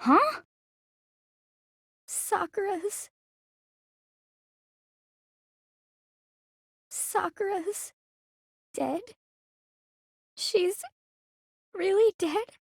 Huh? Sakura's dead? She's really dead?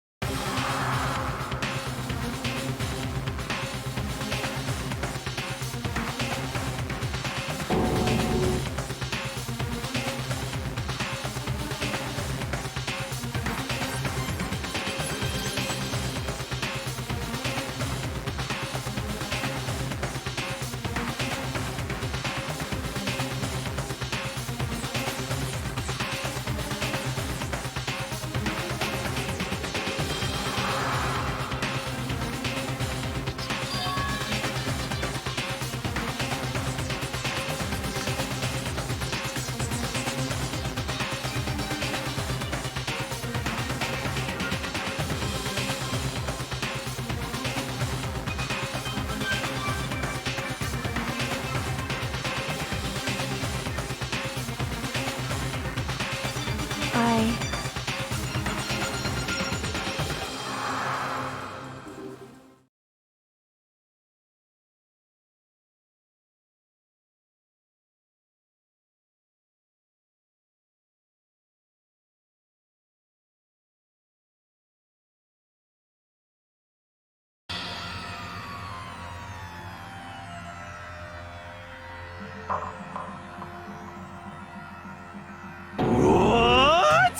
What?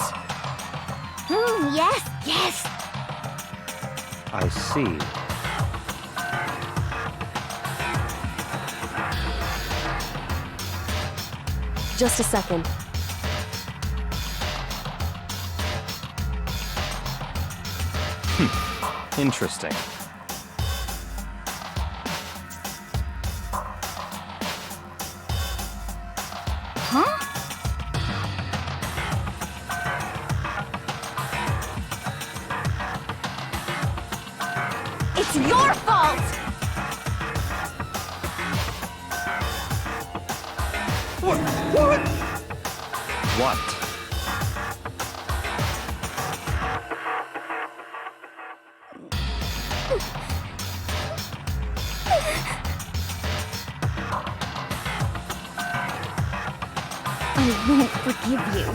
Yes, yes! I see. Just a second. Interesting. Huh? It's your fault! What? What? I won't forgive you.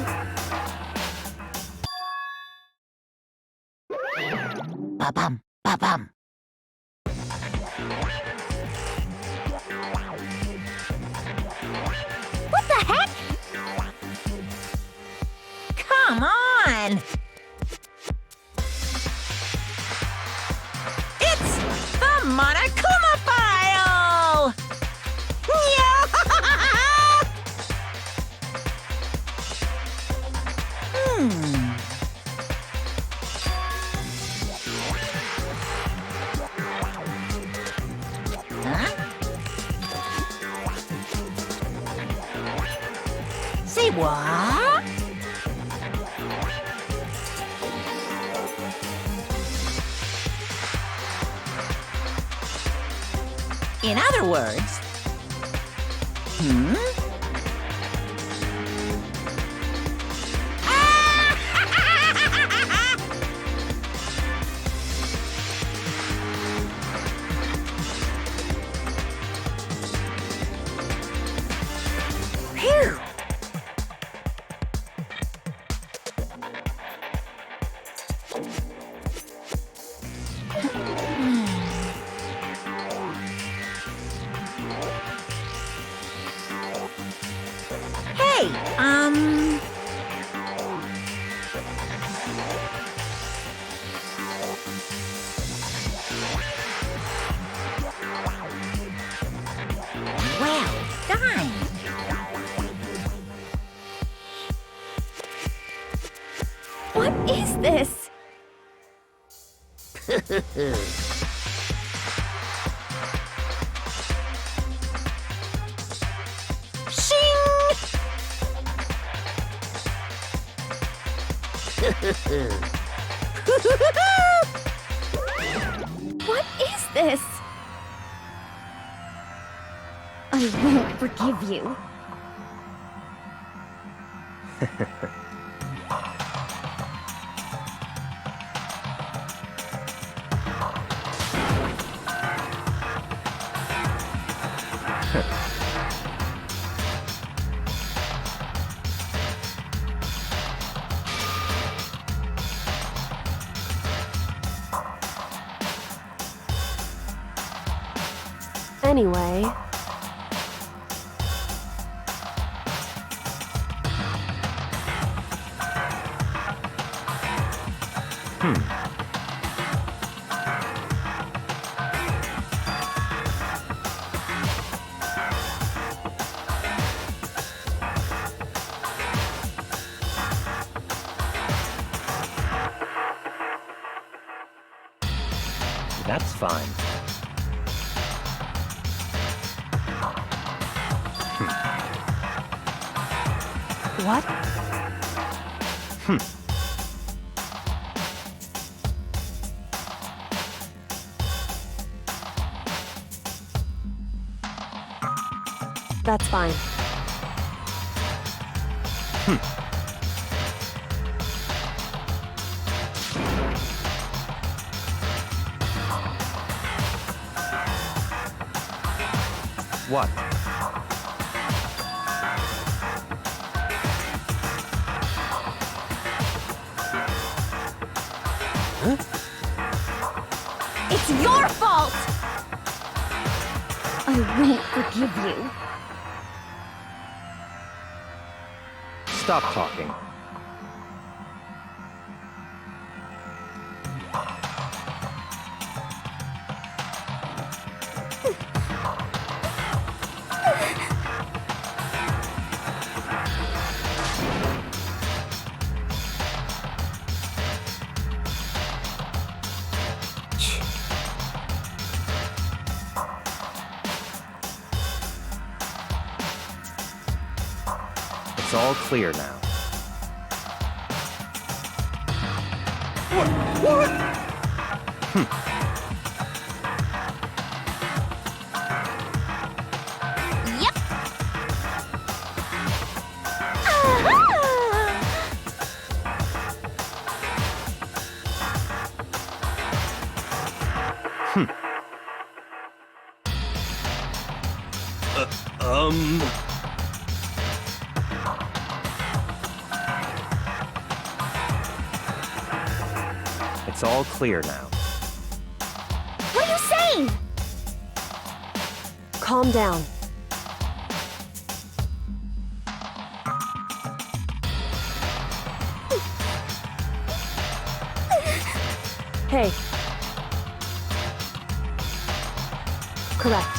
Ba-bum, ba-bum. What the heck? Come on! It's the Monokuma file! Yeah! Huh? Say what? In other words, Phew. Hey, well done. What is this? Shing! What is this? I won't forgive you. Anyway... That's fine. What? That's fine. What? It's your fault! I won't forgive you. Stop talking. It's all clear now. Yep! Ah! It's all clear now. What are you saying? Calm down. Hey. Correct.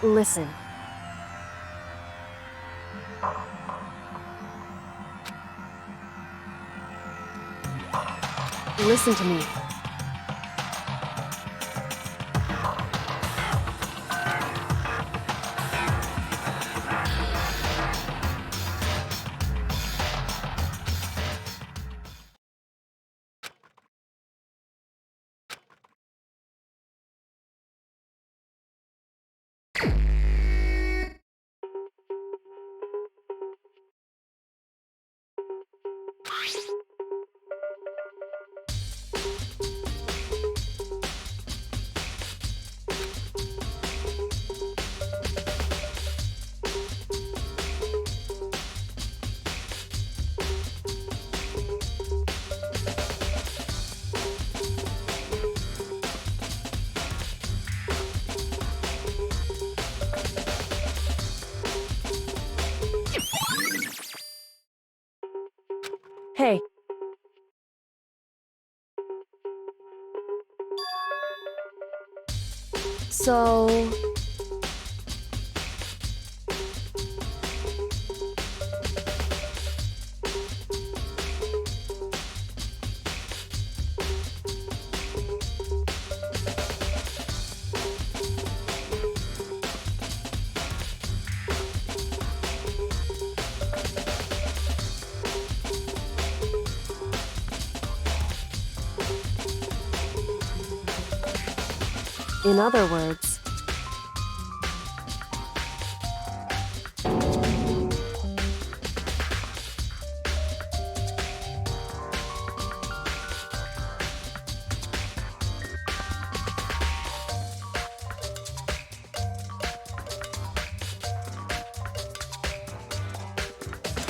Listen. Listen to me. Hey. So... In other words...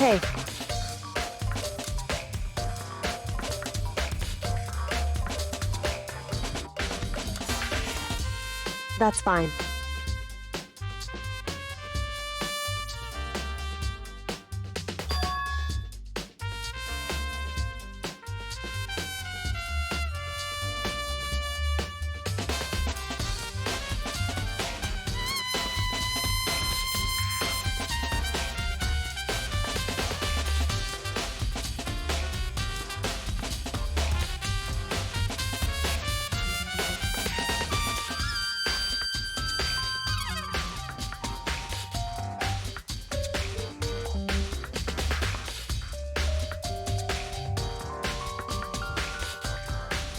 Hey, that's fine.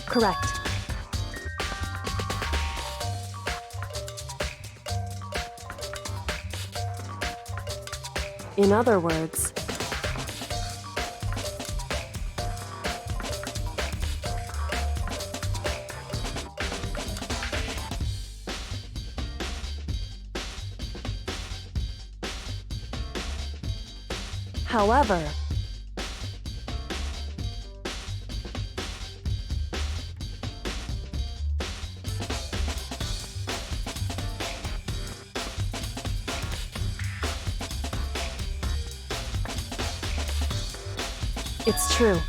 Correct. In other words, however, it's true.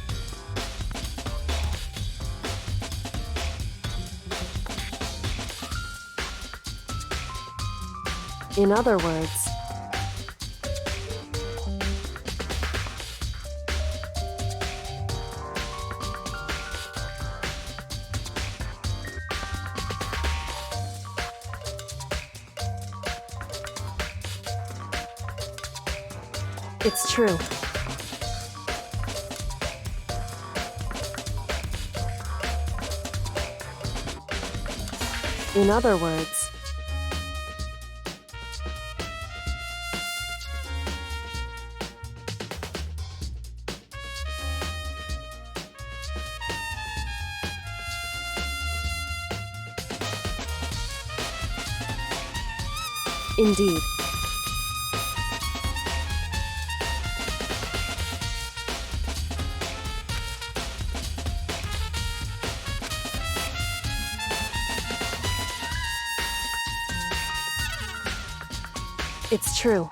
In other words, it's true. In other words, indeed. It's true.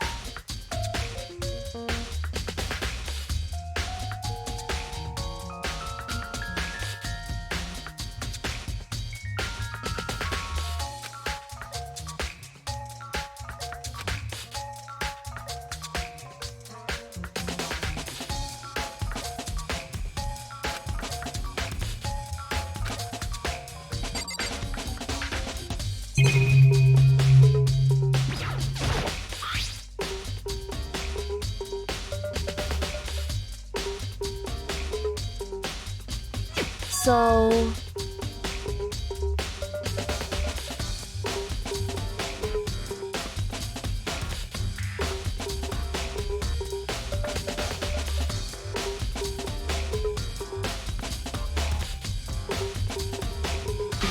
So,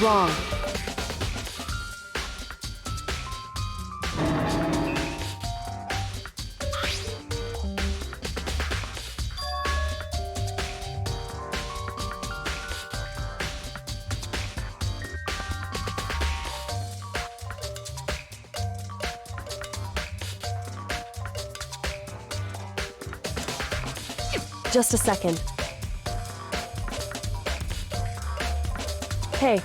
wrong. Just a second. Hey.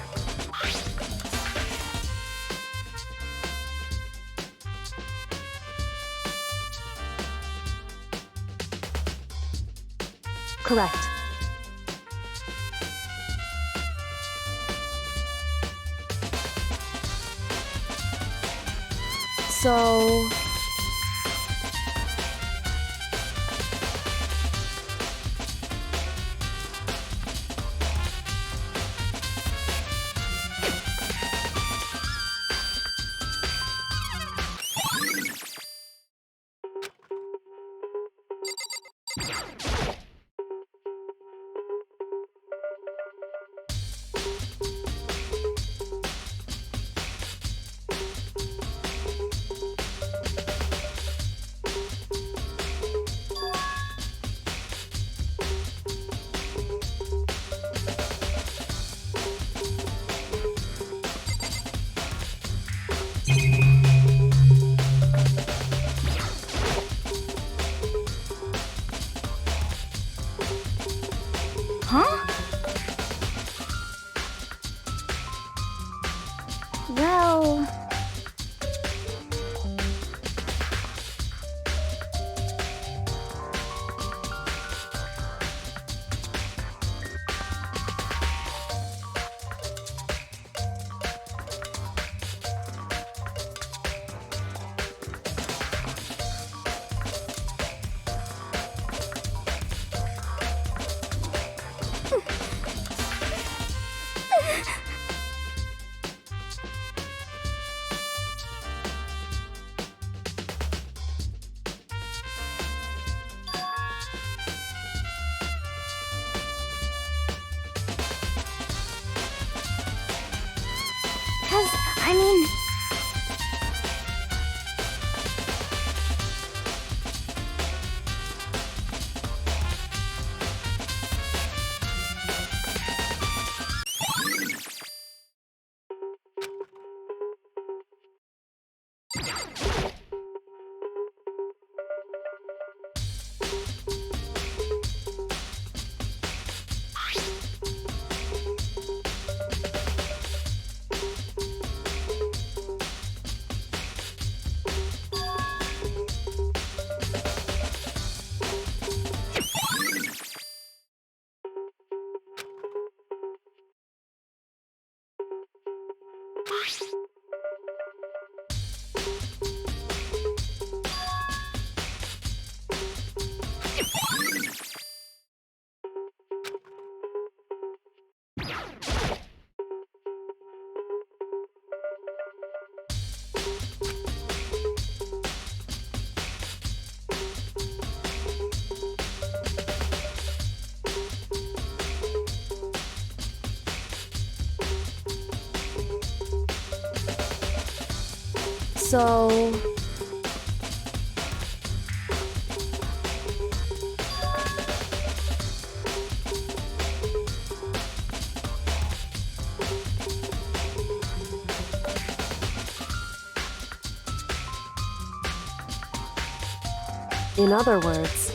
Correct. So, Huh? Well... I mean... So... In other words...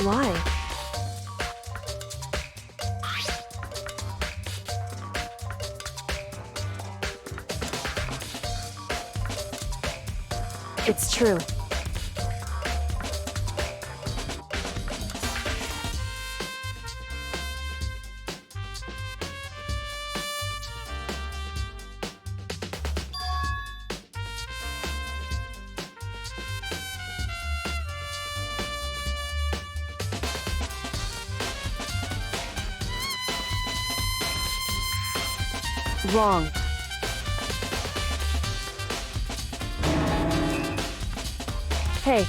Why? It's true. Wrong. Hey.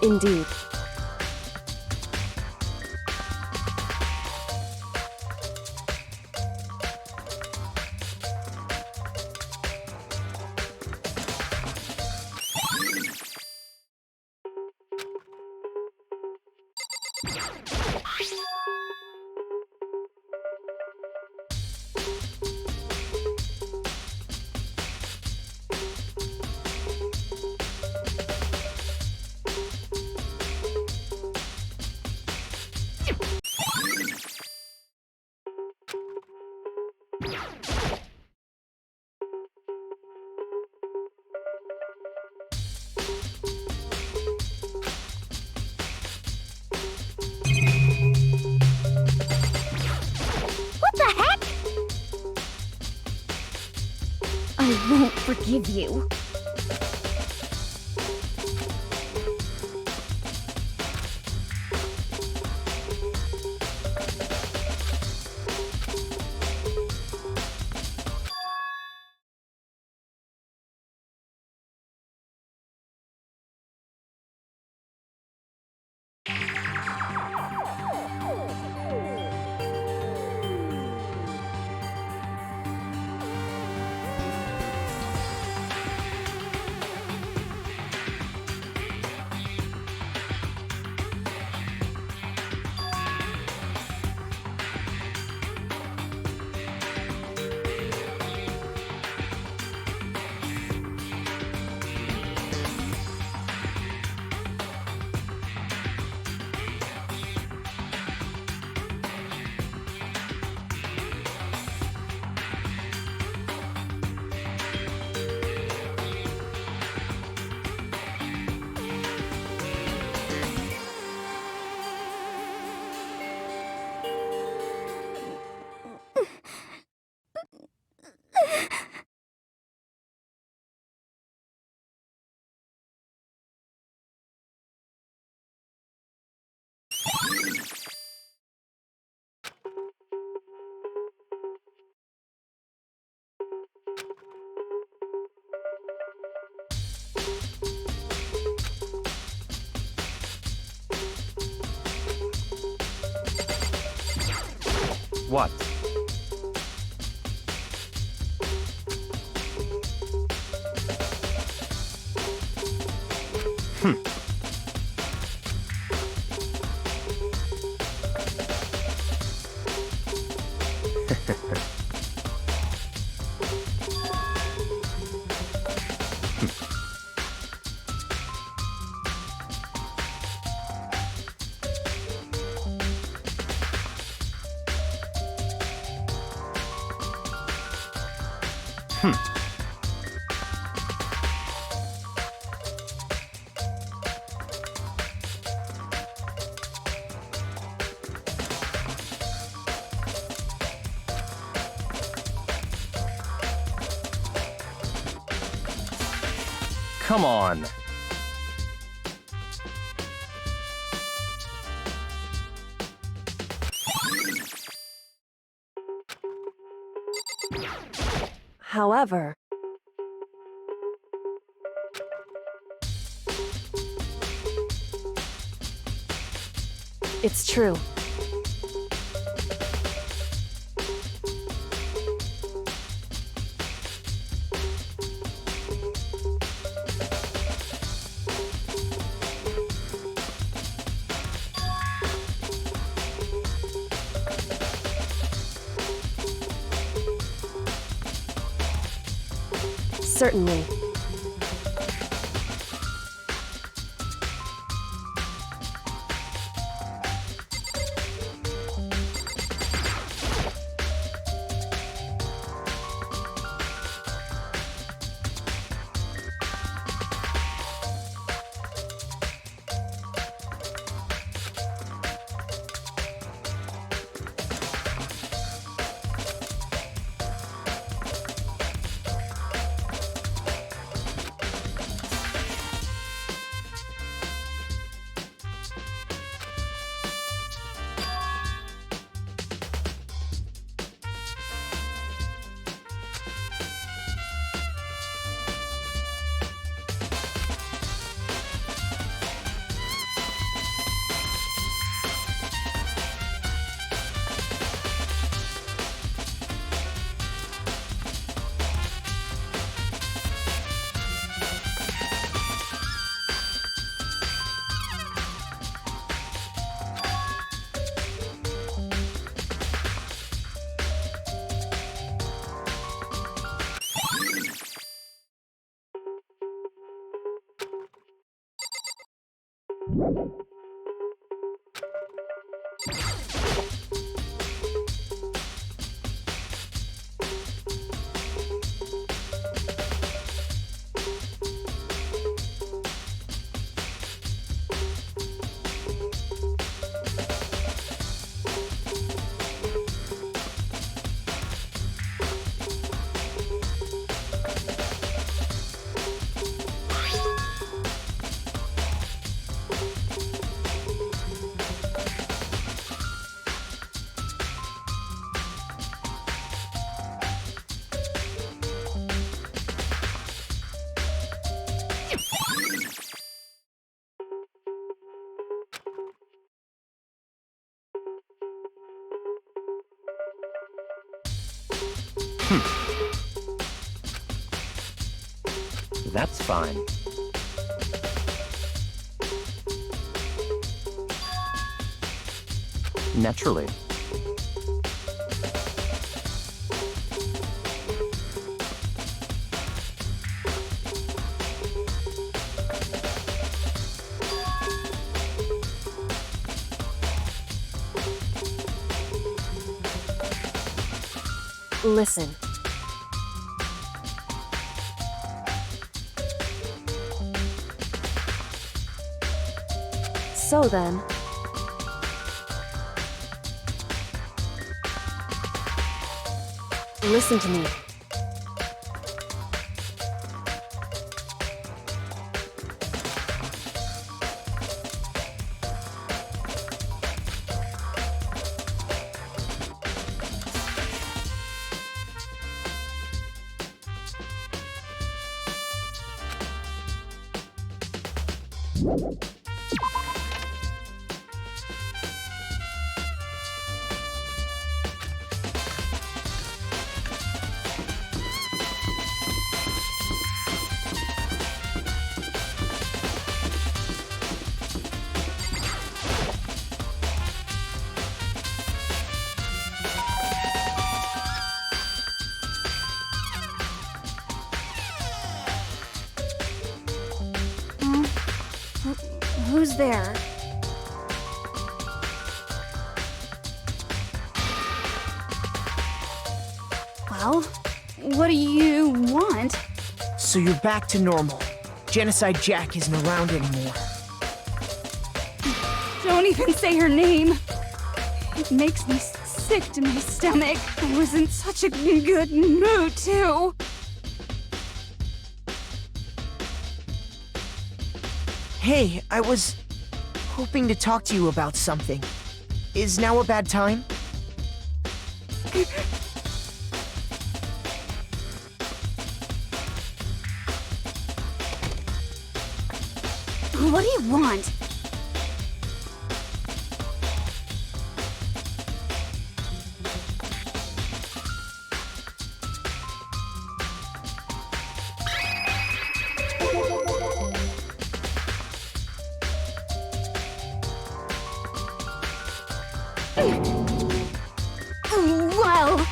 Indeed. I won't forgive you. What? Come on. However, it's true. Certainly. That's fine. Naturally. Listen. So then, listen to me. Who's there? Well, what do you want? So you're back to normal. Genocide Jack isn't around anymore. Don't even say her name. It makes me sick to my stomach. I was in such a good mood, too. Hey, I was hoping to talk to you about something. Is now a bad time? What do you want? Well...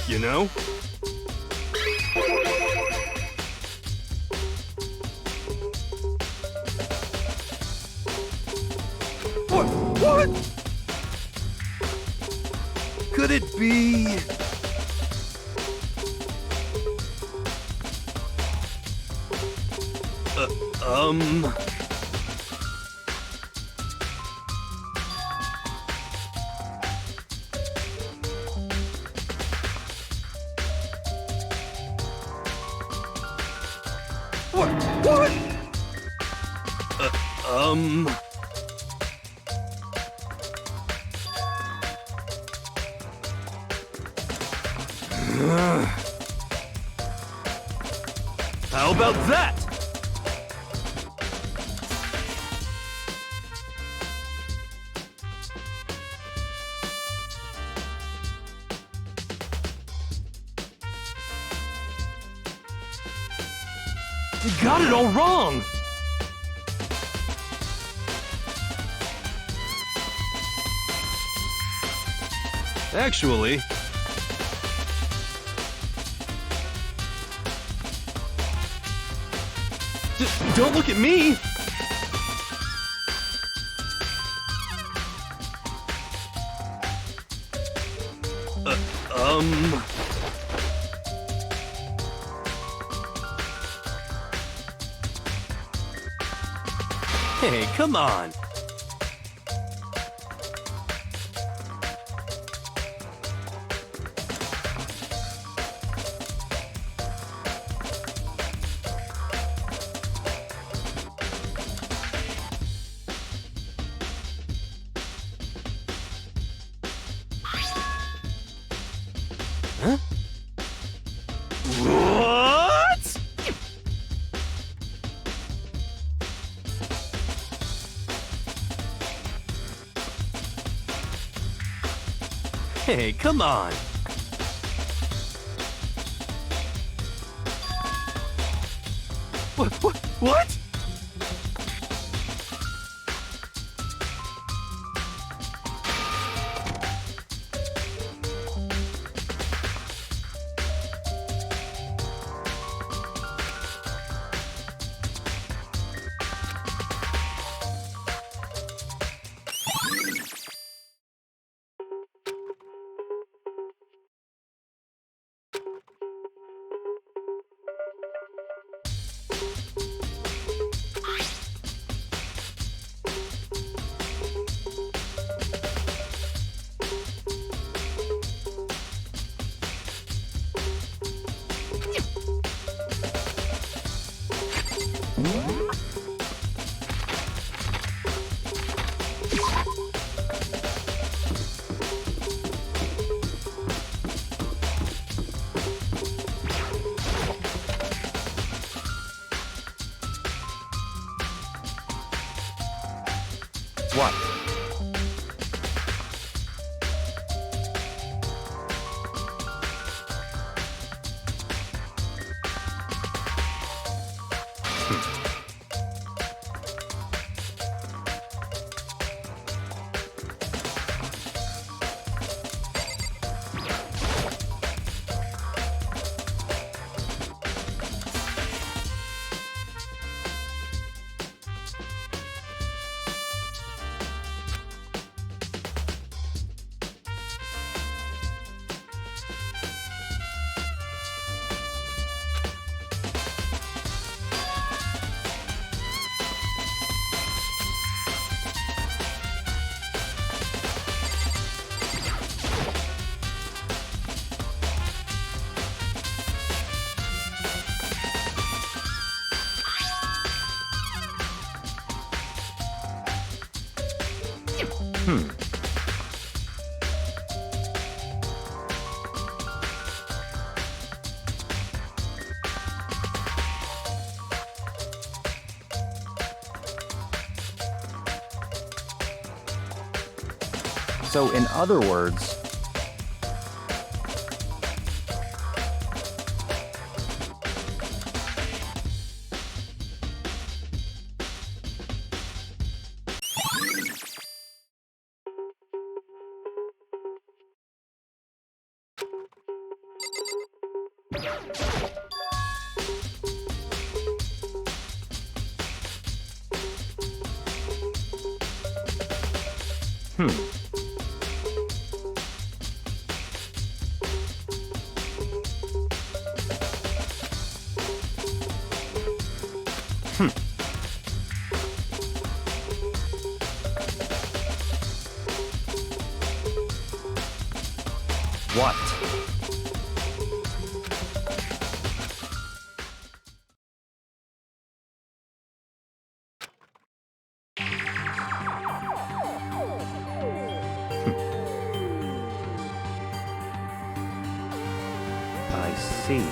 You know? What? Could it be? Uh. What? How about that? You got it all wrong! Actually... Don't look at me! Hey, come on. Huh? What? Hey, come on. What? What? So, in other words, what? I see.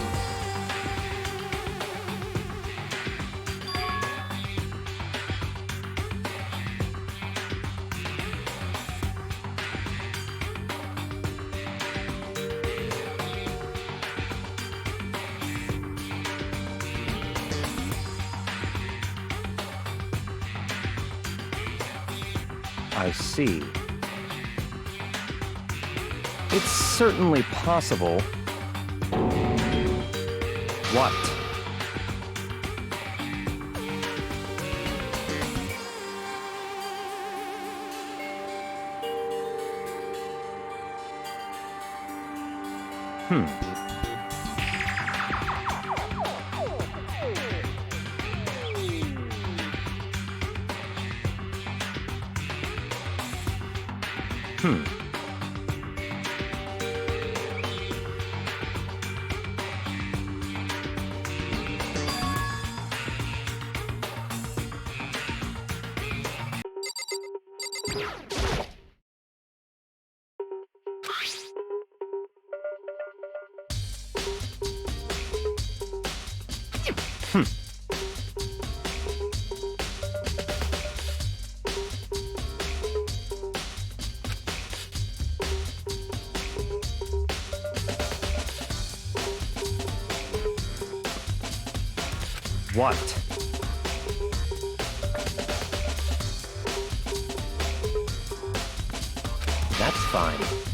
I see. It's certainly possible. What? What? That's fine.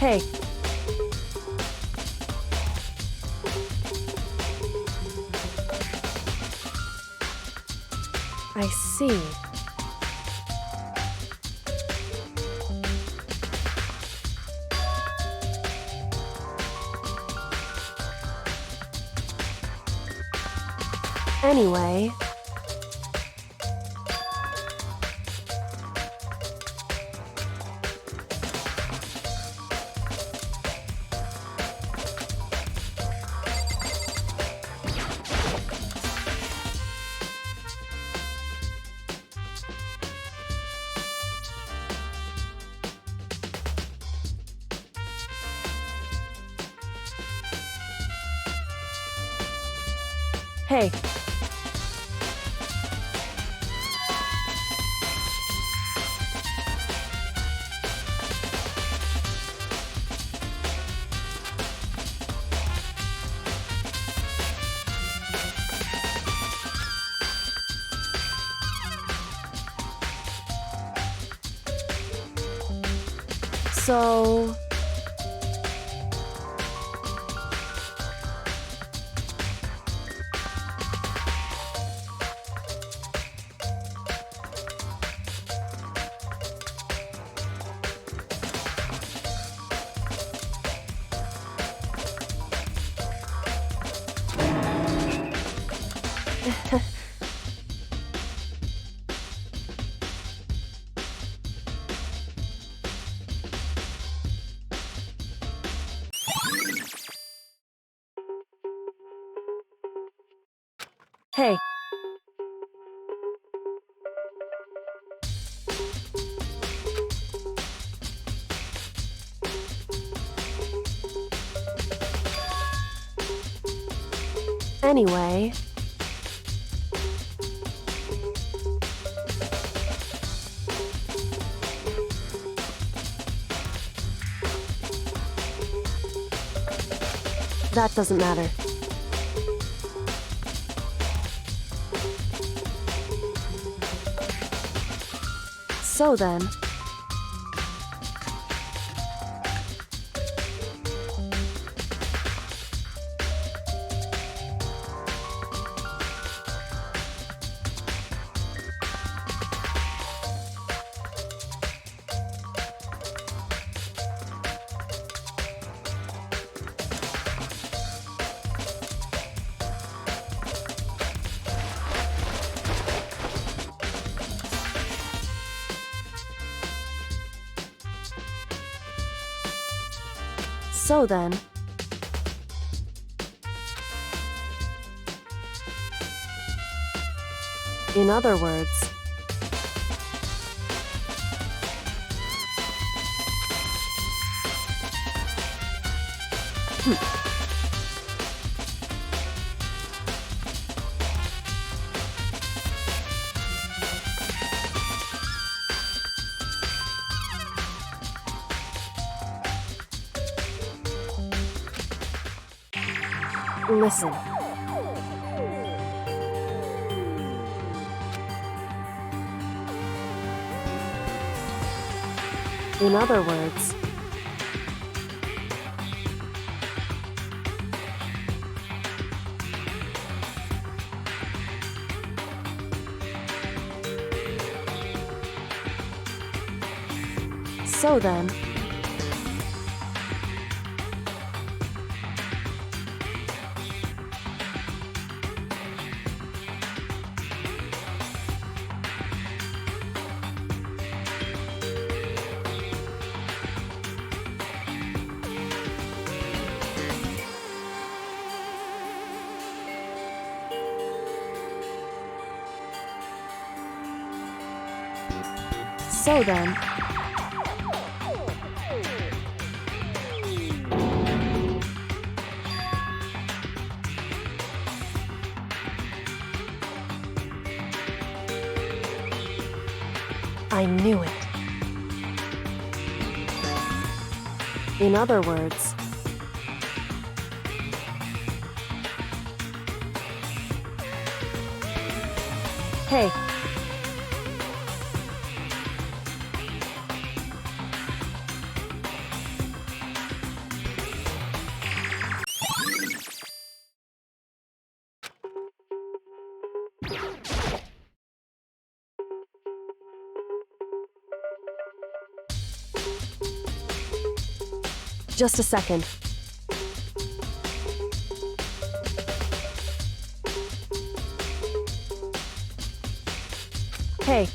Hey. I see. Anyway... Hey. So... Hey. Anyway... That doesn't matter. So then... So then... In other words... Listen. In other words... So then... So then... I knew it. In other words... Hey. Just a second. Hey.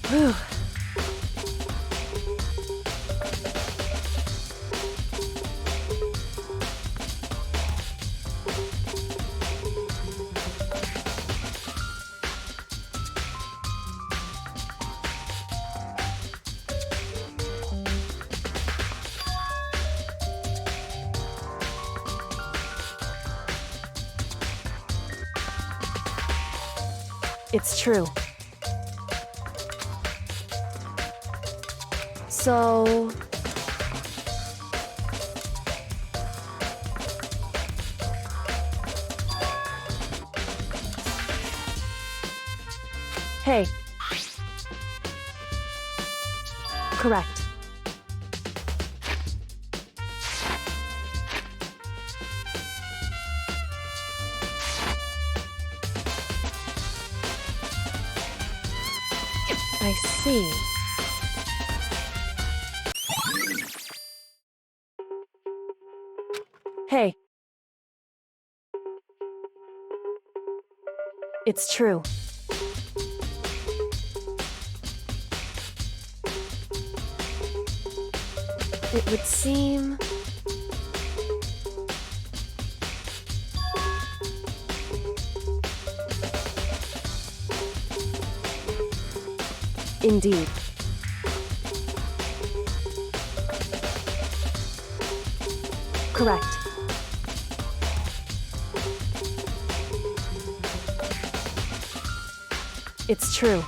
Whew. It's true. So... Hey. Correct. I see. Hey. It's true. It would seem... Indeed. Correct. It's true.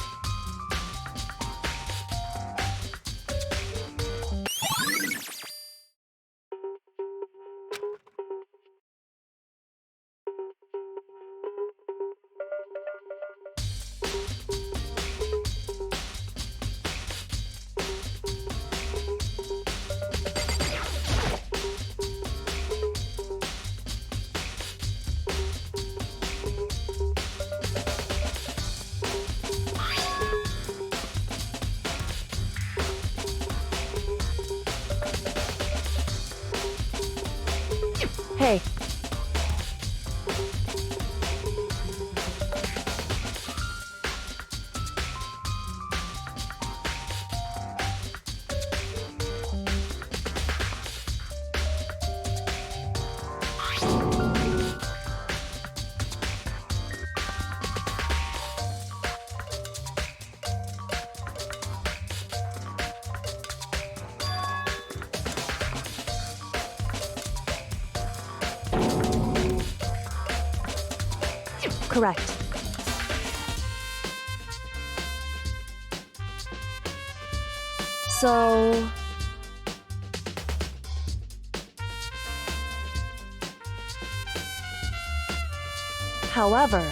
Hey. Correct. So... However...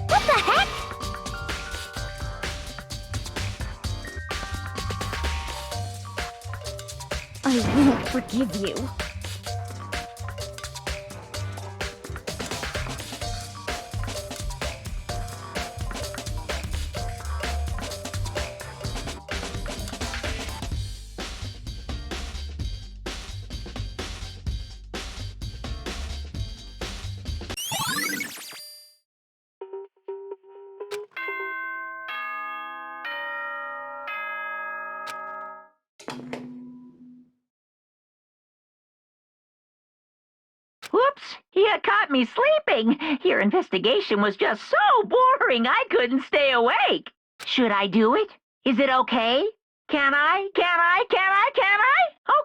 What the heck? I won't forgive you. Whoops! You caught me sleeping. Your investigation was just so boring I couldn't stay awake. Should I do it? Is it okay? Can I?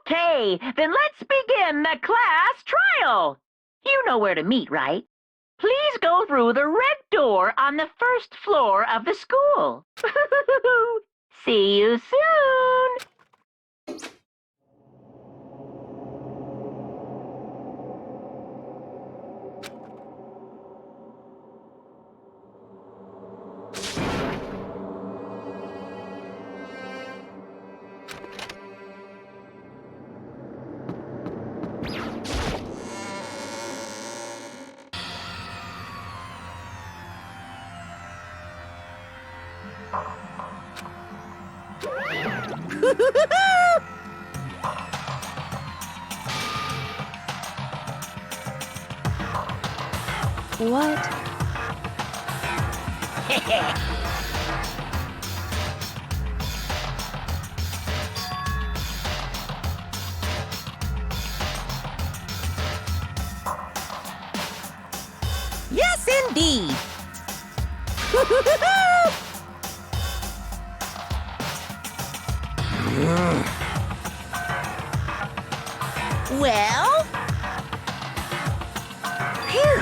Okay, then let's begin the class trial. You know where to meet, right? Please go through the red door on the first floor of the school. See you soon. What? Yes, indeed. Well? Phew.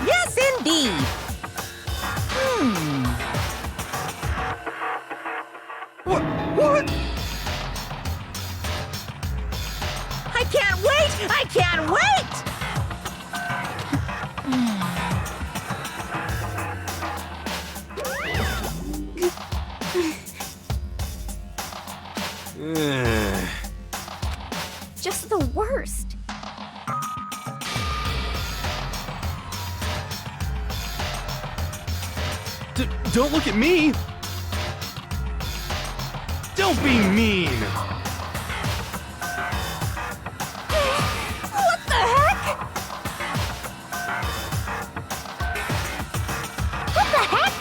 Yes, indeed. What? I can't wait! I can't wait! Just the worst. Don't look at me! Don't be mean! What the heck? What the heck?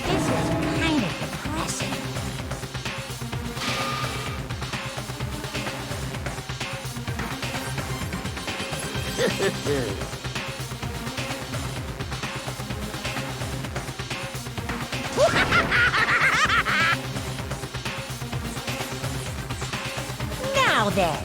This is kind of depressing. Now then.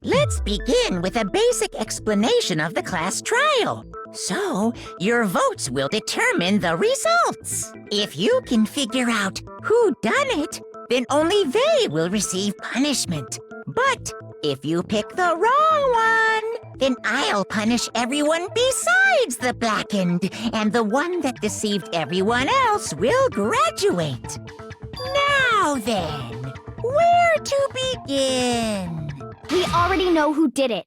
Let's begin with a basic explanation of the class trial. So, your votes will determine the results. If you can figure out who done it, then only they will receive punishment. But if you pick the wrong one, then I'll punish everyone besides the blackened, and the one that deceived everyone else will graduate. Now then, where to begin? We already know who did it.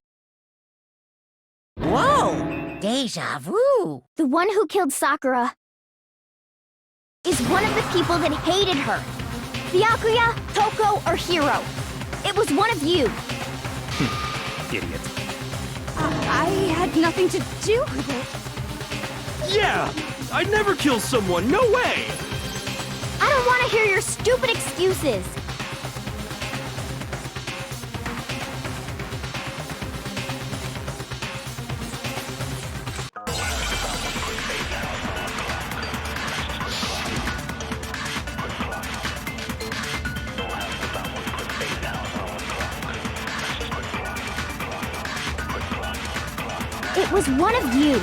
Whoa, deja vu. The one who killed Sakura is one of the people that hated her. Byakuya, Toko, or Hiro. It was one of you. Idiot. I had nothing to do with it. Yeah! I'd never kill someone, no way! I don't want to hear your stupid excuses. It was one of you.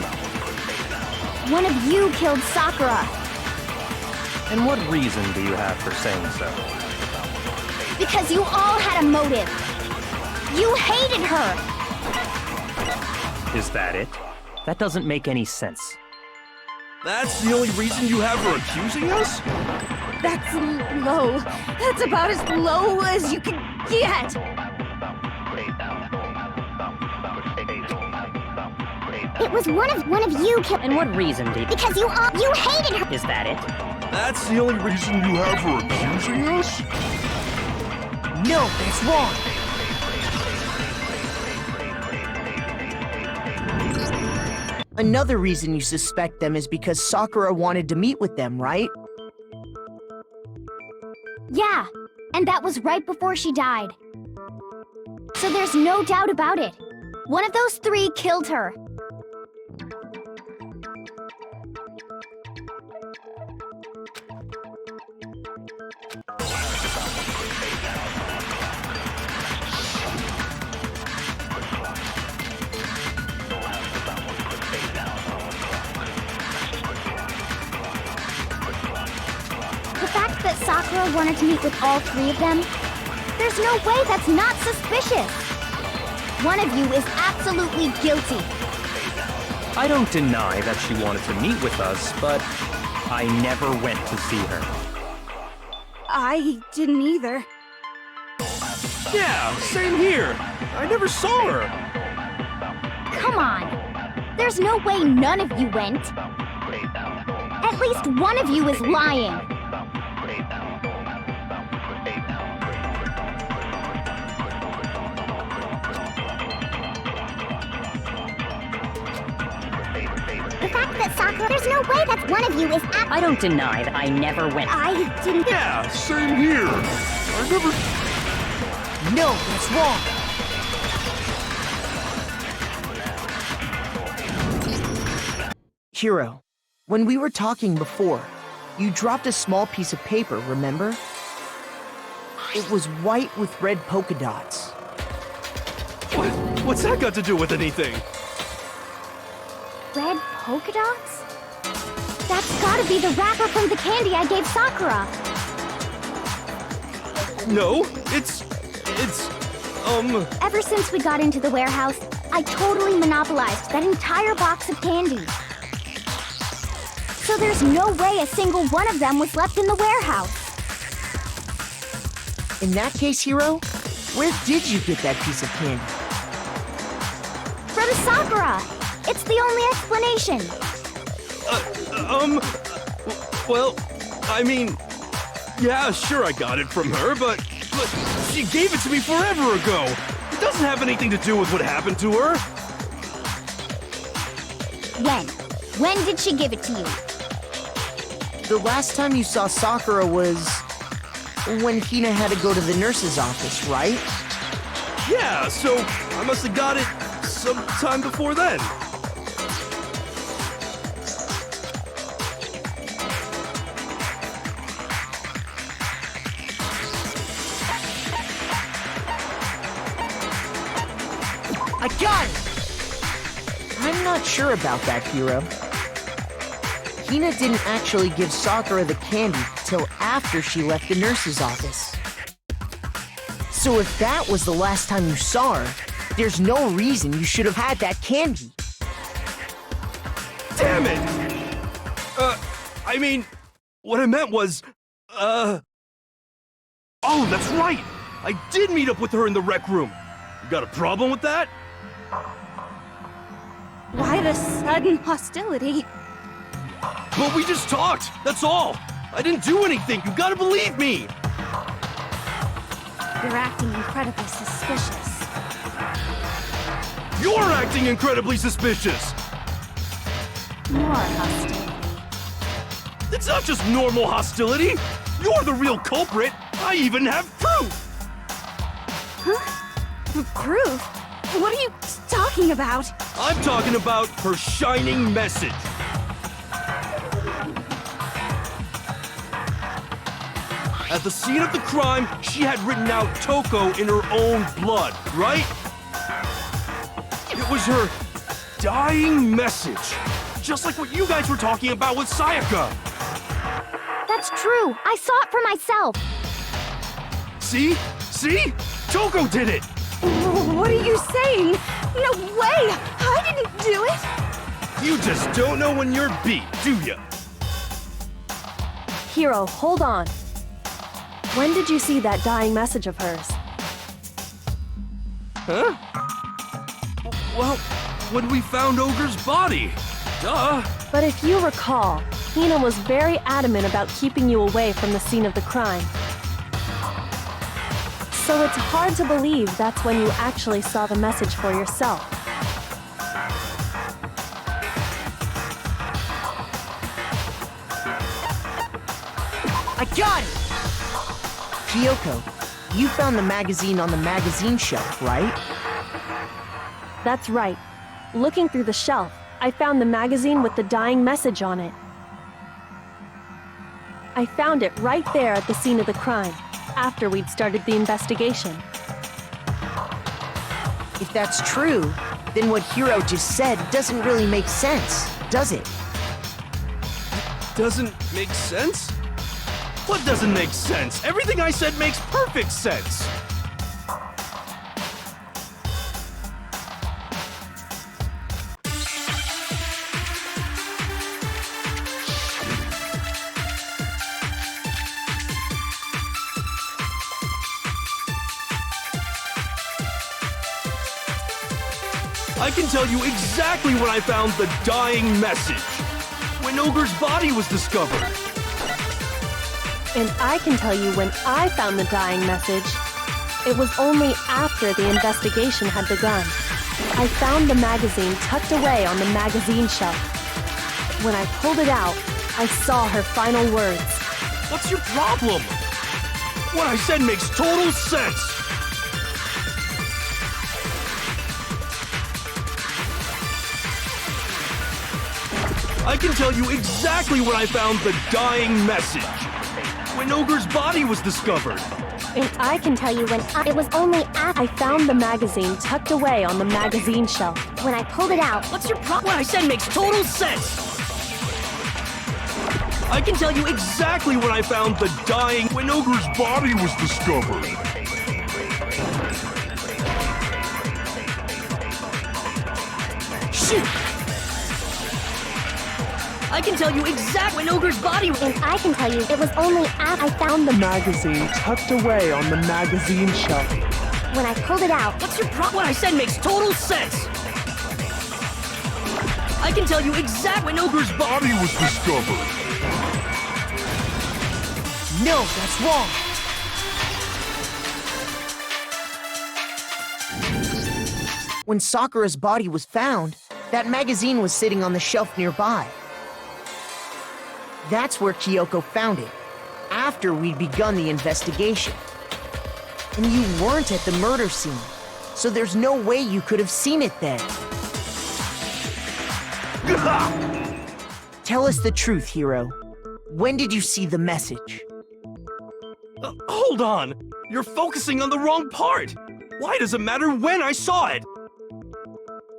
One of you killed Sakura. And what reason do you have for saying so? Because you all had a motive. You hated her. Is that it? That doesn't make any sense. That's the only reason you have for accusing us? That's low. That's about as low as you can get. It was one of you killed. And what reason did... Because you hated her. Is that it? That's the only reason you have for accusing us? No, that's wrong. Another reason you suspect them is because Sakura wanted to meet with them, right? Yeah, and that was right before she died. So there's no doubt about it. One of those three killed her. The fact that Sakura wanted to meet with all three of them, there's no way that's not suspicious. One of you is absolutely guilty. I don't deny that she wanted to meet with us, but I never went to see her. I didn't either. Yeah, same here. I never saw her. Come on. There's no way none of you went. At least one of you is lying. The fact that Sakura, there's no way that one of you is I don't deny that I never went. I didn't. Yeah, same here. I never... No, that's wrong. Hiro, when we were talking before, you dropped a small piece of paper, remember? It was white with red polka dots. What's that got to do with anything? Red polka dots? That's gotta be the wrapper from the candy I gave Sakura. No, it's... Ever since we got into the warehouse, I totally monopolized that entire box of candy. So there's no way a single one of them was left in the warehouse. In that case, Hiro, where did you get that piece of candy? From Sakura! It's the only explanation. Well, I mean... Yeah, sure I got it from her, but she gave it to me forever ago! It doesn't have anything to do with what happened to her! When? When did she give it to you? The last time you saw Sakura was when Hina had to go to the nurse's office, right? Yeah, so I must have got it sometime before then. I got it! I'm not sure about that, Hiro. Hina didn't actually give Sakura the candy until after she left the nurse's office. So if that was the last time you saw her, there's no reason you should have had that candy. Damn it! I mean, what I meant was, Oh, that's right! I did meet up with her in the rec room. You got a problem with that? Why the sudden hostility? But we just talked, that's all. I didn't do anything, you gotta believe me! You're acting incredibly suspicious. You're acting incredibly suspicious! More hostility. It's not just normal hostility! You're the real culprit! I even have proof! Huh? Proof? What are you talking about? I'm talking about her shining message. At the scene of the crime, she had written out Toko in her own blood, right? It was her dying message. Just like what you guys were talking about with Sayaka. That's true. I saw it for myself. See? See? Toko did it! What are you saying? No way! I didn't do it! You just don't know when you're beat, do ya? Hiro, hold on. When did you see that dying message of hers? Huh? Well, when we found Ogre's body. Duh. But if you recall, Hina was very adamant about keeping you away from the scene of the crime. So it's hard to believe that's when you actually saw the message for yourself. I got it! Kyoko, you found the magazine on the magazine shelf, right? That's right. Looking through the shelf, I found the magazine with the dying message on it. I found it right there at the scene of the crime, after we'd started the investigation. If that's true, then what Hiro just said doesn't really make sense, does it? Doesn't make sense? What doesn't make sense? Everything I said makes perfect sense! I can tell you exactly when I found the dying message. When Ogre's body was discovered. And I can tell you when I found the dying message. It was only after the investigation had begun. I found the magazine tucked away on the magazine shelf. When I pulled it out, I saw her final words. What's your problem? What I said makes total sense. I can tell you exactly when I found the dying message. When Ogre's body was discovered. And I can tell you when it was only after I found the magazine tucked away on the magazine shelf. when I pulled it out. What's your problem? What I said makes total sense. I can tell you exactly when I found the dying when Ogre's body was discovered. Shoot! I can tell you exactly when Ogre's body. And I can tell you it was only after I found the Magazine tucked away on the magazine shelf. when I pulled it out. What's your problem? What I said makes total sense. I can tell you exactly when Ogre's body was discovered. No, that's wrong. When Sakura's body was found, that magazine was sitting on the shelf nearby. That's where Kyoko found it, after we'd begun the investigation. And you weren't at the murder scene, so there's no way you could have seen it then. Tell us the truth, Hiro. When did you see the message? Hold on! You're focusing on the wrong part! Why does it matter when I saw it?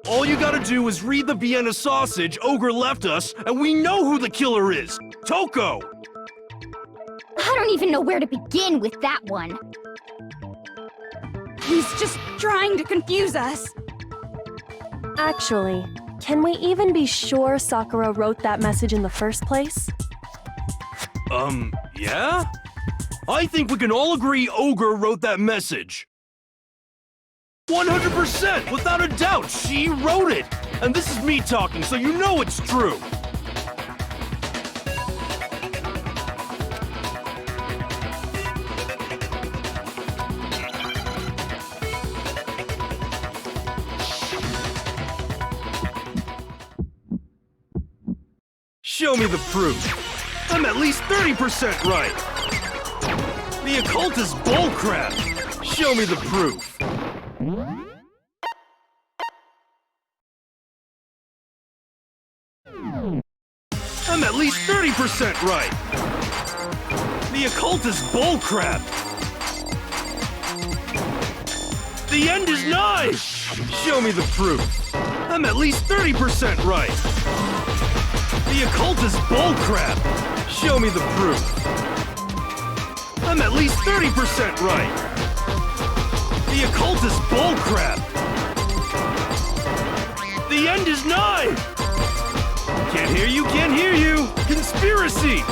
All you gotta do is read the Vienna sausage Ogre left us, and we know who the killer is! Toko! I don't even know where to begin with that one. He's just trying to confuse us. Actually, can we even be sure Sakura wrote that message in the first place? Yeah? I think we can all agree Ogre wrote that message. 100%, without a doubt, she wrote it. And this is me talking, so you know it's true. Show me the proof. I'm at least 30% right. The occult is bullcrap. Show me the proof. I'm at least 30% right. The occult is bullcrap. The end is nigh. Show me the proof. I'm at least 30% right. The occult is bullcrap. Show me the proof. I'm at least 30% right. The occult is bullcrap. The end is nigh. Can't hear you, can't hear you. Conspiracy.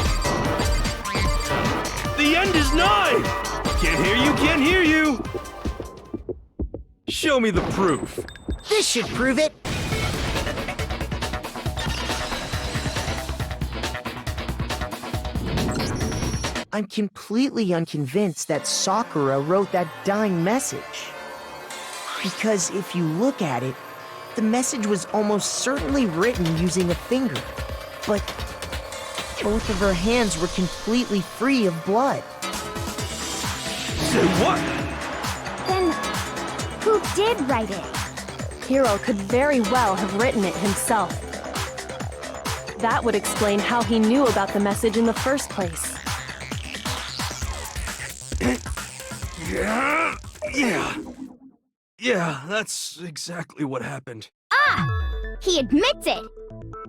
The end is nigh. Can't hear you, can't hear you. Show me the proof. This should prove it. I'm completely unconvinced that Sakura wrote that dying message. Because if you look at it, the message was almost certainly written using a finger. But both of her hands were completely free of blood. Say what? Then, who did write it? Hiro could very well have written it himself. That would explain how he knew about the message in the first place. Yeah, that's exactly what happened. Ah! He admits it!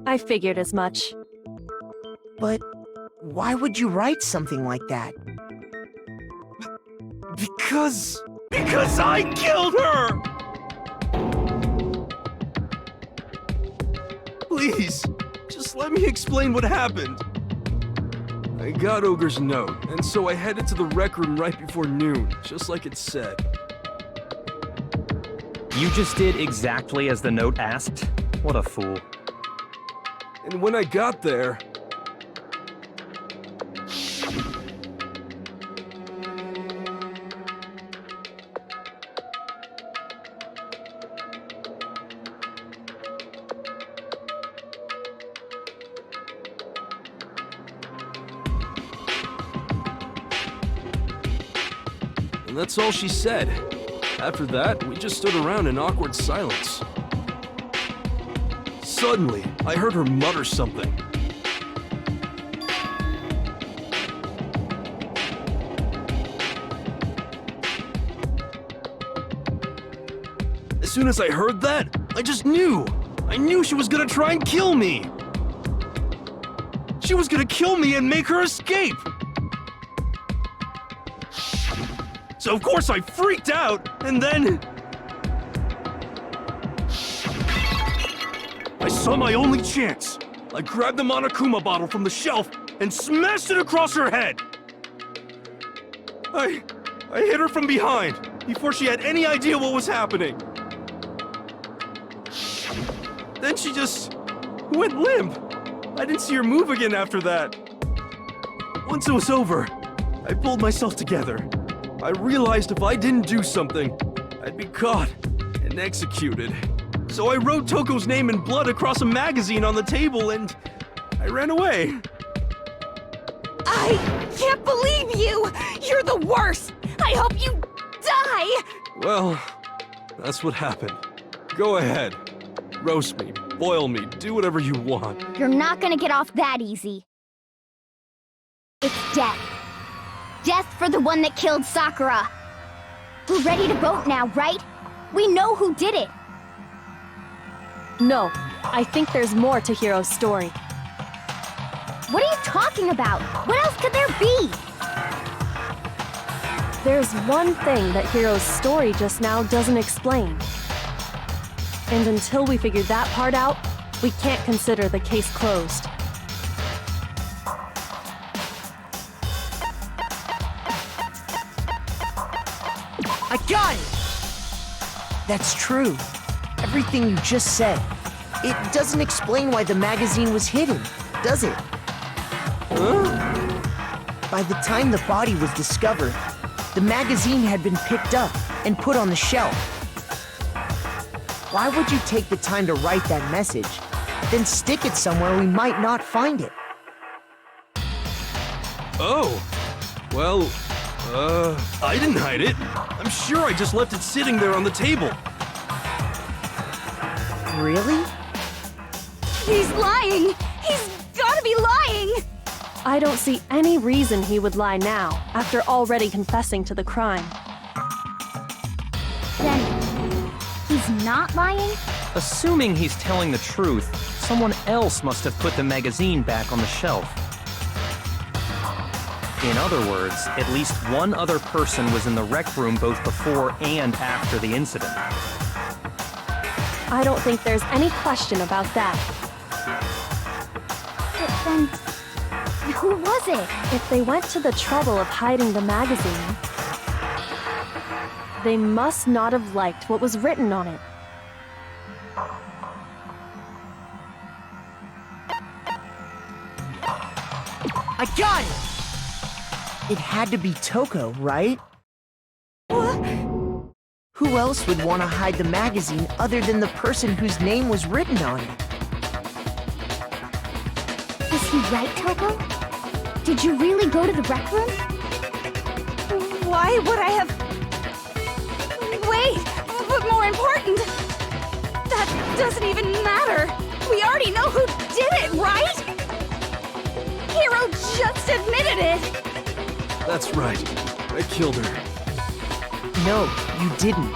I figured as much. But why would you write something like that? Because I killed her! Please, just let me explain what happened. I got Ogre's note, and so I headed to the rec room right before noon, just like it said. You just did exactly as the note asked? What a fool. And when I got there... And that's all she said. After that, we just stood around in awkward silence. Suddenly, I heard her mutter something. As soon as I heard that, I just knew! I knew she was gonna try and kill me! She was gonna kill me and make her escape! So of course I freaked out, and then... I saw my only chance. I grabbed the Monokuma bottle from the shelf and smashed it across her head. I hit her from behind, before she had any idea what was happening. Then she just went limp. I didn't see her move again after that. Once it was over, I pulled myself together. I realized if I didn't do something, I'd be caught and executed. So I wrote Toko's name in blood across a magazine on the table and I ran away. I can't believe you! You're the worst! I hope you die! Well, that's what happened. Go ahead. Roast me, boil me, do whatever you want. You're not gonna get off that easy. It's death. Death for the one that killed Sakura. We're ready to vote now, right? We know who did it. No, I think there's more to Hiro's story. What are you talking about? What else could there be? There's one thing that Hiro's story just now doesn't explain. And until we figure that part out, we can't consider the case closed. I got it! That's true. Everything you just said. It doesn't explain why the magazine was hidden, does it? By the time the body was discovered, the magazine had been picked up and put on the shelf. Why would you take the time to write that message, then stick it somewhere we might not find it? Oh. Well, I didn't hide it. I'm sure I just left it sitting there on the table. Really? He's lying! He's gotta be lying! I don't see any reason he would lie now, after already confessing to the crime. Then, he's not lying? Assuming he's telling the truth, someone else must have put the magazine back on the shelf. In other words, at least one other person was in the rec room both before and after the incident. I don't think there's any question about that. But then, who was it? If they went to the trouble of hiding the magazine, they must not have liked what was written on it. I got it! It had to be Toko, right? Who else would want to hide the magazine other than the person whose name was written on it? Is he right, Toko? Did you really go to the rec room? Why would I have... Wait! But more important... That doesn't even matter! We already know who did it, right? Hiro just admitted it! That's right. I killed her. No, you didn't.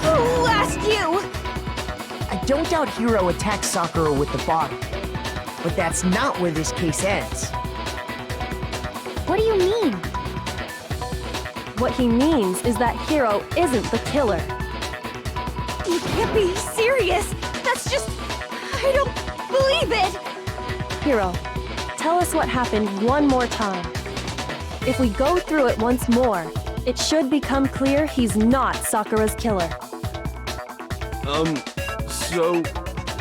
Who asked you? I don't doubt Hiro attacked Sakura with the bottle. But that's not where this case ends. What do you mean? What he means is that Hiro isn't the killer. You can't be serious! That's just... I don't believe it! Hiro, tell us what happened one more time. If we go through it once more, it should become clear he's not Sakura's killer. So,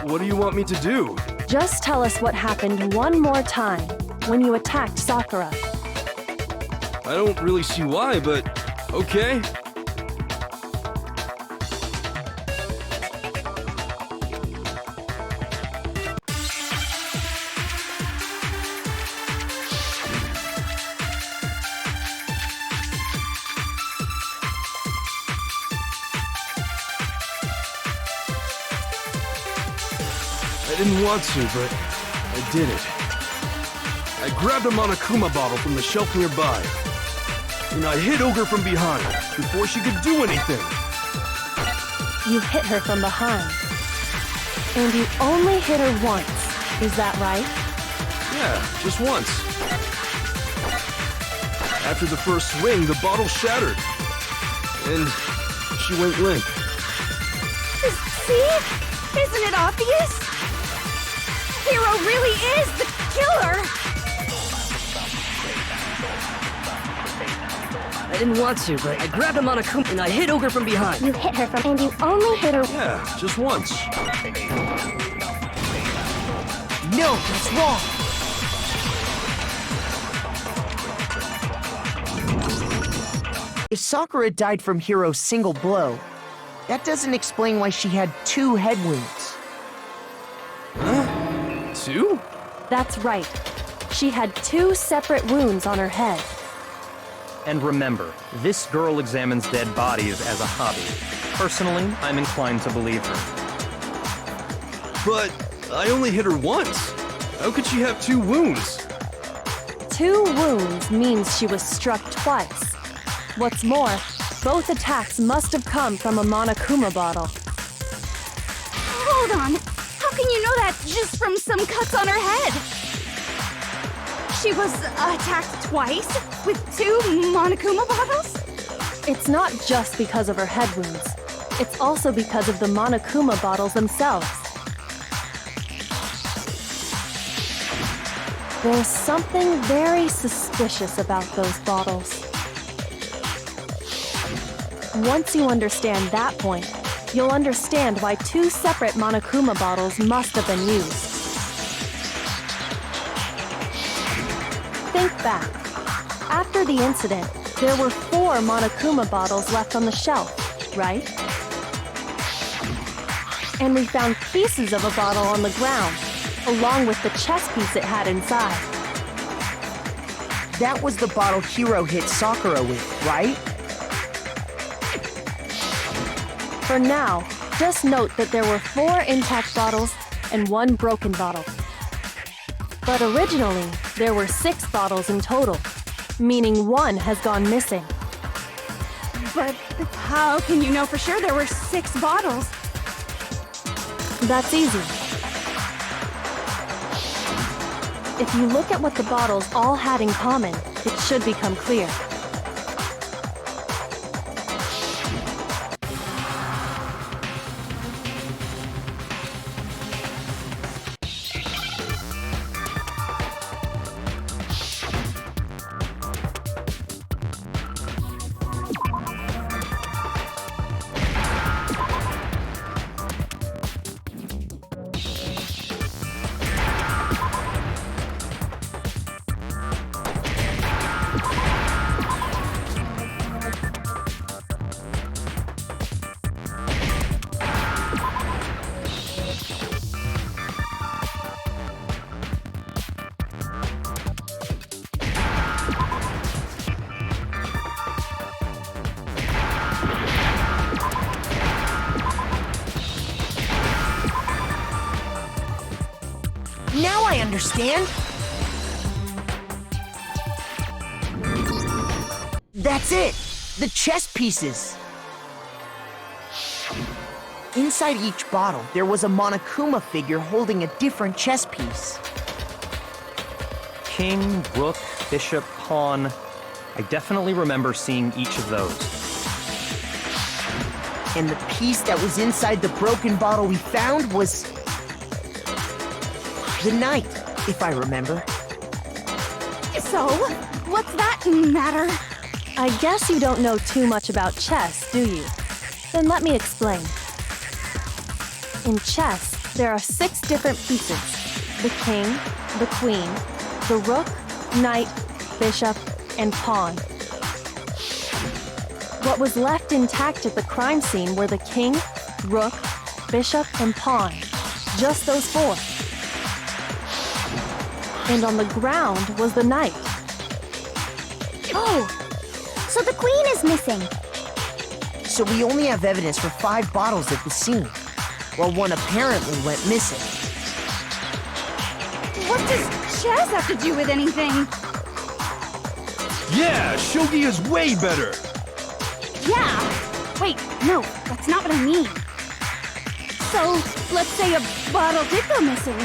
what do you want me to do? Just tell us what happened one more time when you attacked Sakura. I don't really see why, but okay. I didn't want to, but I did it. I grabbed a Monokuma bottle from the shelf nearby, and I hit Ogre from behind before she could do anything. You hit her from behind. And you only hit her once, is that right? Yeah, just once. After the first swing, the bottle shattered, and she went limp. See? Isn't it obvious? Hiro really is the killer! I didn't want to, but I grabbed him on a coop and I hit Ogre from behind. You hit her from... And you only hit her... Yeah, just once. No, that's wrong! If Sakura died from Hiro's single blow, that doesn't explain why she had 2 head wounds. Huh? 2? That's right. She had 2 separate wounds on her head. And remember, this girl examines dead bodies as a hobby. Personally, I'm inclined to believe her. But I only hit her once. How could she have 2 wounds? 2 wounds means she was struck twice. What's more, both attacks must have come from a Monokuma bottle. Hold on! How can you know that just from some cuts on her head? She was attacked twice with 2 Monokuma bottles? It's not just because of her head wounds. It's also because of the Monokuma bottles themselves. There's something very suspicious about those bottles. Once you understand that point, you'll understand why 2 separate Monokuma bottles must have been used. Think back. After the incident, there were 4 Monokuma bottles left on the shelf, right? And we found pieces of a bottle on the ground, along with the chess piece it had inside. That was the bottle Hiro hit Sakura with, right? For now, just note that there were 4 intact bottles and 1 broken bottle. But originally, there were 6 bottles in total, meaning 1 has gone missing. But how can you know for sure there were 6 bottles? That's easy. If you look at what the bottles all had in common, it should become clear. Now I understand! That's it! The chess pieces! Inside each bottle, there was a Monokuma figure holding a different chess piece. King, rook, bishop, pawn. I definitely remember seeing each of those. And the piece that was inside the broken bottle we found was the knight, if I remember. So, what's that matter? I guess you don't know too much about chess, do you? Then let me explain. In chess, there are 6 different pieces. The king, the queen, the rook, knight, bishop, and pawn. What was left intact at the crime scene were the king, rook, bishop, and pawn. Just those 4. And on the ground was the knight. Oh, so the queen is missing. So we only have evidence for 5 bottles at the scene, while 1 apparently went missing. What does chess have to do with anything? Yeah, shogi is way better. Yeah! Wait, no, that's not what I mean. So, let's say a bottle did go missing.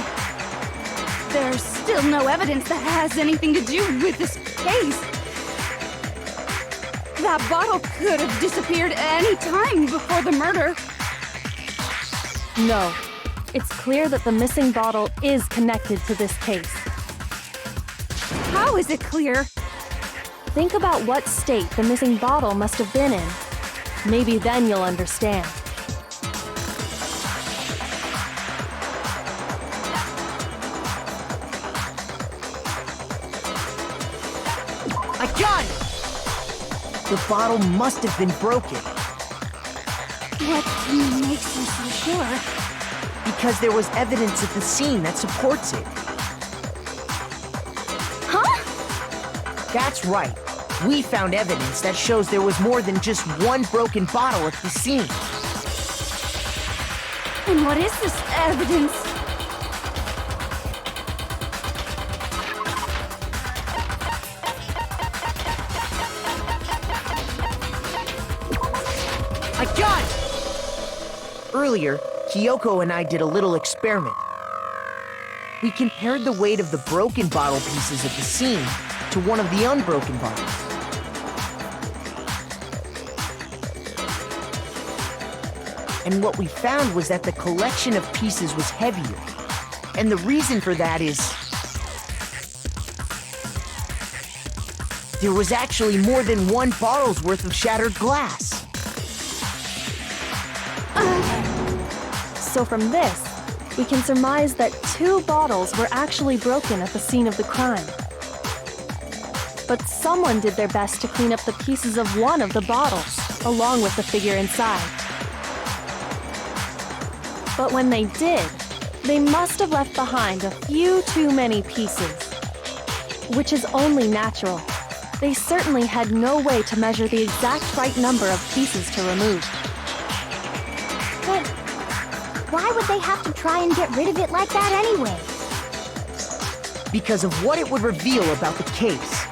There's still no evidence that has anything to do with this case. That bottle could have disappeared any time before the murder. No. It's clear that the missing bottle is connected to this case. How is it clear? Think about what state the missing bottle must have been in. Maybe then you'll understand. I got it! The bottle must have been broken. What makes you so sure? Because there was evidence at the scene that supports it. Huh? That's right. We found evidence that shows there was more than just 1 broken bottle at the scene. And what is this evidence? I got it! Earlier, Kyoko and I did a little experiment. We compared the weight of the broken bottle pieces at the scene to one of the unbroken bottles. And what we found was that the collection of pieces was heavier. And the reason for that is... there was actually more than one bottle's worth of shattered glass. So from this, we can surmise that 2 bottles were actually broken at the scene of the crime. But someone did their best to clean up the pieces of one of the bottles, along with the figure inside. But when they did, they must have left behind a few too many pieces. Which is only natural. They certainly had no way to measure the exact right number of pieces to remove. But why would they have to try and get rid of it like that anyway? Because of what it would reveal about the case.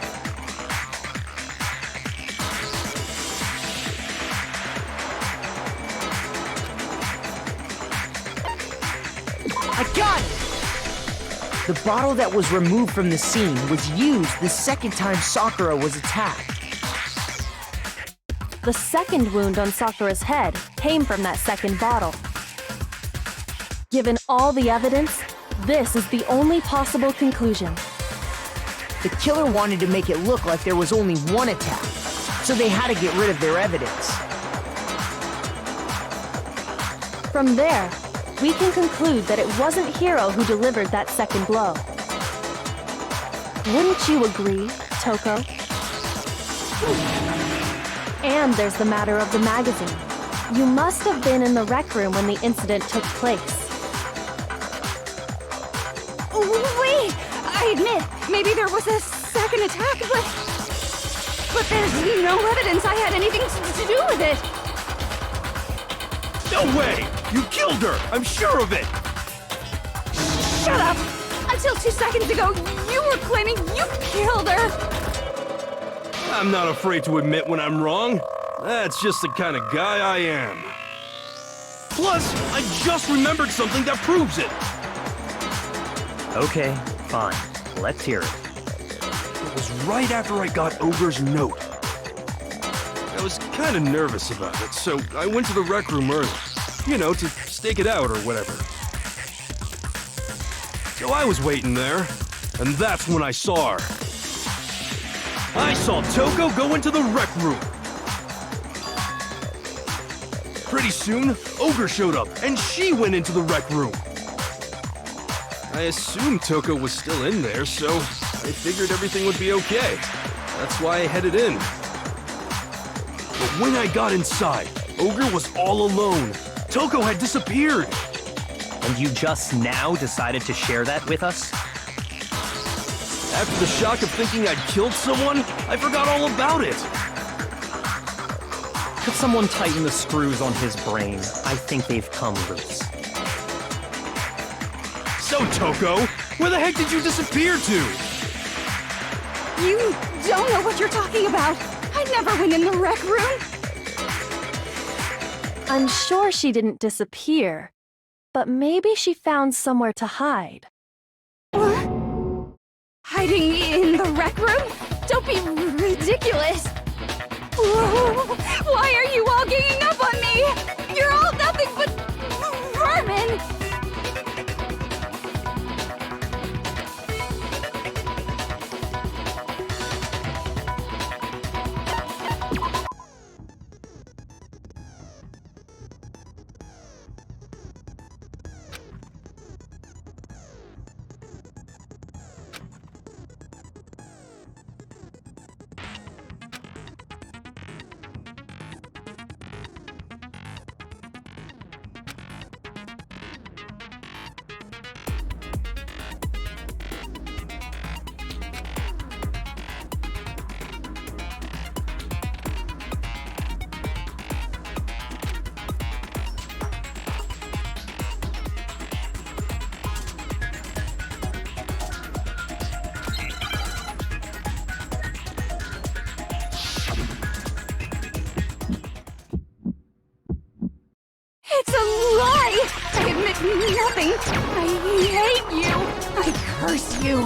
I got it! The bottle that was removed from the scene was used the second time Sakura was attacked. The second wound on Sakura's head came from that second bottle. Given all the evidence, this is the only possible conclusion. The killer wanted to make it look like there was only one attack, so they had to get rid of their evidence. From there, we can conclude that it wasn't Hiro who delivered that second blow. Wouldn't you agree, Toko? And there's the matter of the magazine. You must have been in the rec room when the incident took place. Wait! I admit, maybe there was a second attack, but there's no evidence I had anything to do with it. No way! You killed her! I'm sure of it! Shut up! Until 2 seconds ago, you were claiming you killed her! I'm not afraid to admit when I'm wrong. That's just the kind of guy I am. Plus, I just remembered something that proves it. Okay, fine. Let's hear it. It was right after I got Ogre's note. I was kind of nervous about it, so I went to the rec room early. You know, to stake it out or whatever. So I was waiting there, and that's when I saw her. I saw Toko go into the rec room. Pretty soon, Ogre showed up, and she went into the rec room. I assumed Toko was still in there, so I figured everything would be okay. That's why I headed in. But when I got inside, Ogre was all alone. Toko had disappeared. And you just now decided to share that with us? After the shock of thinking I'd killed someone, I forgot all about it. Could someone tighten the screws on his brain? I think they've come loose. So, Toko, where the heck did you disappear to? You don't know what you're talking about. I never went in the rec room. I'm sure she didn't disappear, but maybe she found somewhere to hide. What? Hiding in the rec room? Don't be ridiculous. Whoa. Why are you all ganging up on me? You're all nothing but vermin. It's a lie! I admit nothing. I hate you. I curse you.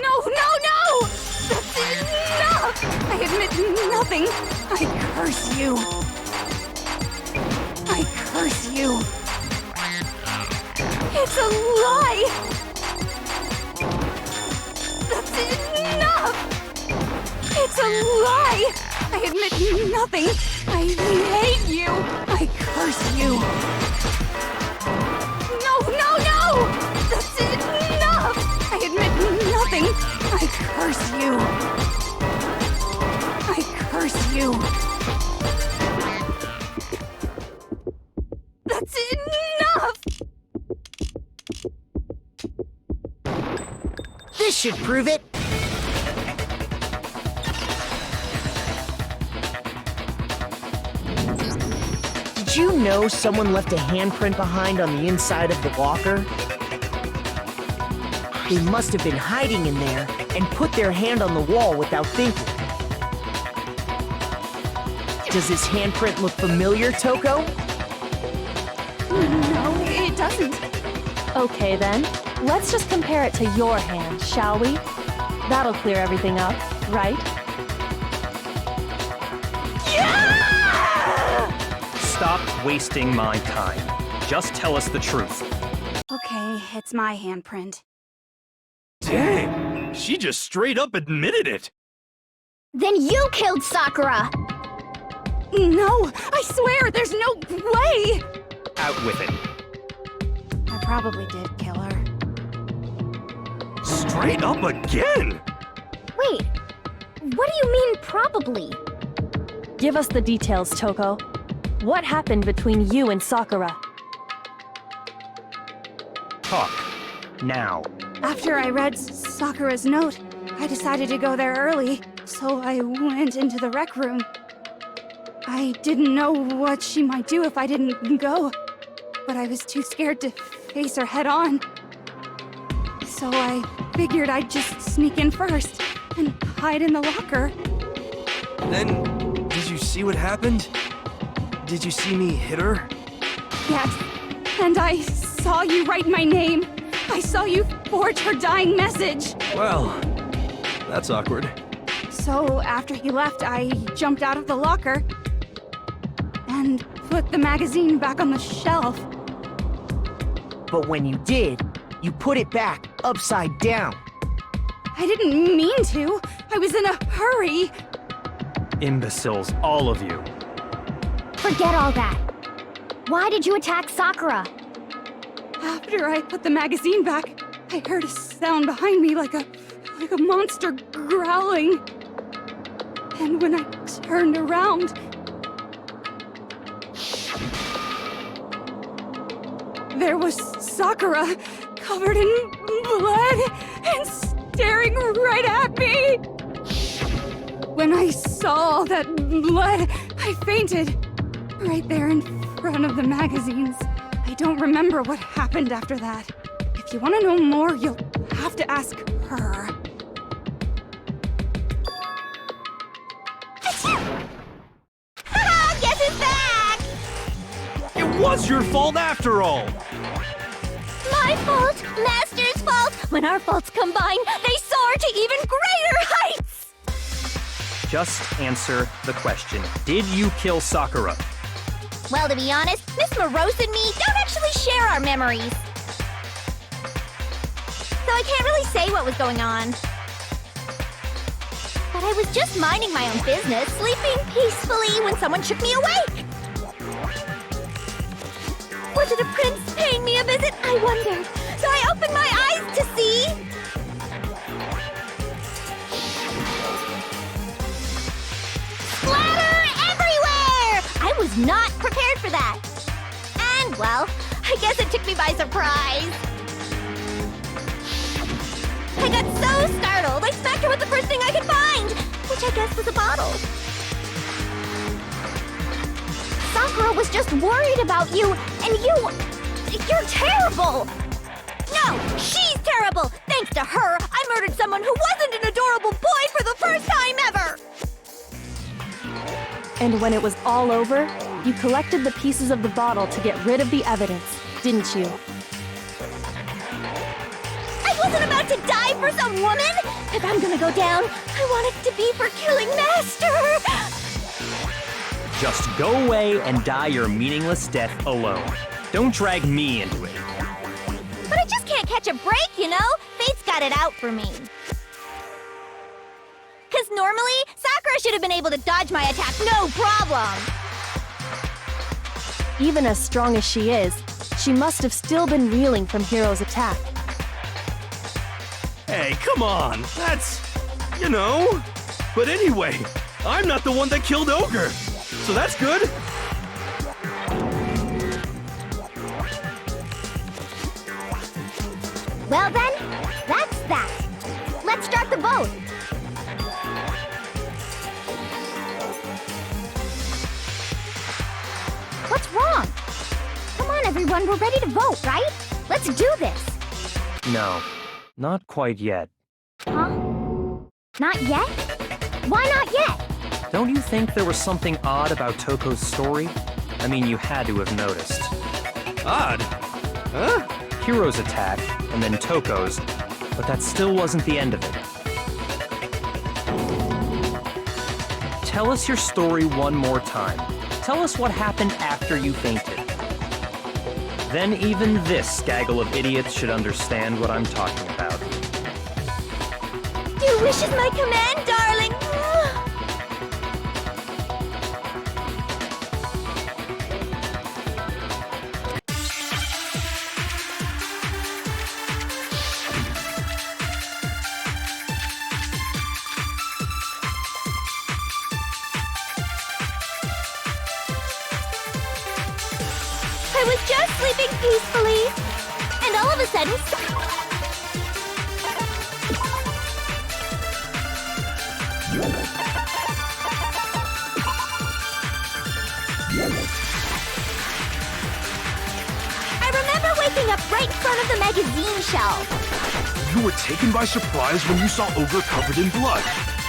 No, no, no! That's enough! I admit nothing. I curse you. I curse you! It's a lie! That's enough! It's a lie! I admit nothing! I hate you! I curse you! No! That's enough! I admit nothing! I curse you! I curse you! That's enough! This should prove it. Did you know someone left a handprint behind on the inside of the locker? They must have been hiding in there and put their hand on the wall without thinking. Does this handprint look familiar, Toko? No, it doesn't. Okay then, let's just compare it to your hand, shall we? That'll clear everything up, right? Stop wasting my time. Just tell us the truth. Okay, it's my handprint. Dang, she just straight up admitted it. Then you killed Sakura! No, I swear, there's no way! Out with it. I probably did kill her. Straight up again? Wait, what do you mean probably? Give us the details, Toko. What happened between you and Sakura? Talk. Now. After I read Sakura's note, I decided to go there early, so I went into the rec room. I didn't know what she might do if I didn't go, but I was too scared to face her head on. So I figured I'd just sneak in first and hide in the locker. Then, did you see what happened? Did you see me hit her? Yes, and I saw you write my name. I saw you forge her dying message. Well, that's awkward. So after he left, I jumped out of the locker and put the magazine back on the shelf. But when you did, you put it back upside down. I didn't mean to. I was in a hurry. Imbeciles, all of you. Forget all that. Why did you attack Sakura? After I put the magazine back, I heard a sound behind me like a monster growling. And when I turned around, there was Sakura, covered in blood and staring right at me. When I saw that blood, I fainted right there in front of the magazines. I don't remember what happened after that. If you want to know more, you'll have to ask her. Guess who's back? It was your fault after all! My fault, Master's fault. When our faults combine, they soar to even greater heights. Just answer the question. Did you kill Sakura? Well, to be honest, Miss Morose and me don't actually share our memories. So I can't really say what was going on. But I was just minding my own business, sleeping peacefully when someone shook me awake. Was it a prince paying me a visit? I wondered. So I opened my eyes to see... splatter everywhere! I was not prepared for that. And, well, I guess it took me by surprise. I got so startled, I smacked her with the first thing I could find, which I guess was a bottle. Sakura was just worried about you, and you're terrible! No, she's terrible! Thanks to her, I murdered someone who wasn't an adorable boy for the first time ever! And when it was all over, you collected the pieces of the bottle to get rid of the evidence, didn't you? I wasn't about to die for some woman! If I'm gonna go down, I want it to be for killing Master! Just go away and die your meaningless death alone. Don't drag me into it. But I just can't catch a break, you know? Fate's got it out for me. Because normally, Sakura should have been able to dodge my attack no problem. Even as strong as she is, she must have still been reeling from Hiro's attack. Hey, come on. That's, you know. But anyway, I'm not the one that killed Ogre. So that's good. Well then, that's that. Let's start the vote. What's wrong? Come on, everyone, we're ready to vote, right? Let's do this. No, not quite yet. Huh? Not yet? Why not yet? Don't you think there was something odd about Toko's story? I mean, you had to have noticed. Odd? Huh? Hiro's attack, and then Toko's, but that still wasn't the end of it. Tell us your story one more time. Tell us what happened after you fainted. Then even this gaggle of idiots should understand what I'm talking about. Your wish is my command, darling. I was just sleeping peacefully, and all of a sudden... I remember waking up right in front of the magazine shelf. You were taken by surprise when you saw Ogre covered in blood.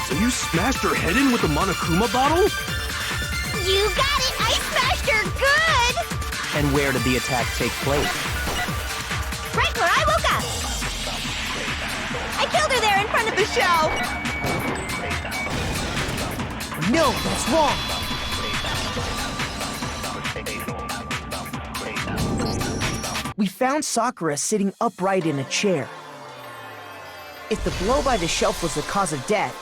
So you smashed her head in with the Monokuma bottle? You got it! I smashed her good! And where did the attack take place? Right where I woke up! I killed her there in front of the shelf! No, that's wrong. We found Sakura sitting upright in a chair. If the blow by the shelf was the cause of death,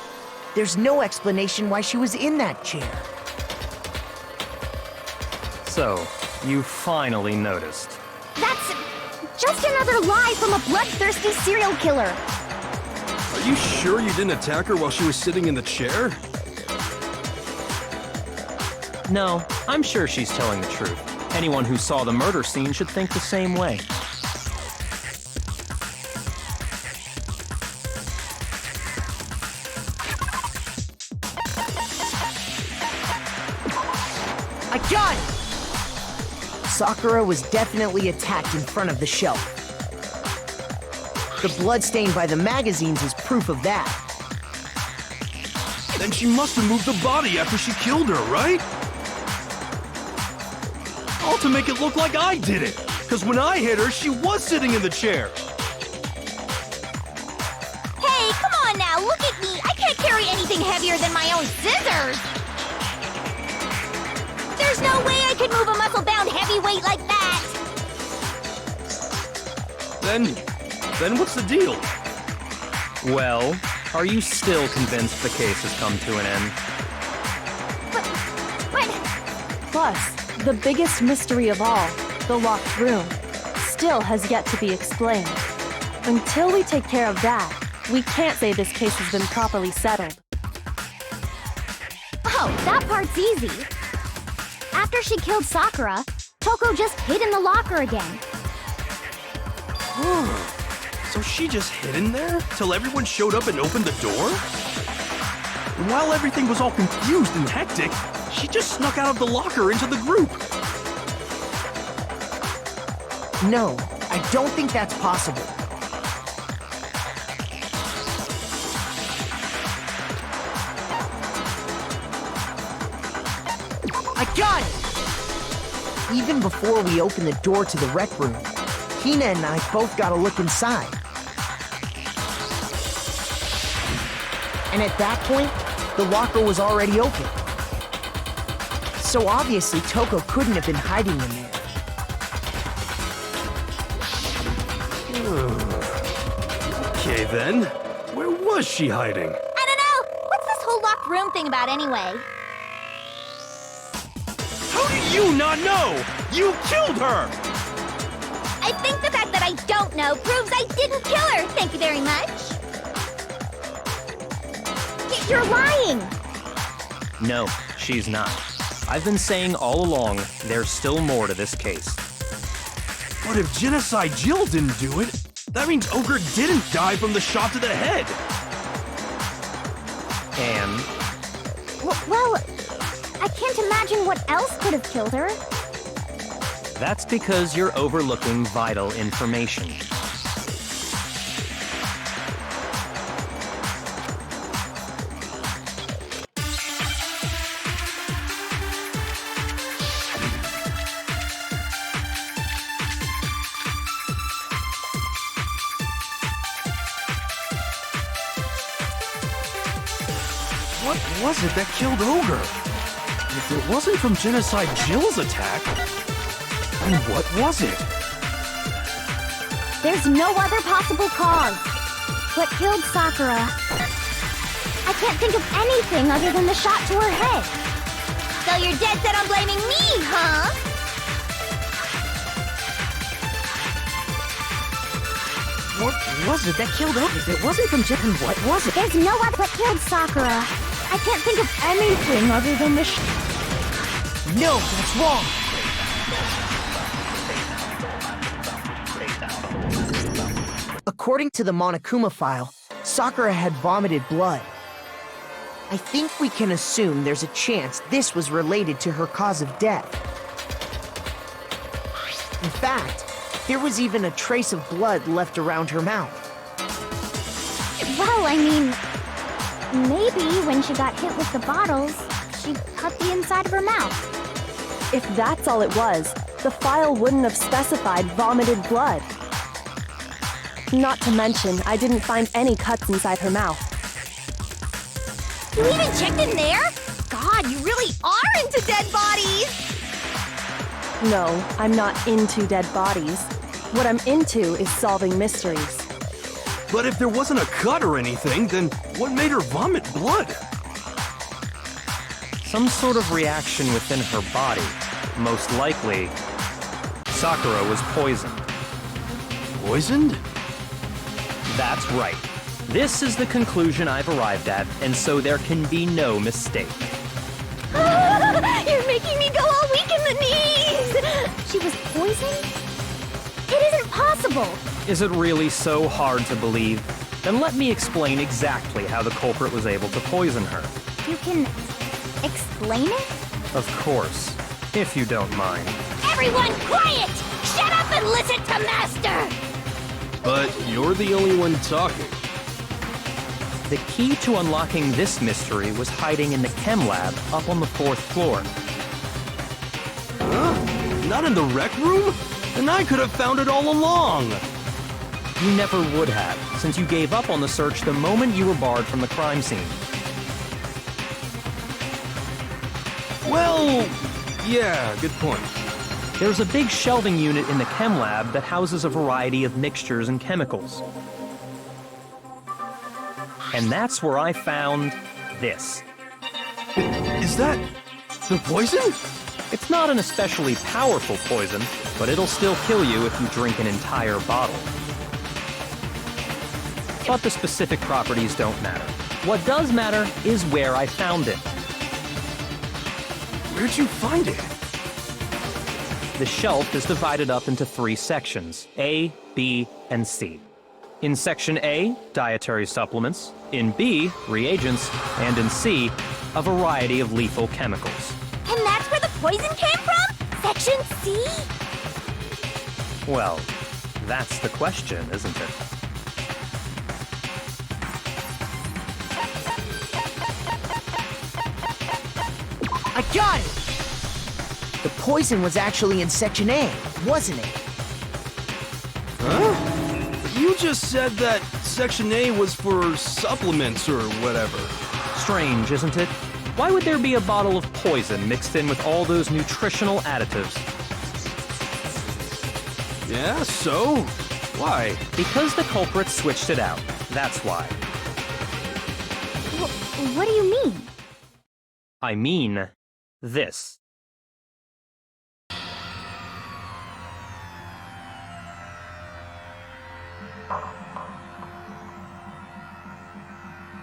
there's no explanation why she was in that chair. So, you finally noticed. That's just another lie from a bloodthirsty serial killer. Are you sure you didn't attack her while she was sitting in the chair? No, I'm sure she's telling the truth. Anyone who saw the murder scene should think the same way. I got it! Sakura was definitely attacked in front of the shelf. The blood stain by the magazines is proof of that. Then she must have moved the body after she killed her, right? All to make it look like I did it. Because when I hit her, she was sitting in the chair. Hey, come on now, look at me! I can't carry anything heavier than my own scissors! There's no way I could move a muscle-bound heavyweight like that! Then what's the deal? Well, are you still convinced the case has come to an end? But... Plus, the biggest mystery of all, the locked room, still has yet to be explained. Until we take care of that, we can't say this case has been properly settled. Oh, that part's easy. After she killed Sakura, Toko just hid in the locker again. So she just hid in there till everyone showed up and opened the door? And while everything was all confused and hectic, she just snuck out of the locker into the group. No, I don't think that's possible. I got it! Even before we open the door to the rec room, Hina and I both got a look inside. And at that point, the locker was already open. So obviously Toko couldn't have been hiding in there. Okay then, where was she hiding? I don't know. What's this whole locked room thing about anyway? How do you not know? You killed her! I think the fact that I don't know proves I didn't kill her. Thank you very much. You're lying. No, she's not. I've been saying all along, there's still more to this case. But if Genocide Jill didn't do it, that means Ogre didn't die from the shot to the head. And Well, I can't imagine what else could have killed her. that's because you're overlooking vital information. What was it that killed Ogre? If it wasn't from Genocide Jill's attack, then what was it? There's no other possible cause. What killed Sakura? I can't think of anything other than the shot to her head. So you're dead set on blaming me, huh? What was it that killed Ogre? If it wasn't from Jill, what was it? There's no other what killed Sakura. I can't think of anything other than the No, that's wrong! According to the Monokuma file, Sakura had vomited blood. I think we can assume there's a chance this was related to her cause of death. In fact, there was even a trace of blood left around her mouth. Well, I mean, maybe when she got hit with the bottles, she cut the inside of her mouth. If that's all it was, the file wouldn't have specified vomited blood. Not to mention, I didn't find any cuts inside her mouth. You even checked in there? God, you really are into dead bodies! No, I'm not into dead bodies. What I'm into is solving mysteries. But if there wasn't a cut or anything, then what made her vomit blood? Some sort of reaction within her body. Most likely, Sakura was poisoned. Poisoned? That's right. This is the conclusion I've arrived at, and so there can be no mistake. You're making me go all weak in the knees! She was poisoned? It isn't possible! Is it really so hard to believe? Then let me explain exactly how the culprit was able to poison her. You can explain it? Of course, if you don't mind. Everyone quiet! Shut up and listen to Master! But you're the only one talking. The key to unlocking this mystery was hiding in the chem lab up on the 4th floor. Huh? Not in the rec room? And I could have found it all along! You never would have, since you gave up on the search the moment you were barred from the crime scene. Well, yeah, good point. There's a big shelving unit in the chem lab that houses a variety of mixtures and chemicals. And that's where I found this. Is that the poison? It's not an especially powerful poison, but it'll still kill you if you drink an entire bottle. But the specific properties don't matter. What does matter is where I found it. Where'd you find it? The shelf is divided up into 3 sections, A, B, and C. In Section A, dietary supplements. In B, reagents. And in C, a variety of lethal chemicals. And that's where the poison came from? Section C? Well, that's the question, isn't it? I got it! The poison was actually in Section A, wasn't it? Huh? You just said that Section A was for supplements or whatever. Strange, isn't it? Why would there be a bottle of poison mixed in with all those nutritional additives? Yeah, so? Why? Because the culprit switched it out. That's why. What do you mean? I mean this.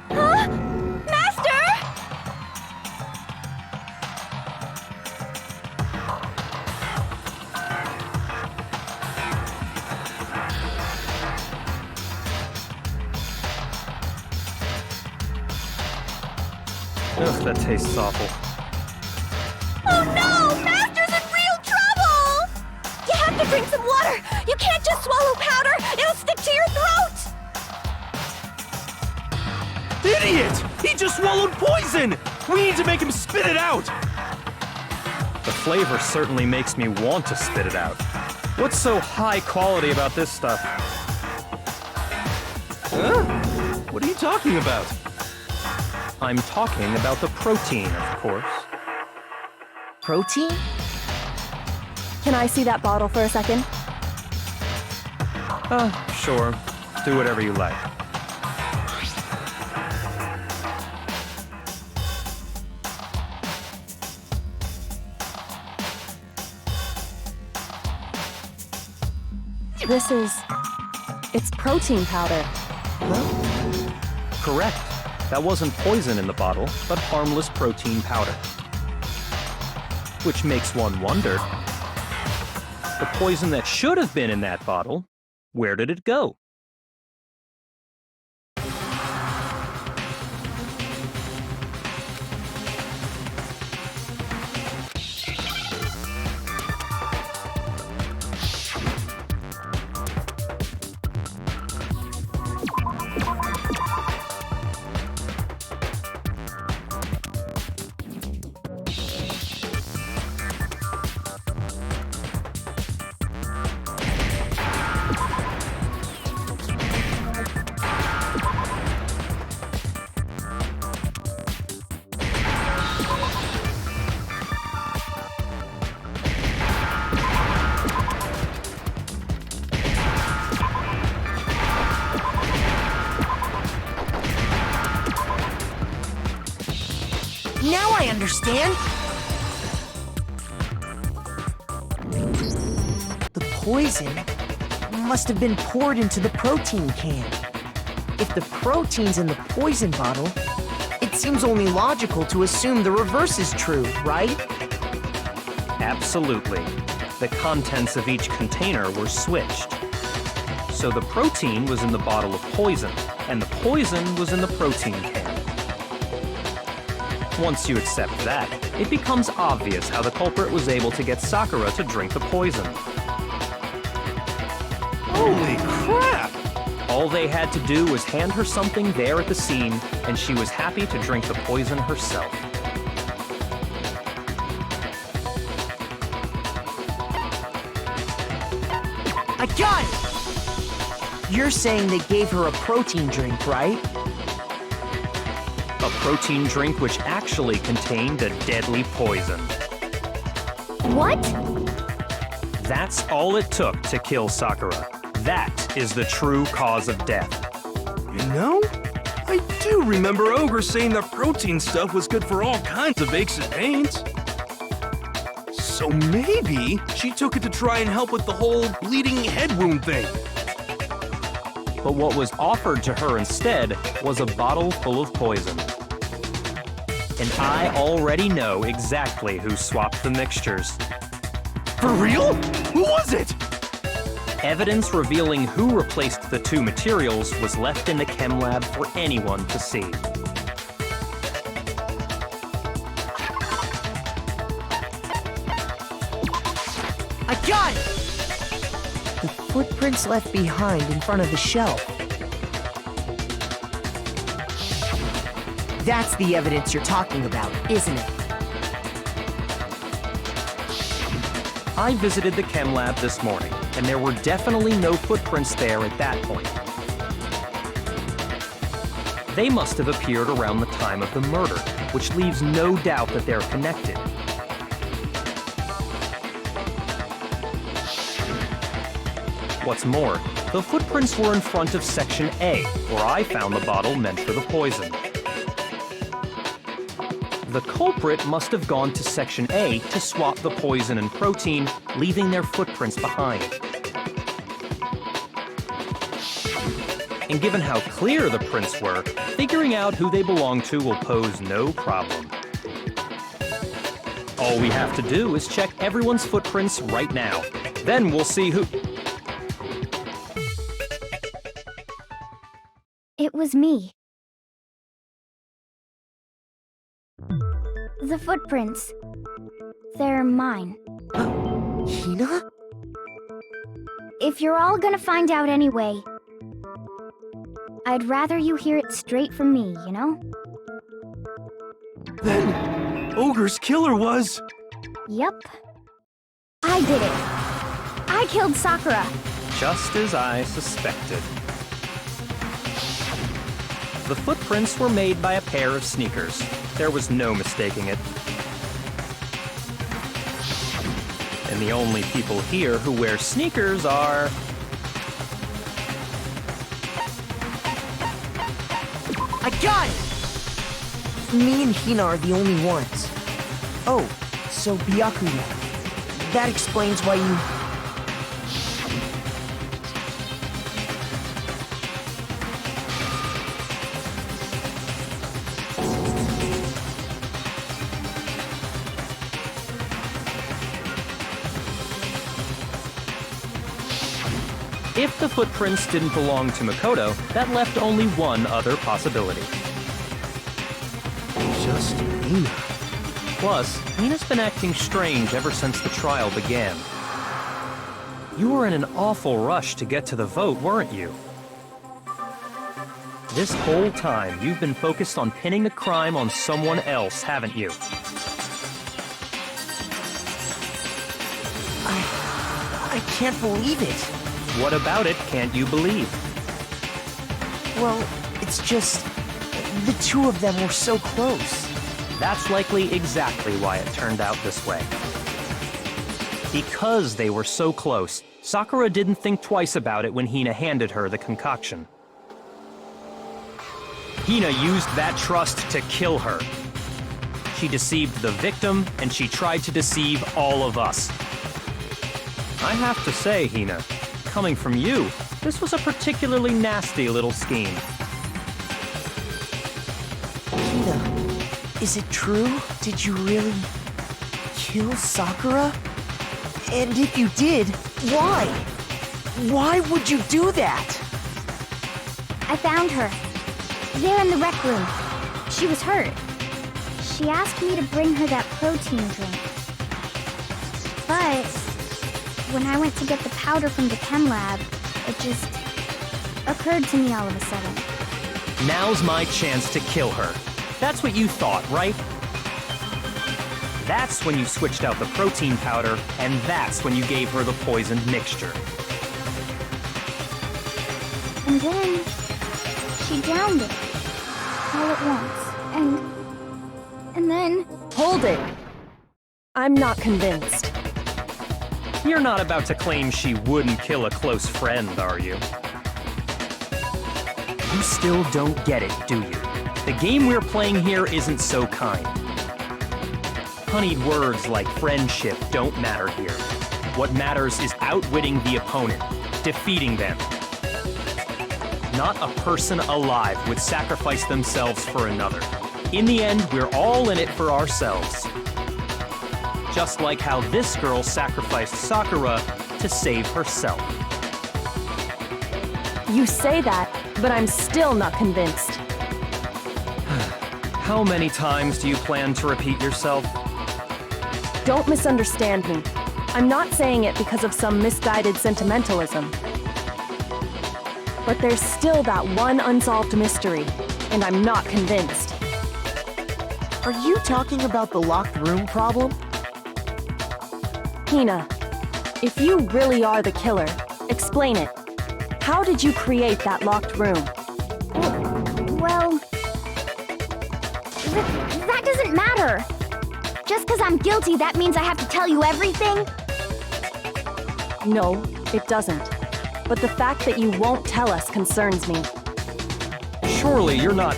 Huh? Master! Ugh, that tastes awful. Oh no! Master's in real trouble! You have to drink some water! You can't just swallow powder! It'll stick to your throat! Idiot! He just swallowed poison! We need to make him spit it out! The flavor certainly makes me want to spit it out. What's so high quality about this stuff? Huh? What are you talking about? I'm talking about the protein, of course. Protein? Can I see that bottle for a second? Sure. Do whatever you like. It's protein powder. Correct. That wasn't poison in the bottle, but harmless protein powder. Which makes one wonder, the poison that should have been in that bottle, where did it go? Now I understand! The poison must have been poured into the protein can. If the protein's in the poison bottle, it seems only logical to assume the reverse is true, right? Absolutely. The contents of each container were switched. So the protein was in the bottle of poison, and the poison was in the protein can. Once you accept that, it becomes obvious how the culprit was able to get Sakura to drink the poison. Holy crap! All they had to do was hand her something there at the scene, and she was happy to drink the poison herself. I got it! You're saying they gave her a protein drink, right? A protein drink which actually contained a deadly poison. What? That's all it took to kill Sakura. That is the true cause of death. You know, I do remember Ogre saying that protein stuff was good for all kinds of aches and pains. So maybe she took it to try and help with the whole bleeding head wound thing. But what was offered to her instead was a bottle full of poison. And I already know exactly who swapped the mixtures. For real? Who was it? Evidence revealing who replaced the two materials was left in the chem lab for anyone to see. I got it! The footprints left behind in front of the shelf. That's the evidence you're talking about, isn't it? I visited the chem lab this morning, and there were definitely no footprints there at that point. They must have appeared around the time of the murder, which leaves no doubt that they're connected. What's more, the footprints were in front of Section A, where I found the bottle meant for the poison. The culprit must have gone to Section A to swap the poison and protein, leaving their footprints behind. And given how clear the prints were, figuring out who they belong to will pose no problem. All we have to do is check everyone's footprints right now. Then we'll see who... It was me. The footprints. They're mine. Hina? If you're all gonna find out anyway, I'd rather you hear it straight from me, you know? Then, Ogre's killer was... Yep. I did it. I killed Sakura. Just as I suspected. The footprints were made by a pair of sneakers. There was no mistaking it. And the only people here who wear sneakers are... I got it! Me and Hina are the only ones. Oh, so Byakuya. That explains why you... If the footprints didn't belong to Makoto, that left only one other possibility. Just Hina. Plus, Hina's been acting strange ever since the trial began. You were in an awful rush to get to the vote, weren't you? This whole time, you've been focused on pinning the crime on someone else, haven't you? I can't believe it. What about it can't you believe? Well, it's just... the two of them were so close. That's likely exactly why it turned out this way. Because they were so close, Sakura didn't think twice about it when Hina handed her the concoction. Hina used that trust to kill her. She deceived the victim, and she tried to deceive all of us. I have to say, Hina, coming from you, this was a particularly nasty little scheme. Hina, is it true? Did you really kill Sakura? And if you did, why? Why would you do that? I found her. There in the rec room. She was hurt. She asked me to bring her that protein drink. But when I went to get the powder from the chem lab, it just occurred to me all of a sudden. Now's my chance to kill her. That's what you thought, right? That's when you switched out the protein powder, and that's when you gave her the poisoned mixture. And then she downed it all at once. And then... Hold it! I'm not convinced. You're not about to claim she wouldn't kill a close friend, are you? You still don't get it, do you? The game we're playing here isn't so kind. Honeyed words like friendship don't matter here. What matters is outwitting the opponent, defeating them. Not a person alive would sacrifice themselves for another. In the end, we're all in it for ourselves. Just like how this girl sacrificed Sakura to save herself. You say that, but I'm still not convinced. How many times do you plan to repeat yourself? Don't misunderstand me. I'm not saying it because of some misguided sentimentalism. But there's still that one unsolved mystery, and I'm not convinced. Are you talking about the locked room problem? Hina, if you really are the killer, explain it. How did you create that locked room? Well, that doesn't matter. Just because I'm guilty, that means I have to tell you everything? No, it doesn't. But the fact that you won't tell us concerns me. Surely you're not...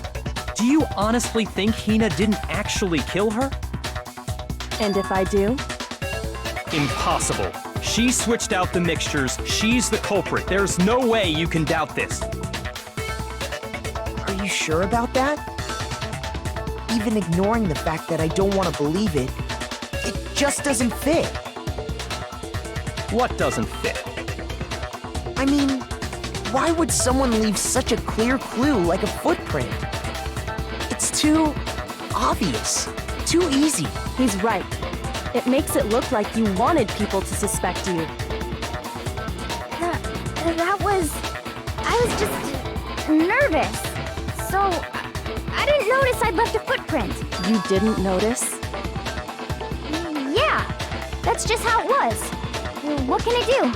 Do you honestly think Hina didn't actually kill her? And if I do? Impossible. She switched out the mixtures. She's the culprit. There's no way you can doubt this. Are you sure about that? Even ignoring the fact that I don't want to believe it, it just doesn't fit. What doesn't fit? I mean, why would someone leave such a clear clue like a footprint? It's too obvious, too easy. He's right. It makes it look like you wanted people to suspect you. I was just nervous. So, I didn't notice I'd left a footprint. You didn't notice? Yeah, that's just how it was. What can I do?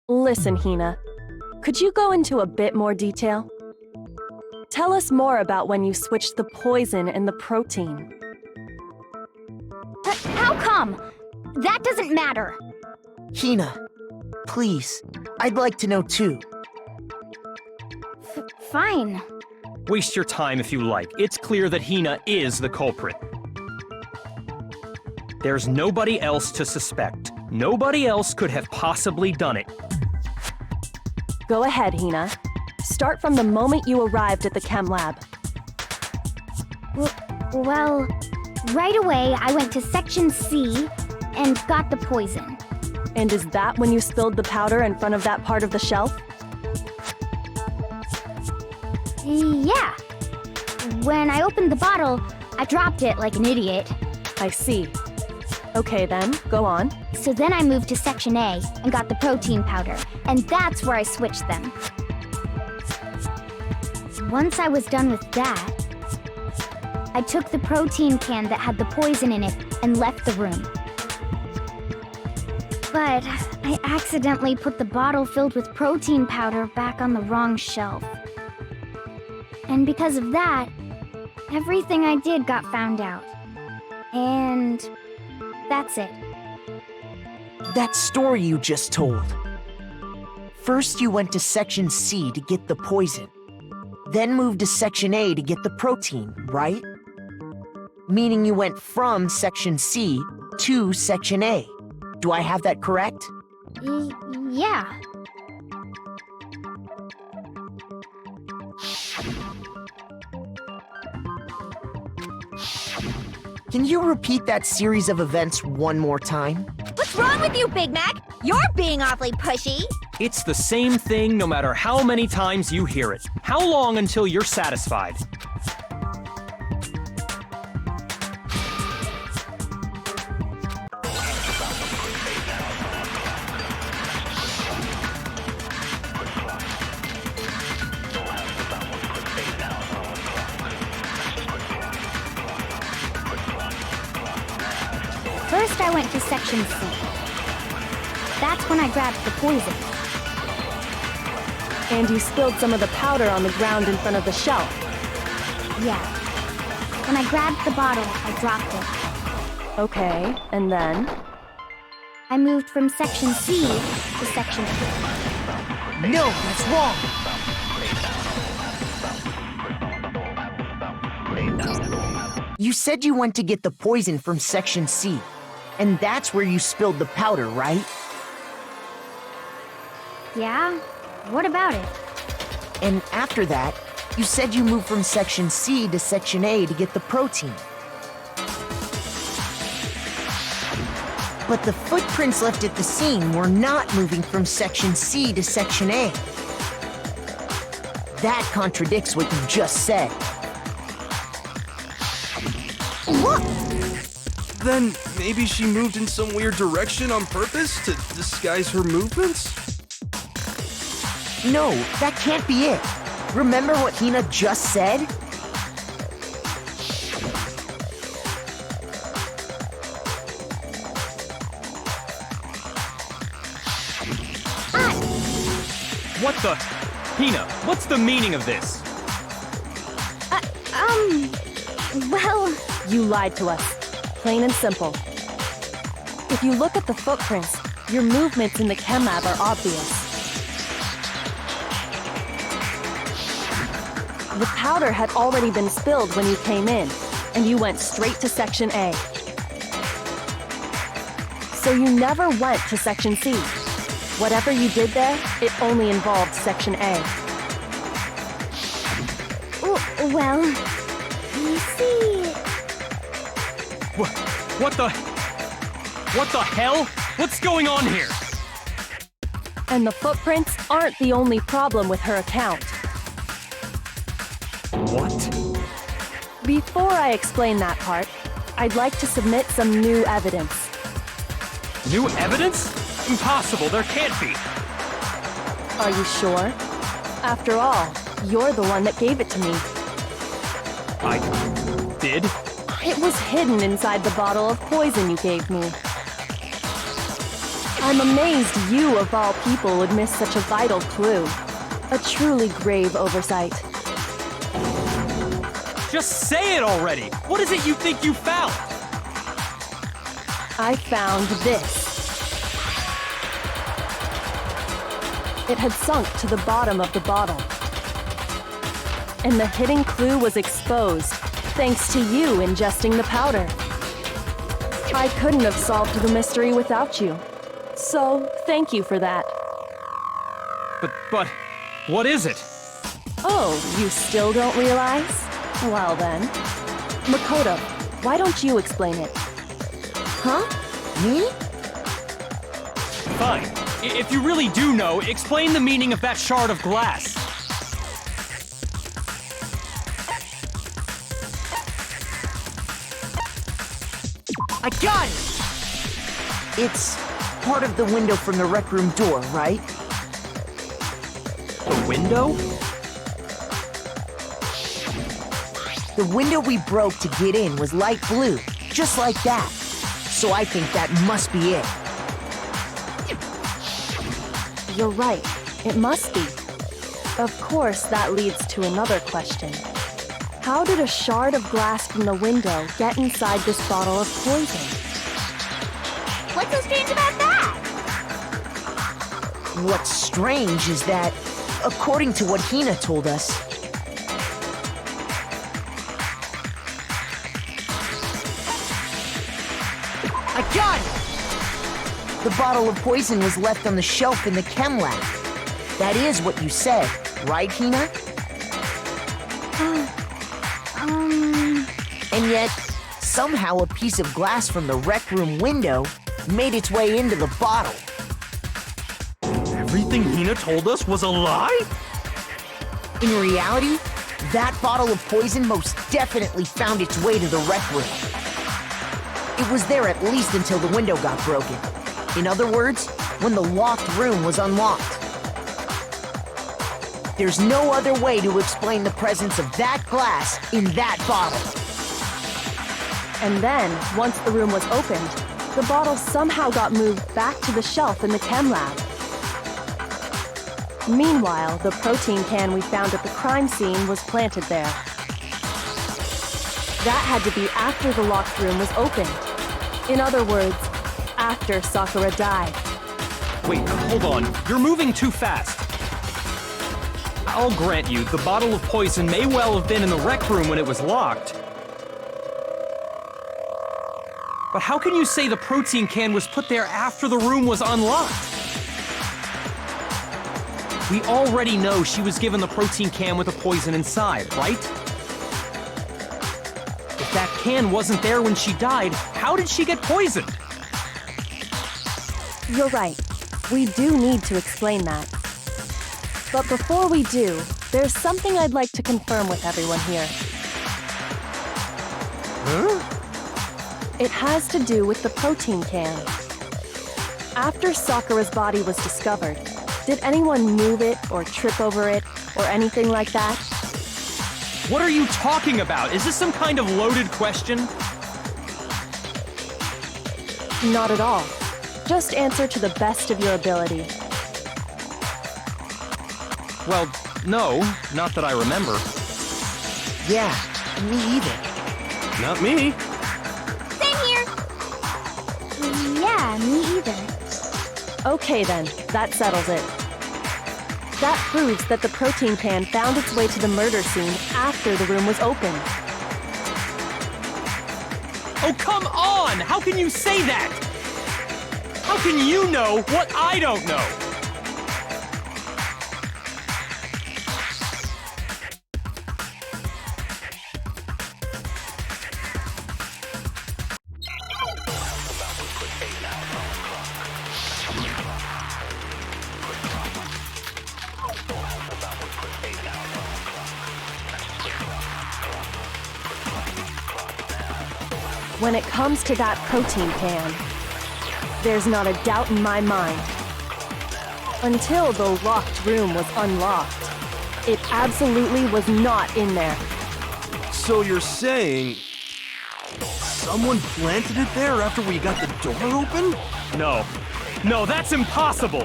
Listen, Hina. Could you go into a bit more detail? Tell us more about when you switched the poison and the protein. How come? That doesn't matter. Hina, please, I'd like to know too. Fine. Waste your time if you like. It's clear that Hina is the culprit. There's nobody else to suspect. Nobody else could have possibly done it. Go ahead, Hina. Start from the moment you arrived at the chem lab. Well, right away I went to Section C and got the poison. And is that when you spilled the powder in front of that part of the shelf? Yeah. When I opened the bottle, I dropped it like an idiot. I see. Okay then, go on. So then I moved to Section A and got the protein powder, and that's where I switched them. Once I was done with that, I took the protein can that had the poison in it and left the room. But I accidentally put the bottle filled with protein powder back on the wrong shelf. And because of that, everything I did got found out. And that's it. That story you just told. First you went to Section C to get the poison, then moved to Section A to get the protein, right? Meaning you went from Section C to Section A. Do I have that correct? Yeah. Can you repeat that series of events one more time? What's wrong with you, Big Mac? You're being awfully pushy. It's the same thing no matter how many times you hear it. How long until you're satisfied? First, I went to Section C. That's when I grabbed the poison. And you spilled some of the powder on the ground in front of the shelf. Yeah. When I grabbed the bottle, I dropped it. Okay, and then? I moved from Section C to Section B. No, that's wrong! You said you went to get the poison from Section C, and that's where you spilled the powder, right? Yeah? What about it? And after that, you said you moved from Section C to Section A to get the protein. But the footprints left at the scene were not moving from Section C to Section A. That contradicts what you just said. Look! Then maybe she moved in some weird direction on purpose to disguise her movements? No, that can't be it. Remember what Hina just said? What the... Hina, what's the meaning of this? Well, You lied to us. Plain and simple. If you look at the footprints, your movements in the chem lab are obvious. The powder had already been spilled when you came in, and you went straight to Section A. So you never went to Section C. Whatever you did there, it only involved Section A. well, you see... What the hell? What's going on here? And the footprints aren't the only problem with her account. What? Before I explain that part, I'd like to submit some new evidence. New evidence? Impossible, there can't be. Are you sure? After all, you're the one that gave it to me. I did? It was hidden inside the bottle of poison you gave me. I'm amazed you, of all people, would miss such a vital clue. A truly grave oversight. Just say it already! What is it you think you found? I found this. It had sunk to the bottom of the bottle. And the hidden clue was exposed, thanks to you ingesting the powder. I couldn't have solved the mystery without you. So, thank you for that. But, what is it? Oh, you still don't realize? Well then. Makoto, why don't you explain it? Huh? Me? Fine. If you really do know, explain the meaning of that shard of glass. I got it! It's part of the window from the rec room door, right? The window? The window we broke to get in was light blue, just like that. So I think that must be it. You're right. It must be. Of course, that leads to another question. How did a shard of glass from the window get inside this bottle of poison? What's so strange about that? What's strange is that, according to what Hina told us, I got it! The bottle of poison was left on the shelf in the chem lab. That is what you said, right, Hina? And yet, somehow a piece of glass from the rec room window made its way into the bottle. Everything Hina told us was a lie? In reality, that bottle of poison most definitely found its way to the rec room. It was there at least until the window got broken. In other words, when the locked room was unlocked. There's no other way to explain the presence of that glass in that bottle. And then, once the room was opened, the bottle somehow got moved back to the shelf in the chem lab. Meanwhile, the protein can we found at the crime scene was planted there. That had to be after the locked room was opened. In other words, after Sakura died. Wait, hold on. You're moving too fast. I'll grant you, the bottle of poison may well have been in the rec room when it was locked. But how can you say the protein can was put there after the room was unlocked? We already know she was given the protein can with the poison inside, right? If that can wasn't there when she died, how did she get poisoned? You're right. We do need to explain that. But before we do, there's something I'd like to confirm with everyone here. Huh? It has to do with the protein can. After Sakura's body was discovered, did anyone move it or trip over it or anything like that? What are you talking about? Is this some kind of loaded question? Not at all. Just answer to the best of your ability. Well, no, not that I remember. Yeah, Me either. Not me. Same here. Yeah, me either. Okay then, that settles it. That proves that the protein can found its way to the murder scene after the room was opened. Oh, come on! How can you say that? How can you know what I don't know? When it comes to that protein can, there's not a doubt in my mind. Until the locked room was unlocked, it absolutely was not in there. So you're saying someone planted it there after we got the door open? No. No, that's impossible!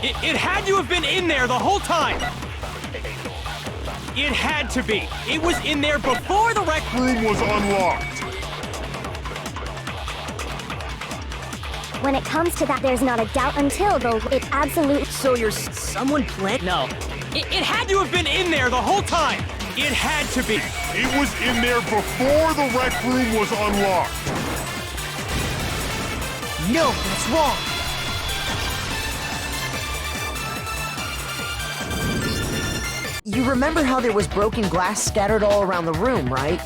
It had to have been in there the whole time! It had to be! It was in there before the rec room was unlocked! When it comes to that, there's not a doubt until it absolutely. So you're someone planted? No. It had to have been in there the whole time! It had to be! It was in there before the rec room was unlocked. No, that's wrong. You remember how there was broken glass scattered all around the room, right?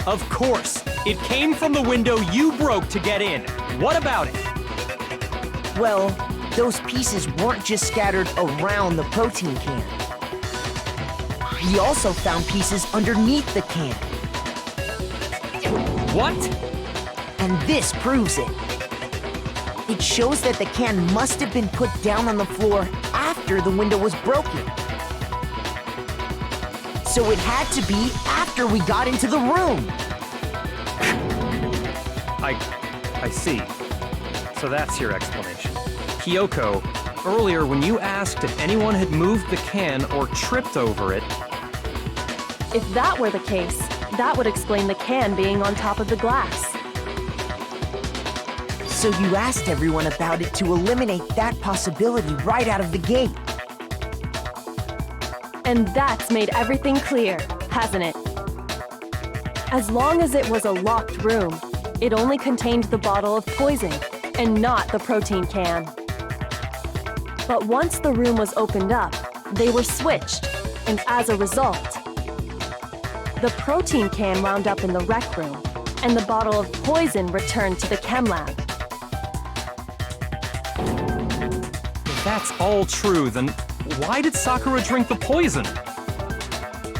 Of course! It came from the window you broke to get in. What about it? Well, those pieces weren't just scattered around the protein can. We also found pieces underneath the can. What? And this proves it. It shows that the can must have been put down on the floor after the window was broken. So it had to be after we got into the room. I see. So that's your explanation. Kyoko, earlier when you asked if anyone had moved the can or tripped over it... If that were the case, that would explain the can being on top of the glass. So you asked everyone about it to eliminate that possibility right out of the gate. And that's made everything clear, hasn't it? As long as it was a locked room, it only contained the bottle of poison, and not the protein can. But once the room was opened up, they were switched, and as a result, the protein can wound up in the rec room, and the bottle of poison returned to the chem lab. If that's all true, then why did Sakura drink the poison?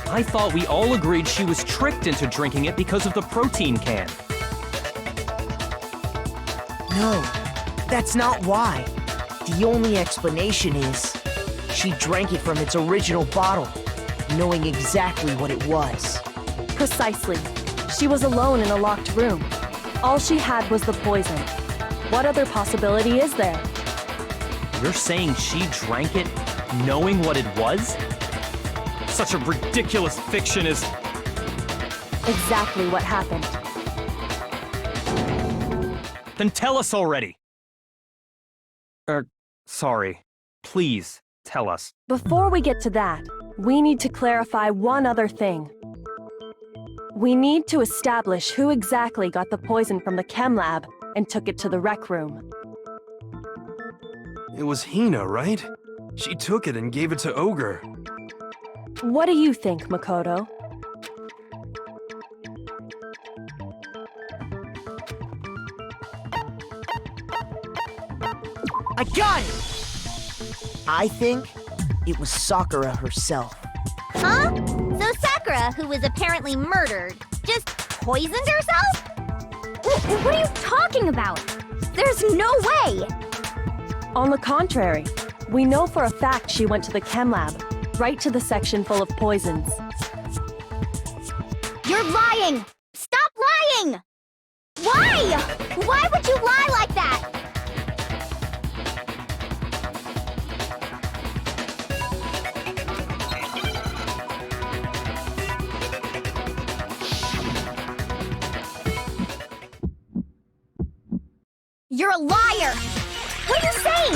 I thought we all agreed she was tricked into drinking it because of the protein can. No, that's not why. The only explanation is she drank it from its original bottle, knowing exactly what it was. Precisely. She was alone in a locked room. All she had was the poison. What other possibility is there? You're saying she drank it knowing what it was? Such a ridiculous fiction is... Exactly what happened. Then tell us already! Sorry. Please, tell us. Before we get to that, we need to clarify one other thing. We need to establish who exactly got the poison from the chem lab and took it to the rec room. It was Hina, right? She took it and gave it to Ogre. What do you think, Makoto? I got it! I think it was Sakura herself. Huh? So Sakura, who was apparently murdered, just poisoned herself? What are you talking about? There's no way! On the contrary, we know for a fact she went to the chem lab, right to the section full of poisons. You're lying! Stop lying! Why? Why would you lie like that? You're a liar! What are you saying?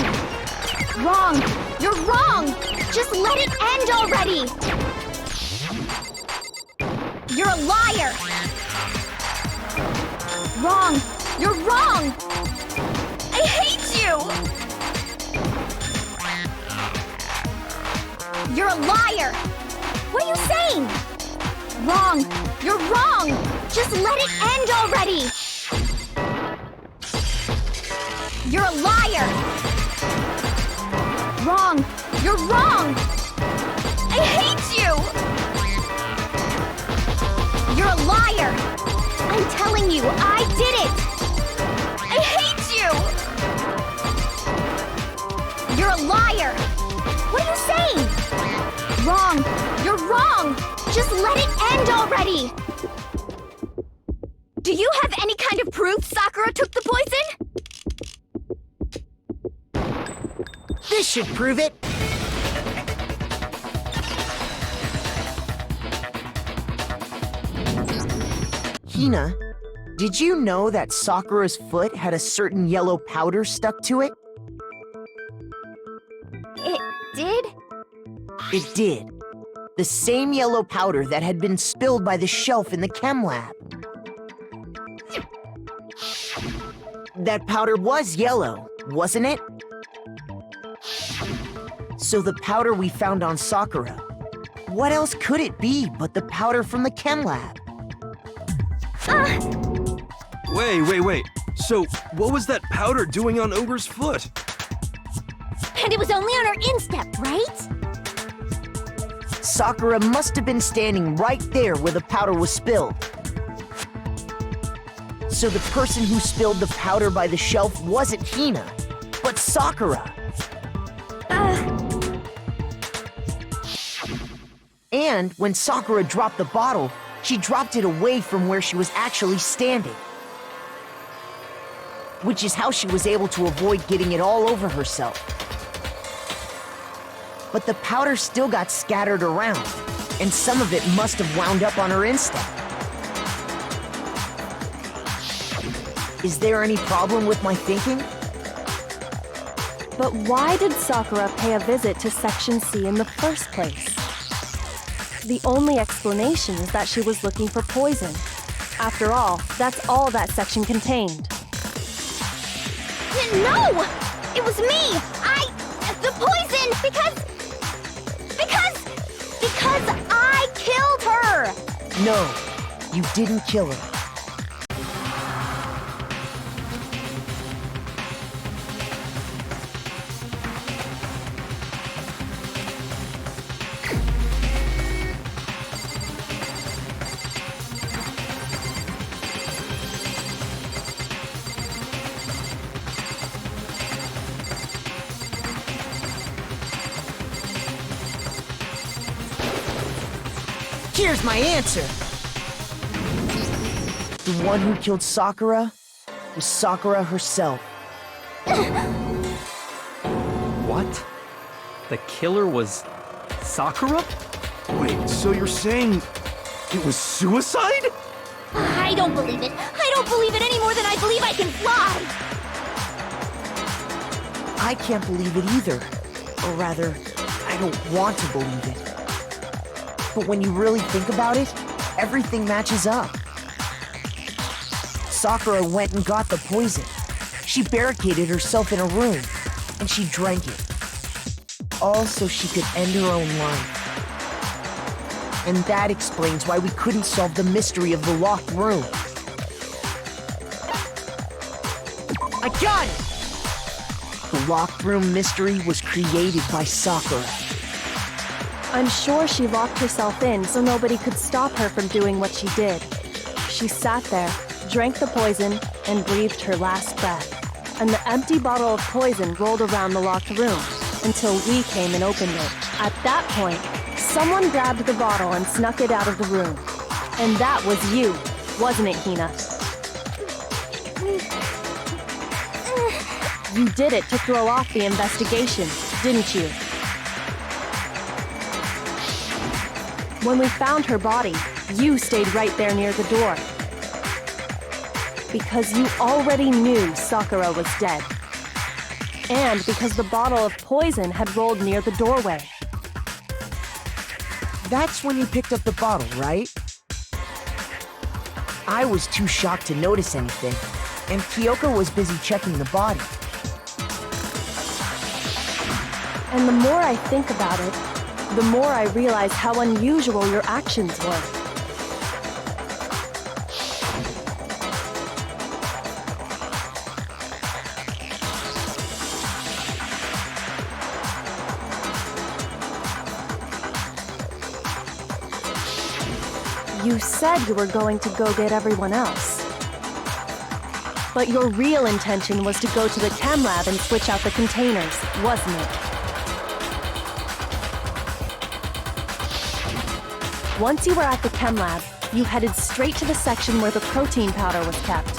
Wrong! You're wrong! Just let it end already! You're a liar! Wrong! You're wrong! I hate you! You're a liar! What are you saying? Wrong! You're wrong! Just let it end already! You're a liar! Wrong! You're wrong! I hate you! You're a liar! I'm telling you, I did it! I hate you! You're a liar! What are you saying? Wrong! You're wrong! Just let it end already! Do you have any kind of proof Sakura took the poison? This should prove it. Hina, did you know that Sakura's foot had a certain yellow powder stuck to it? It did? It did. The same yellow powder that had been spilled by the shelf in the chem lab. That powder was yellow, wasn't it? So the powder we found on Sakura, what else could it be but the powder from the chem lab? Wait. So, what was that powder doing on Ogre's foot? And it was only on her instep, right? Sakura must have been standing right there where the powder was spilled. So the person who spilled the powder by the shelf wasn't Hina, but Sakura. And when Sakura dropped the bottle, she dropped it away from where she was actually standing. Which is how she was able to avoid getting it all over herself. But the powder still got scattered around, and some of it must have wound up on her instep. Is there any problem with my thinking? But why did Sakura pay a visit to Section C in the first place? The only explanation is that she was looking for poison. After all, that's all that section contained. No! It was me! The poison! Because I killed her! No, you didn't kill her. Here's my answer. The one who killed Sakura was Sakura herself. What? The killer was Sakura? Wait, so you're saying it was suicide? I don't believe it. I don't believe it any more than I believe I can fly! I can't believe it either. Or rather, I don't want to believe it. But when you really think about it, everything matches up. Sakura went and got the poison. She barricaded herself in a room, and she drank it. All so she could end her own life. And that explains why we couldn't solve the mystery of the locked room. I got it! The locked room mystery was created by Sakura. I'm sure she locked herself in so nobody could stop her from doing what she did. She sat there, drank the poison, and breathed her last breath. And the empty bottle of poison rolled around the locked room until we came and opened it. At that point, someone grabbed the bottle and snuck it out of the room. And that was you, wasn't it, Hina? You did it to throw off the investigation, didn't you? When we found her body, you stayed right there near the door. Because you already knew Sakura was dead. And because the bottle of poison had rolled near the doorway. That's when you picked up the bottle, right? I was too shocked to notice anything, and Kyoko was busy checking the body. And the more I think about it, the more I realize how unusual your actions were. You said you were going to go get everyone else. But your real intention was to go to the chem lab and switch out the containers, wasn't it? Once you were at the chem lab, you headed straight to the section where the protein powder was kept.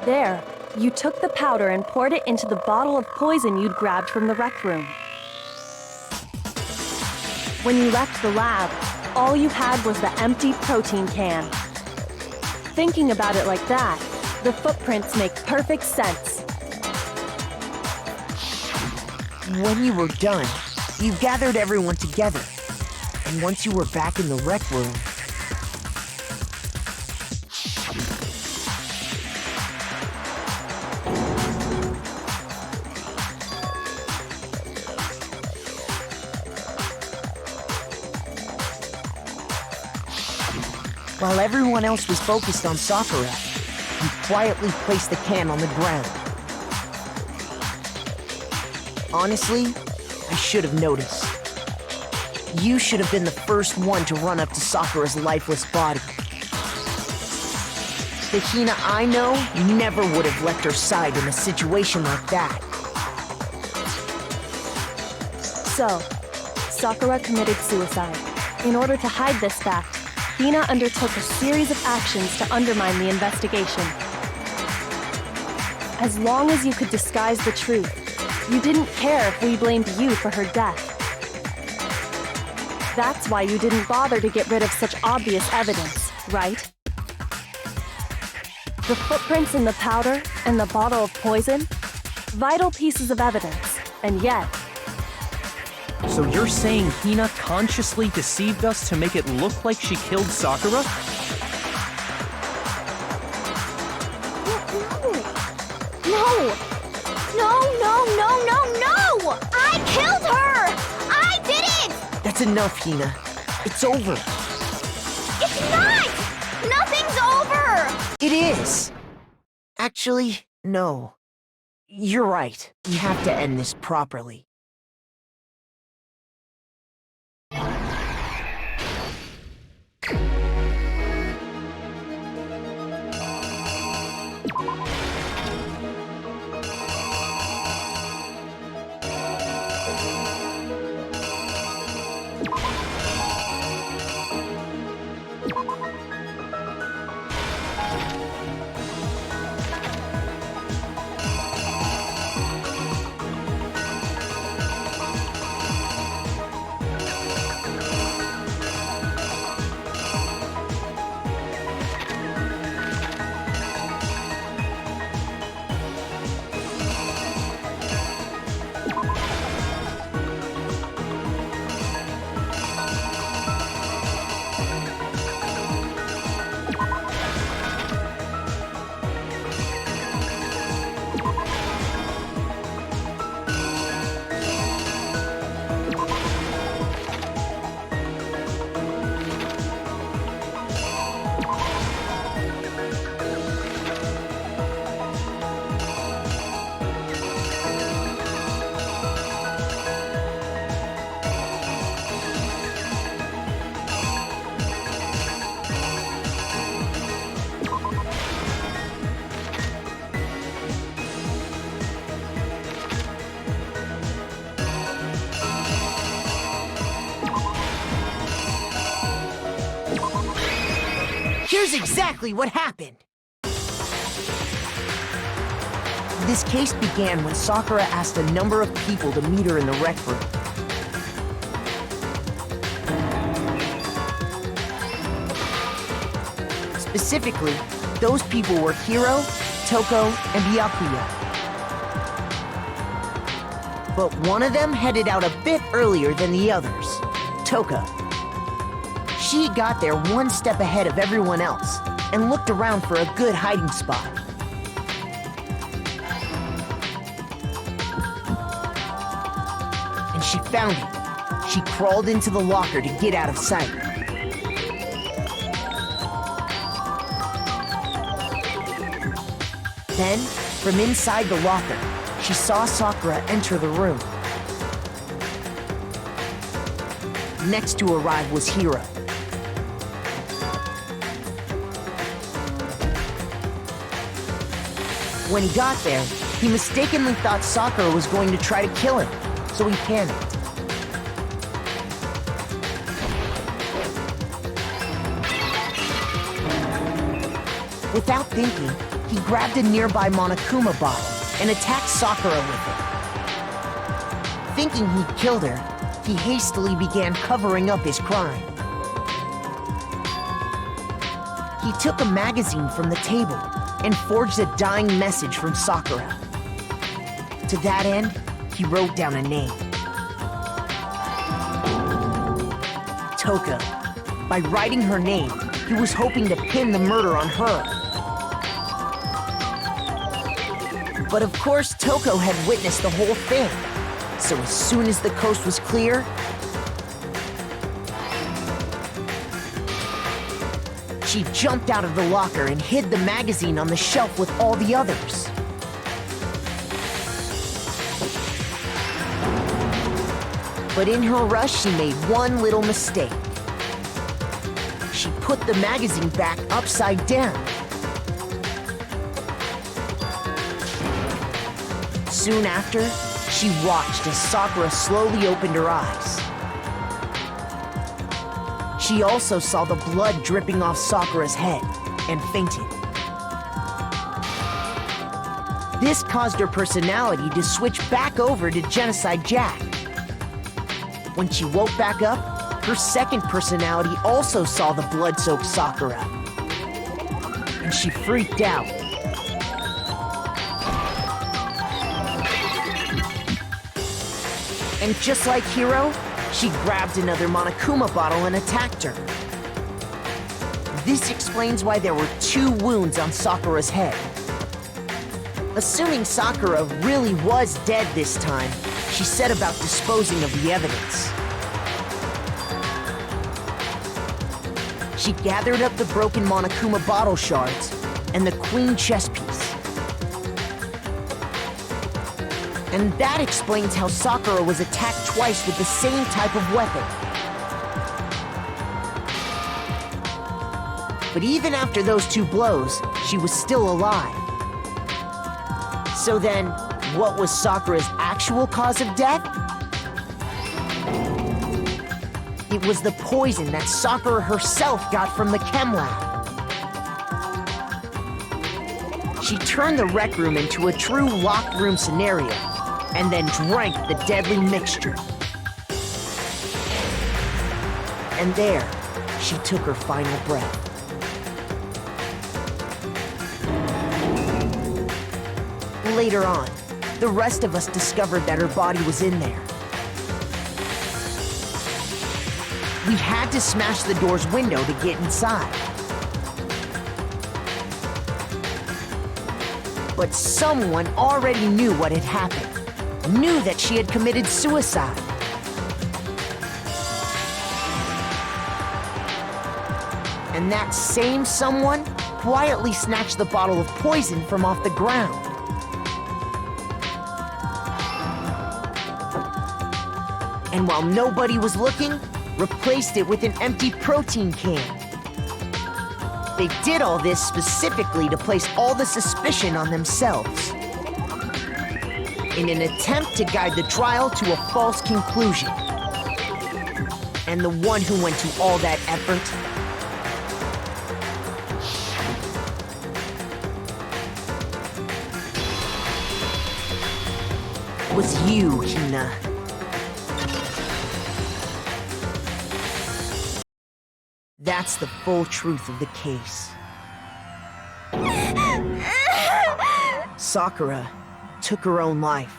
There, you took the powder and poured it into the bottle of poison you'd grabbed from the rec room. When you left the lab, all you had was the empty protein can. Thinking about it like that, the footprints make perfect sense. When you were done, you gathered everyone together. And once you were back in the rec room, while everyone else was focused on Sakura, you quietly placed the can on the ground. Honestly, I should have noticed. You should have been the first one to run up to Sakura's lifeless body. The Hina I know never would have left her side in a situation like that. So, Sakura committed suicide. In order to hide this fact, Hina undertook a series of actions to undermine the investigation. As long as you could disguise the truth, you didn't care if we blamed you for her death. That's why you didn't bother to get rid of such obvious evidence, right? The footprints in the powder and the bottle of poison? Vital pieces of evidence, and yet... So you're saying Hina consciously deceived us to make it look like she killed Sakura? No! I killed her! I did it! That's enough, Hina. It's over. It's not! Nothing's over! It is! Actually, no. You're right. We have to end this properly. Here's exactly what happened. This case began when Sakura asked a number of people to meet her in the rec room. Specifically, those people were Hiro, Toko, and Byakuya. But one of them headed out a bit earlier than the others, Toka. She got there one step ahead of everyone else and looked around for a good hiding spot. And she found it. She crawled into the locker to get out of sight. Then, from inside the locker, she saw Sakura enter the room. Next to arrive was Hiro. When he got there, he mistakenly thought Sakura was going to try to kill him, so he panicked. Without thinking, he grabbed a nearby Monokuma bottle and attacked Sakura with it. Thinking he'd killed her, he hastily began covering up his crime. He took a magazine from the table and forged a dying message from Sakura. To that end, he wrote down a name. Toka. By writing her name, he was hoping to pin the murder on her. But of course, Toko had witnessed the whole thing. So as soon as the coast was clear, she jumped out of the locker and hid the magazine on the shelf with all the others. But in her rush, she made one little mistake. She put the magazine back upside down. Soon after, she watched as Sakura slowly opened her eyes. She also saw the blood dripping off Sakura's head and fainted. This caused her personality to switch back over to Genocide Jack. When she woke back up, her second personality also saw the blood-soaked Sakura. And she freaked out. And just like Hiro, she grabbed another Monokuma bottle and attacked her. This explains why there were 2 wounds on Sakura's head. Assuming Sakura really was dead this time, she set about disposing of the evidence. She gathered up the broken Monokuma bottle shards and the queen chess piece. And that explains how Sakura was attacked twice with the same type of weapon. But even after those 2 blows, she was still alive. So then, what was Sakura's actual cause of death? It was the poison that Sakura herself got from the chem lab. She turned the rec room into a true locked room scenario, and then drank the deadly mixture. And there, she took her final breath. Later on, the rest of us discovered that her body was in there. We had to smash the door's window to get inside. But someone already knew what had happened. Knew that she had committed suicide. And that same someone quietly snatched the bottle of poison from off the ground. And while nobody was looking, replaced it with an empty protein can. They did all this specifically to place all the suspicion on themselves, in an attempt to guide the trial to a false conclusion. And the one who went to all that effort was you, Hina. That's the full truth of the case. Sakura took her own life,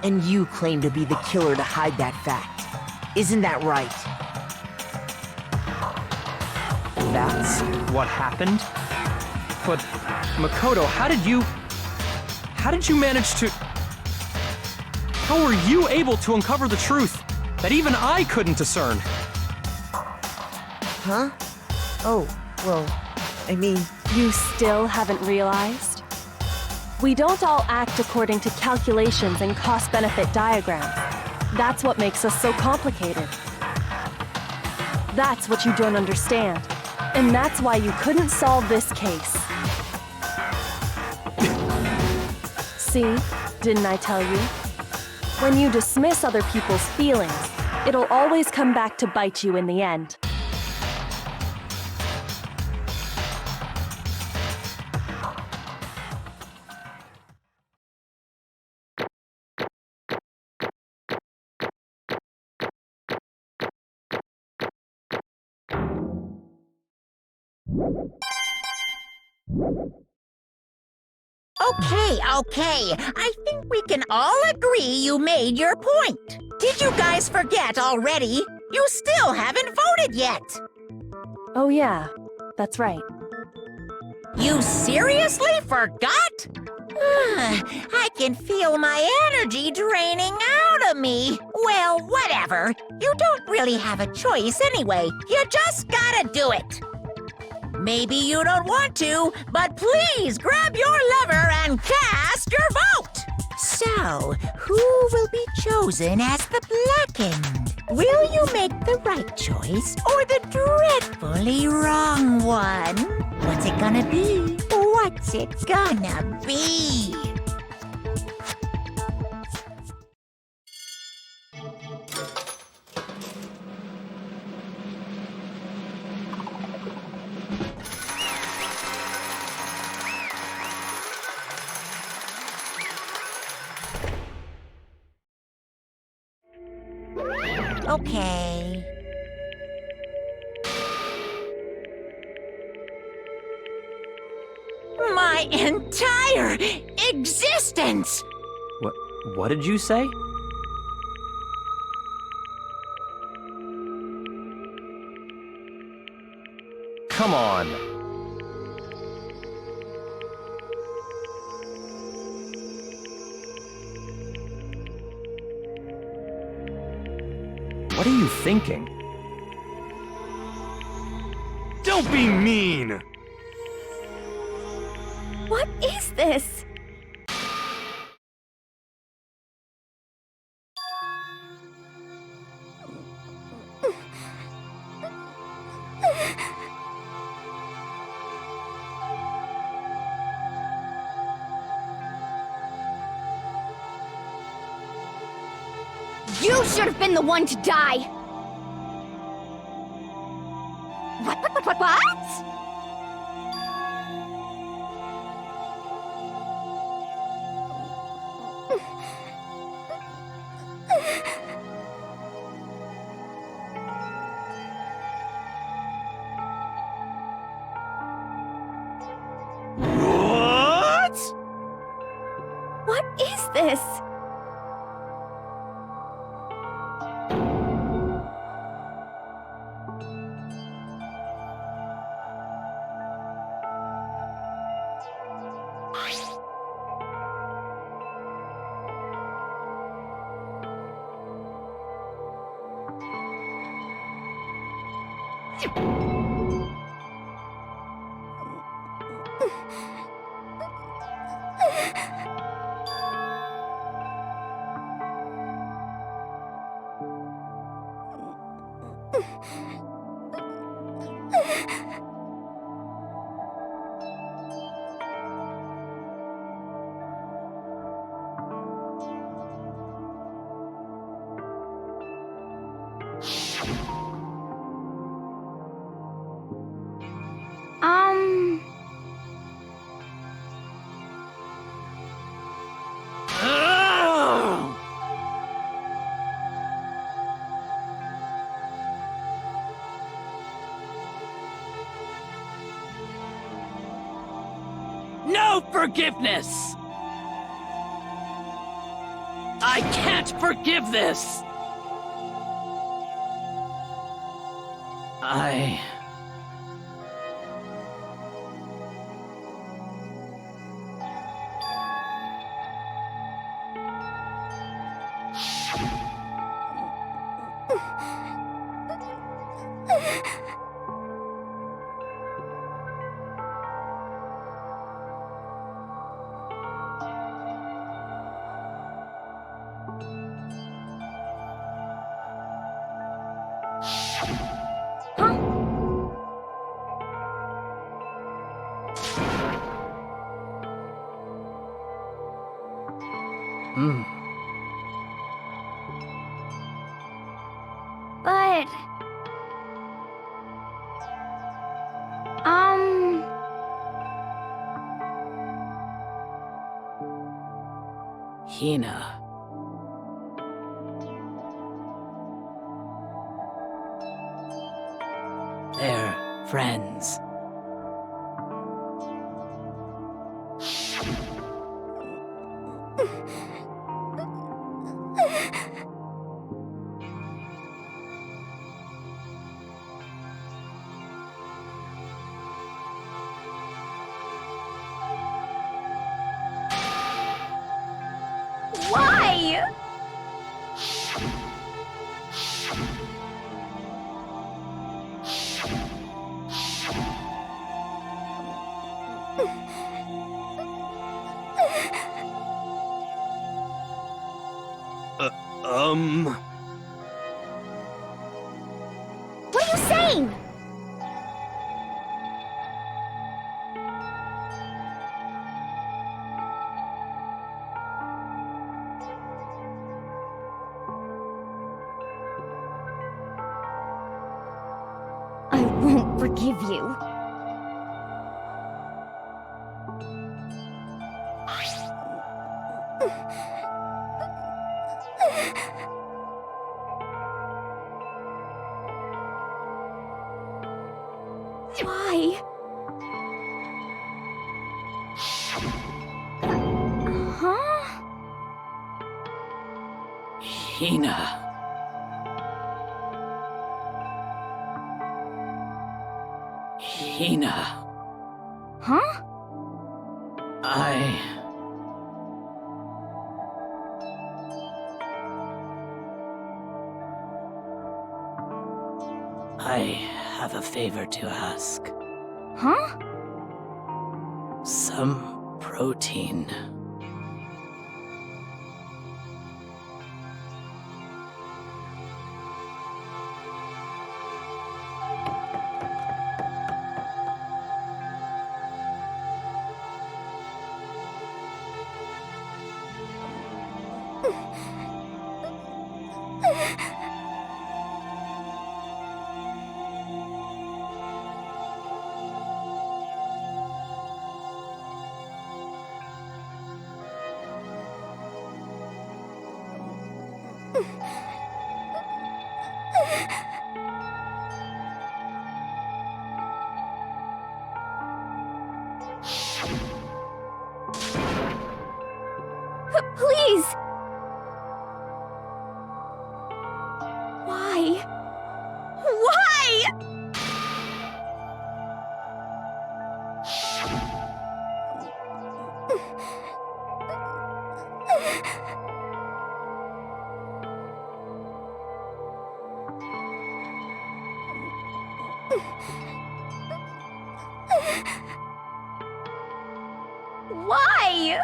and you claim to be the killer to hide that fact. Isn't that right? That's what happened? But, Makoto, how did you manage to... How were you able to uncover the truth that even I couldn't discern? Huh? Oh, well, I mean... You still haven't realized? We don't all act according to calculations and cost-benefit diagrams. That's what makes us so complicated. That's what you don't understand. And that's why you couldn't solve this case. See? Didn't I tell you? When you dismiss other people's feelings, it'll always come back to bite you in the end. Okay. I think we can all agree you made your point. Did you guys forget already? You still haven't voted yet. Oh yeah, that's right. You seriously forgot? I can feel my energy draining out of me. Well, whatever. You don't really have a choice anyway. You just gotta do it. Maybe you don't want to, but please grab your lever and cast your vote! So, who will be chosen as the blackened? Will you make the right choice or the dreadfully wrong one? What's it gonna be? What's it gonna be? Okay. My entire existence! What did you say? Come on. What are you thinking? Don't be mean! What is this? You should have been the one to die! What? What? What is this? No forgiveness! I can't forgive this! But... Hina. They're friends. Why? What are you saying? I won't forgive you. Why? Huh? Hina. Hina. Huh? I have a favor to ask. Huh? Some protein. Please! Why? Why? Why?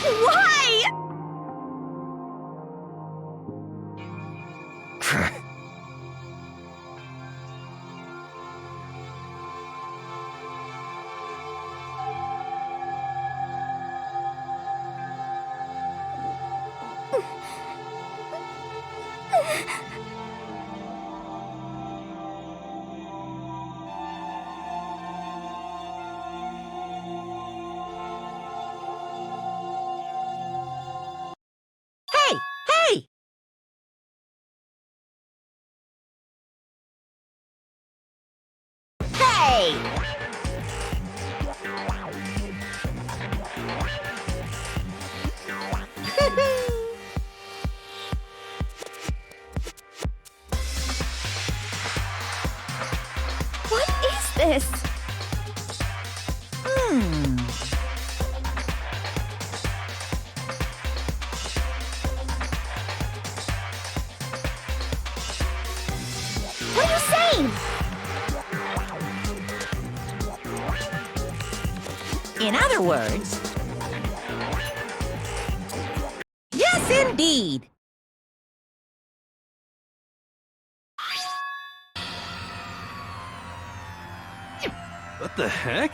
Why? this? What are you saying? In other words, yes, indeed. What the heck?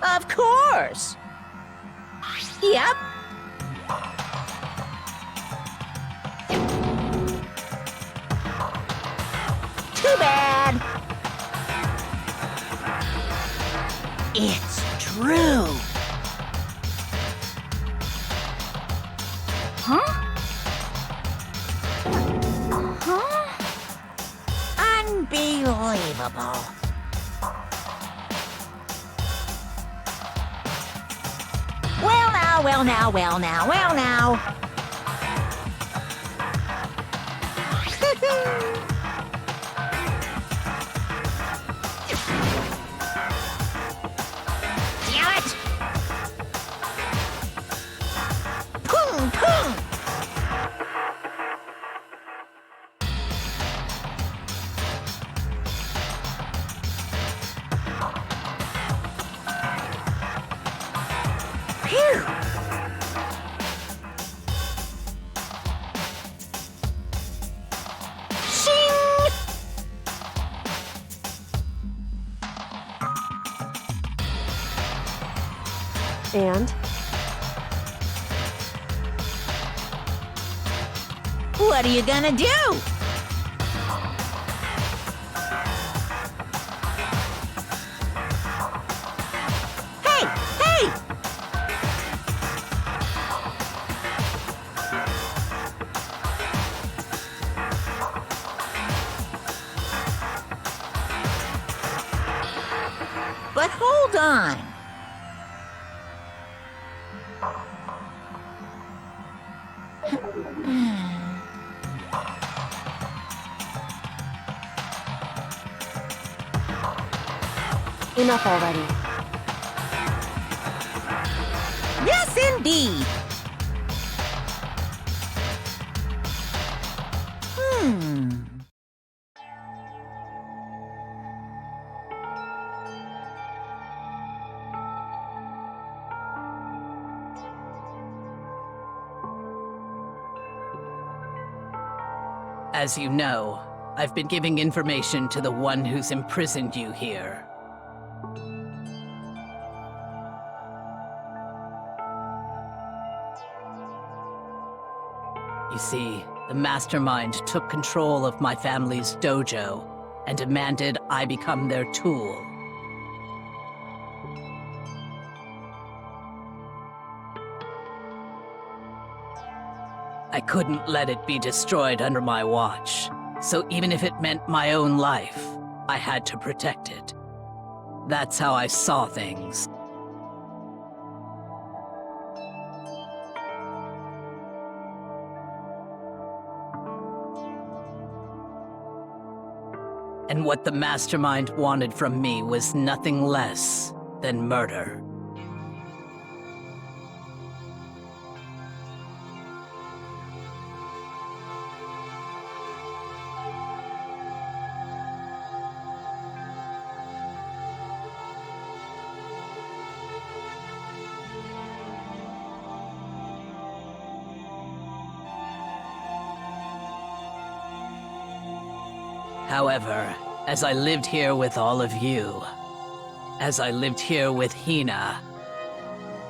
Of course. Yep. Too bad. It's true. Huh? Huh? Unbelievable. Well now. Damn it! Pung, pung! Phew! And What are you gonna do? Hey! Hey! But hold on. enough already. Yes, indeed. As you know, I've been giving information to the one who's imprisoned you here. You see, the mastermind took control of my family's dojo and demanded I become their tool. I couldn't let it be destroyed under my watch, so even if it meant my own life, I had to protect it. That's how I saw things. And what the mastermind wanted from me was nothing less than murder. However, as I lived here with all of you, as I lived here with Hina,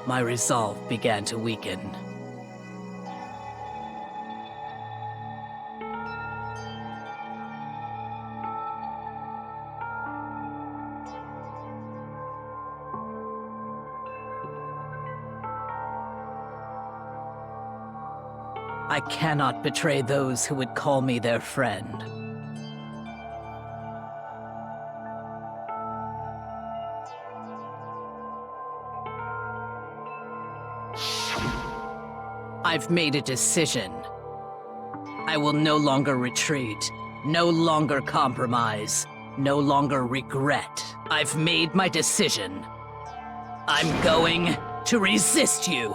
my resolve began to weaken. I cannot betray those who would call me their friend. I've made a decision. I will no longer retreat, no longer compromise, no longer regret. I've made my decision. I'm going to resist you.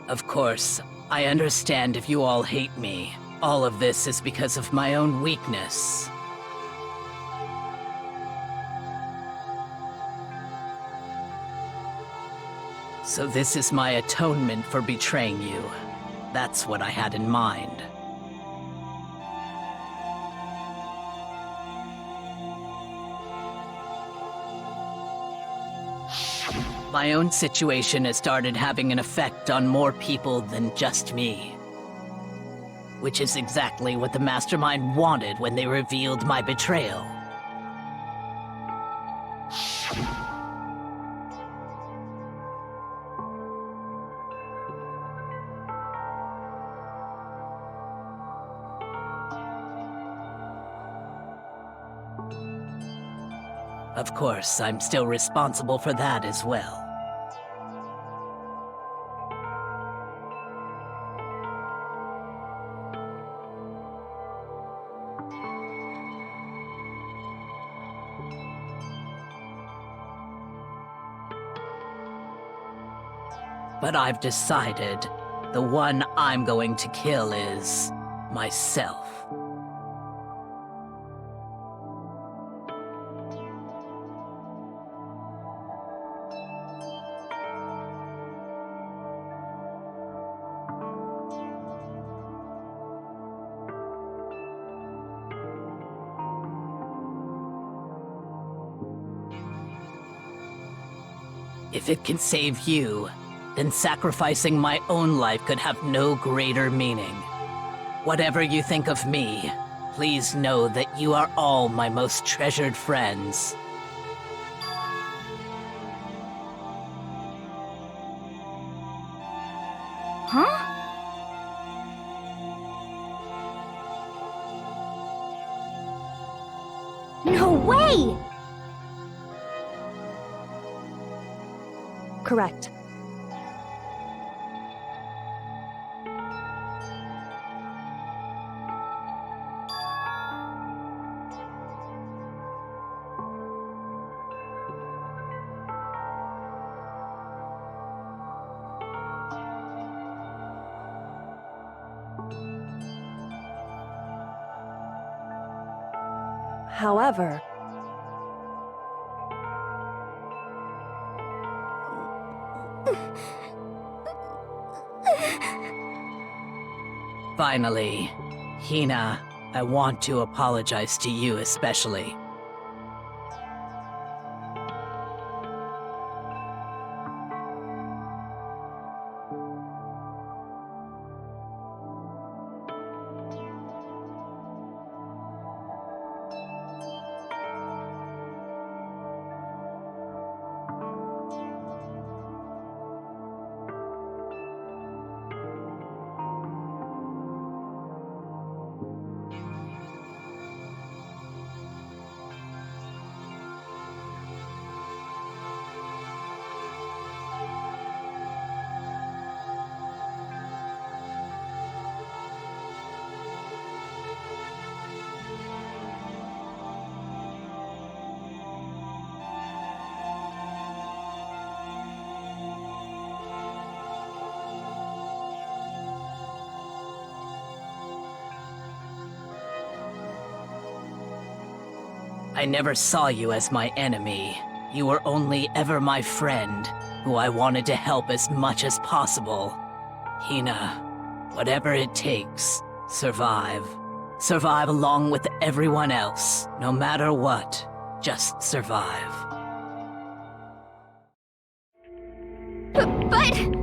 Of course, I understand if you all hate me. All of this is because of my own weakness. So this is my atonement for betraying you. That's what I had in mind. My own situation has started having an effect on more people than just me. Which is exactly what the Mastermind wanted when they revealed my betrayal. Of course, I'm still responsible for that as well. But I've decided the one I'm going to kill is myself. If it can save you, then sacrificing my own life could have no greater meaning. Whatever you think of me, please know that you are all my most treasured friends. Huh? No way! Correct. However, finally, Hina, I want to apologize to you especially. I never saw you as my enemy. You were only ever my friend, who I wanted to help as much as possible. Hina, whatever it takes, survive. Survive along with everyone else, no matter what. Just survive. But...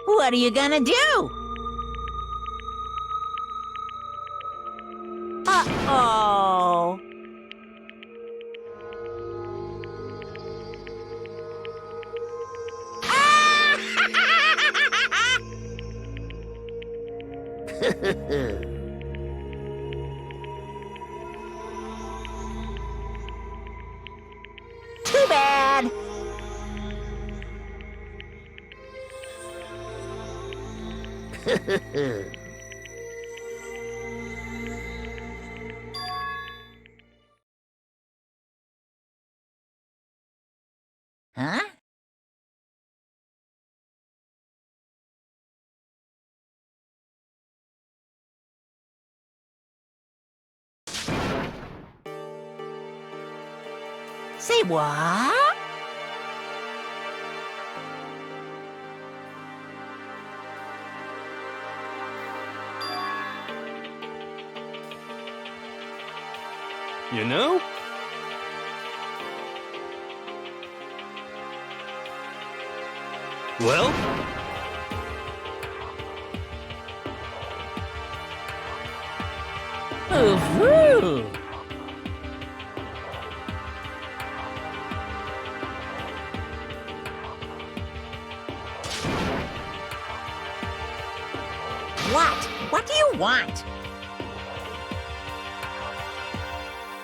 What are you gonna do? Too bad. Huh? Say what? You know? Well? Oh, What? What do you want?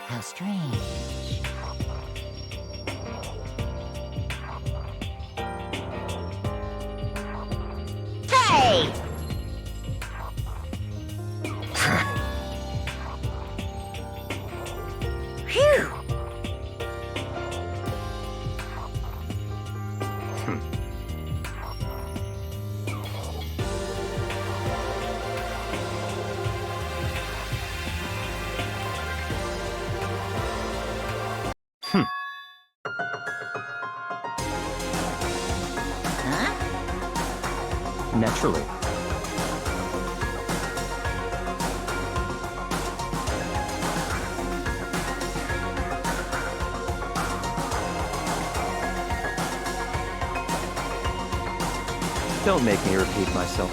How strange. Hey! Phew! Huh? Naturally. Don't make me repeat myself.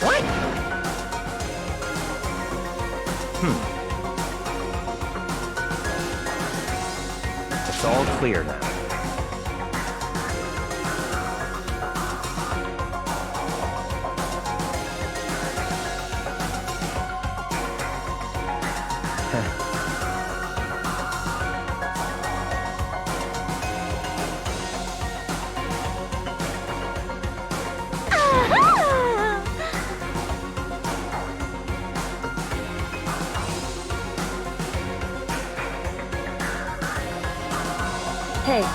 What? It's all clear now. Hey,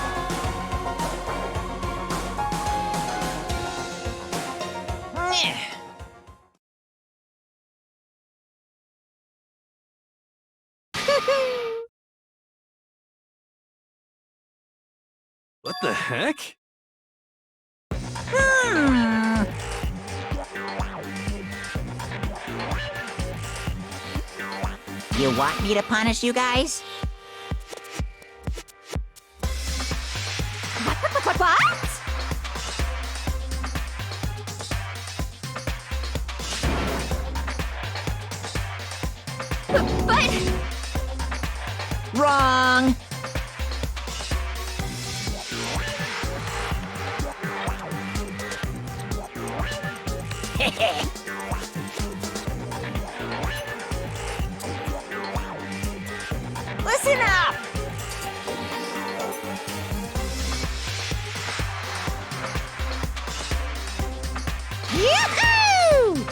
What the heck? You want me to punish you guys? What? But Wrong! Listen up! Yoo-hoo!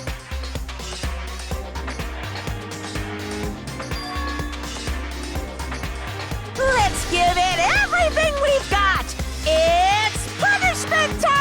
Let's give it everything we've got! It's punishment time!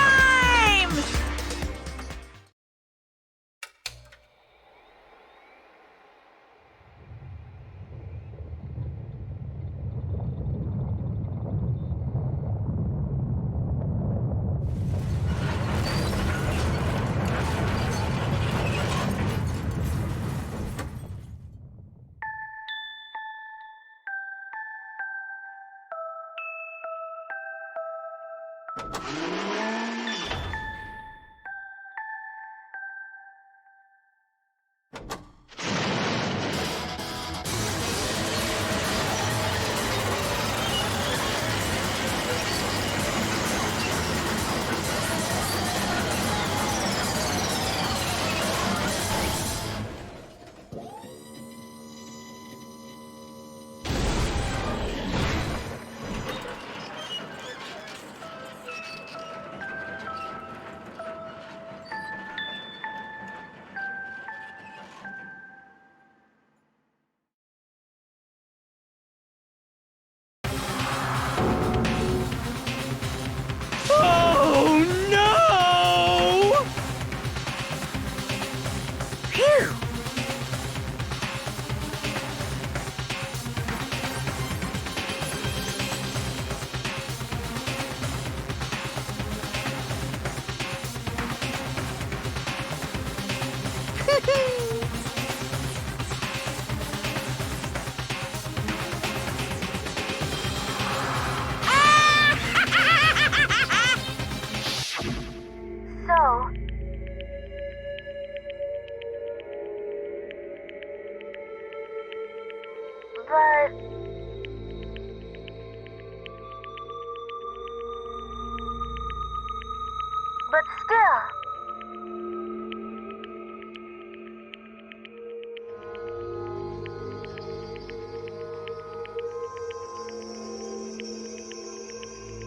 But still.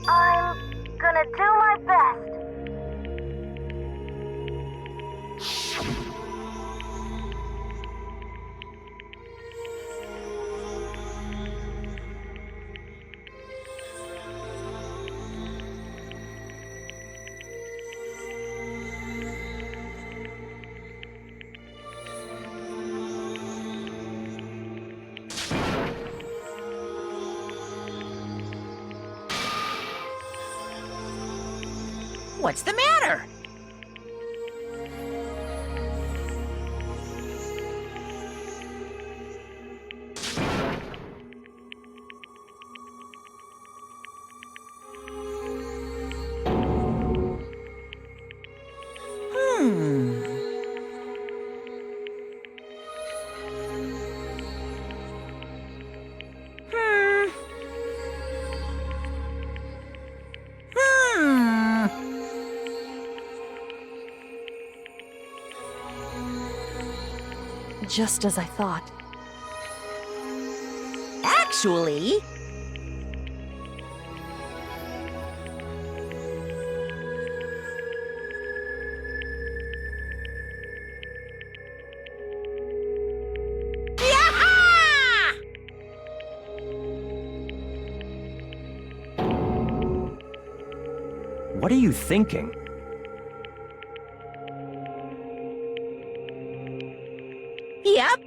I'm gonna do my best. What's the matter? Just as I thought. Actually... What are you thinking? Yep.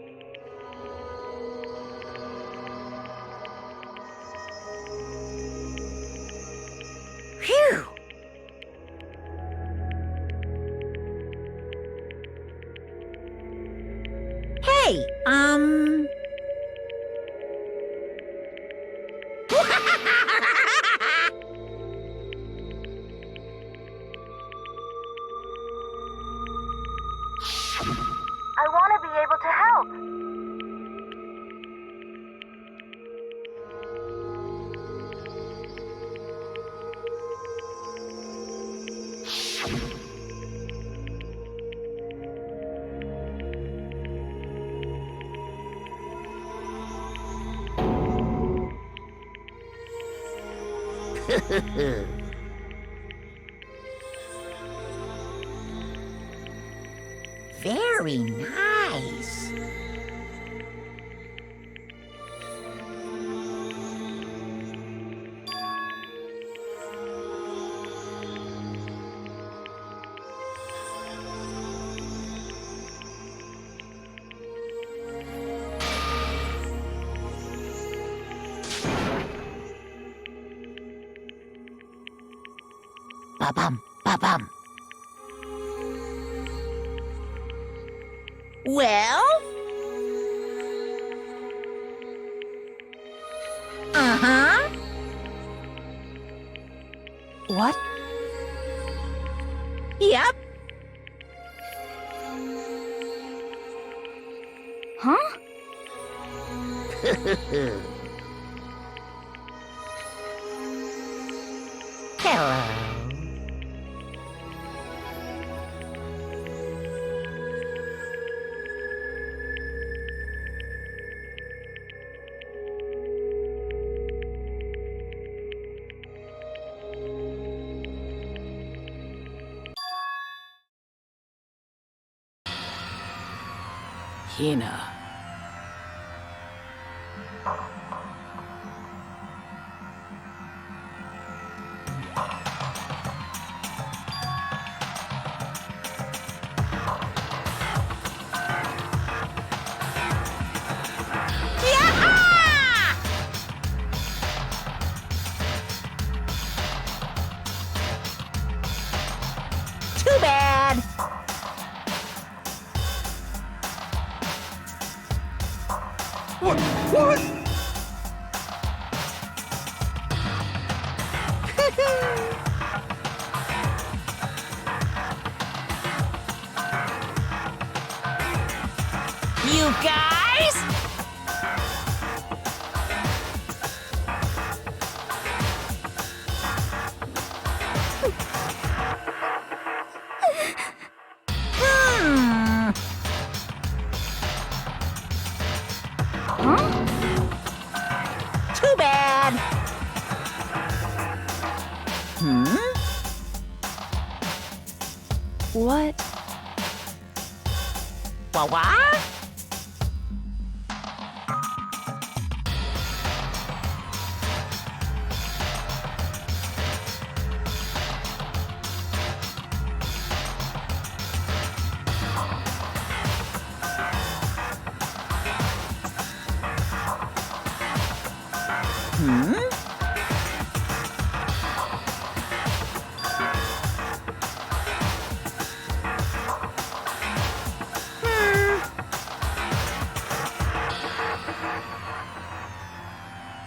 Phew. Hey, I want to be able to help. Very nice. Ba-bum, ba-bum. Well? Uh-huh. What? Yep. Huh? Hello. Hina. Too bad. What? What? You guys? What? What?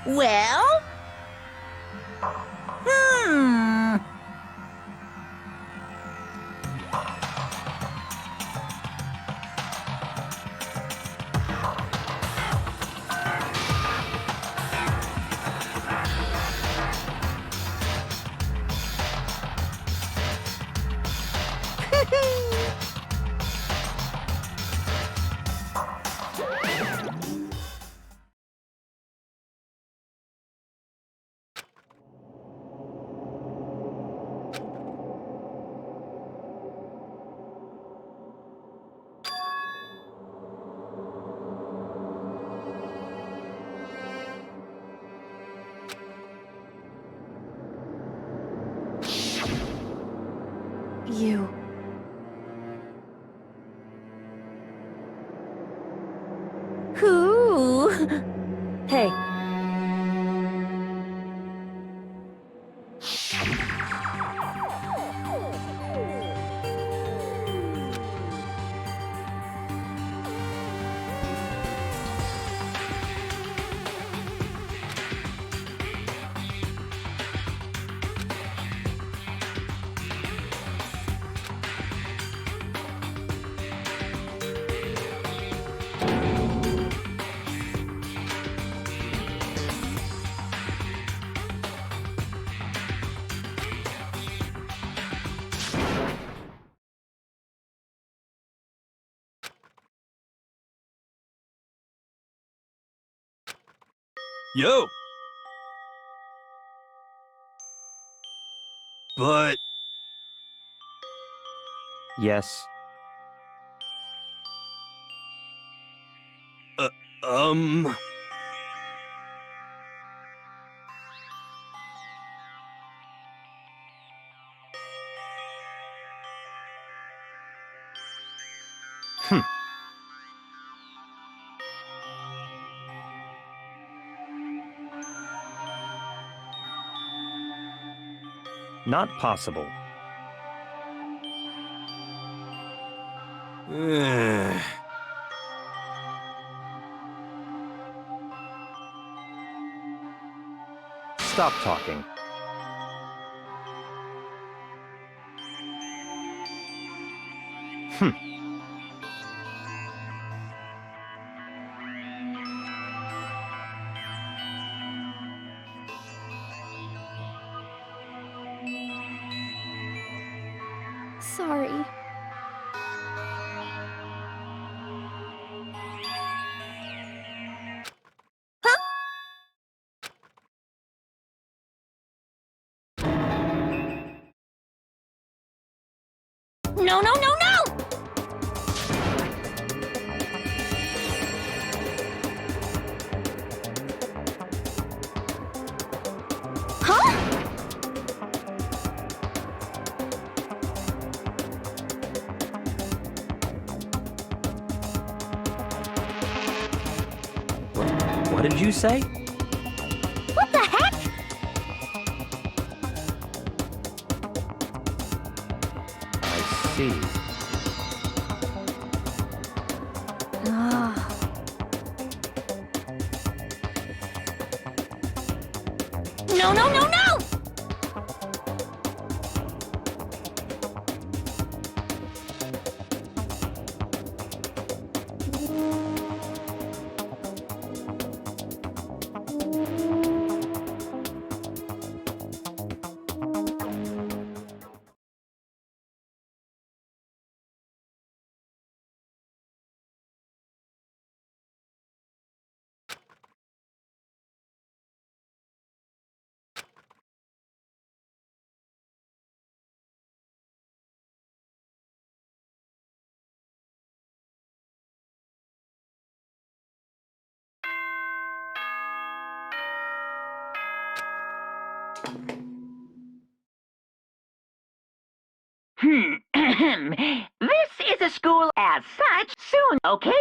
Well? You. Who? Hey, Yo! But, Yes. um... Not possible. Stop talking. Sorry. No, no, no, no! Huh? What did you say? What the heck? I see. No, no, no, no! This is a school as such soon, okay?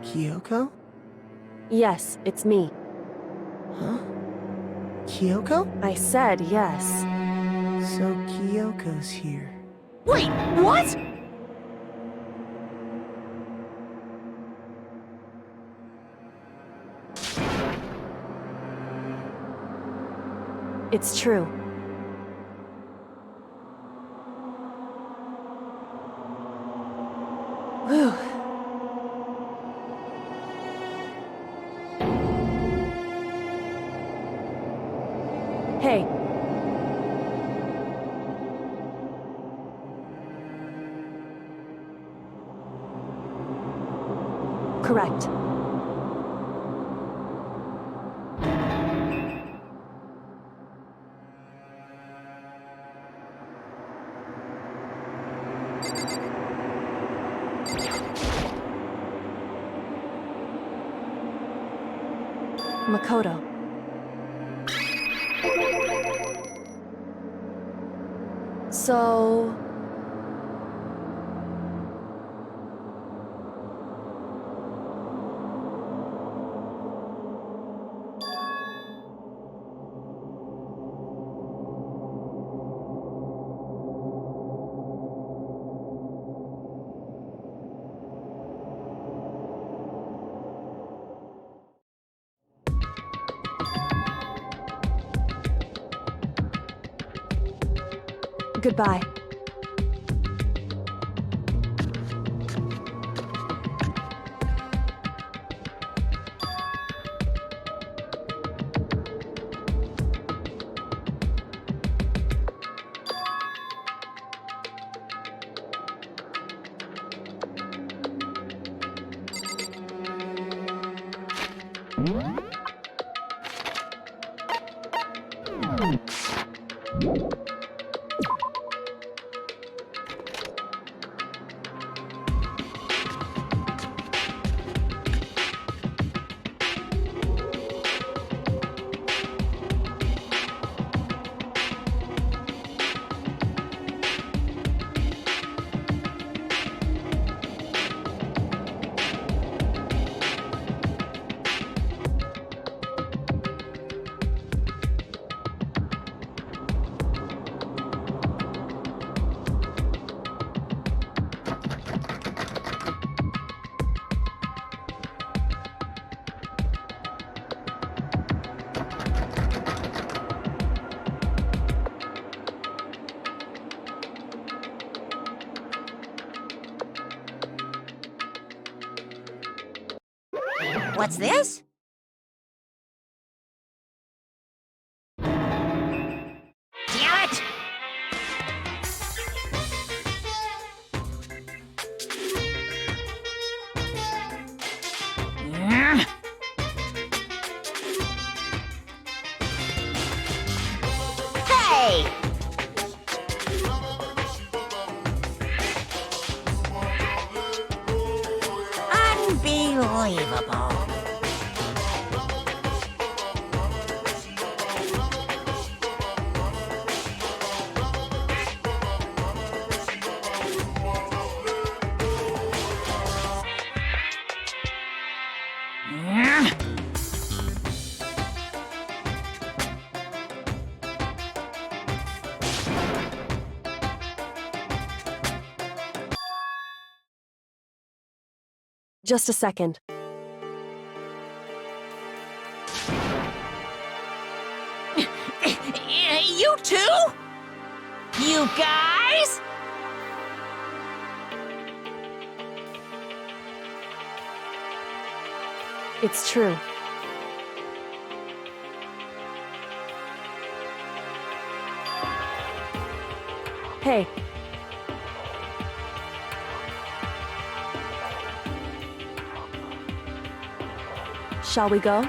Kyoko? Yes, it's me. Huh? Kyoko? I said yes. So Kyoko's here. Wait, what? It's true. Whew. Hey. Correct. Makoto. So... Goodbye. What's this? Damn it! Hey! Unbelievable. Just a second. You too? you guys! It's true. Hey. Shall we go?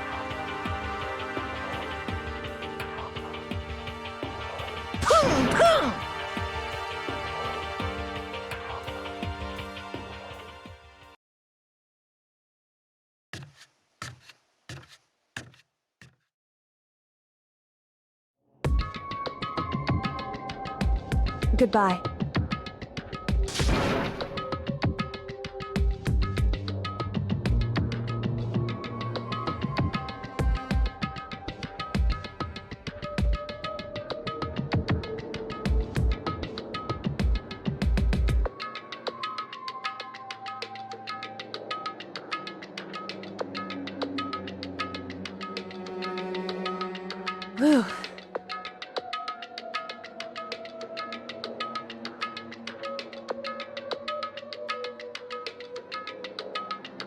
Boom, boom! Goodbye. Whew.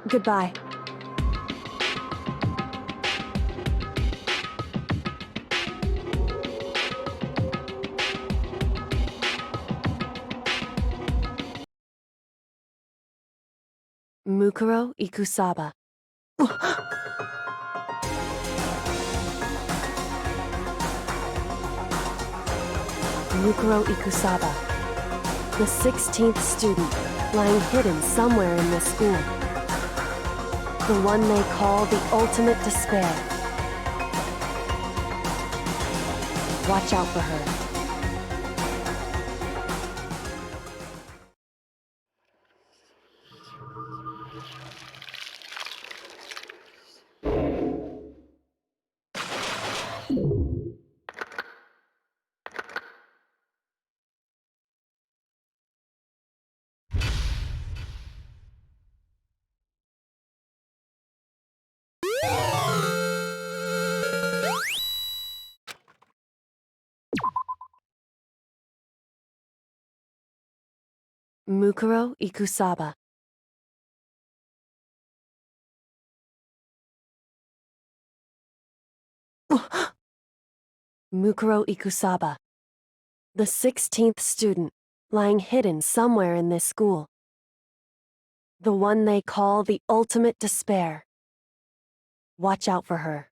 Goodbye. Mukuro Ikusaba. Mukuro Ikusaba, the 16th student, lying hidden somewhere in this school. The one they call the ultimate despair. Watch out for her. Mukuro Ikusaba. Mukuro Ikusaba, the 16th student, lying hidden somewhere in this school. The one they call the ultimate despair. Watch out for her.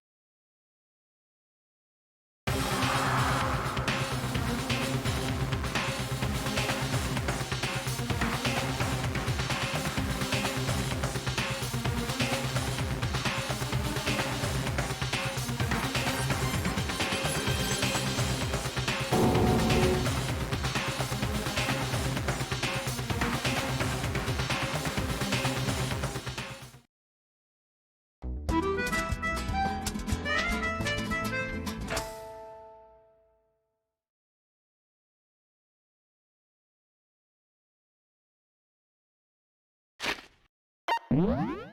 What?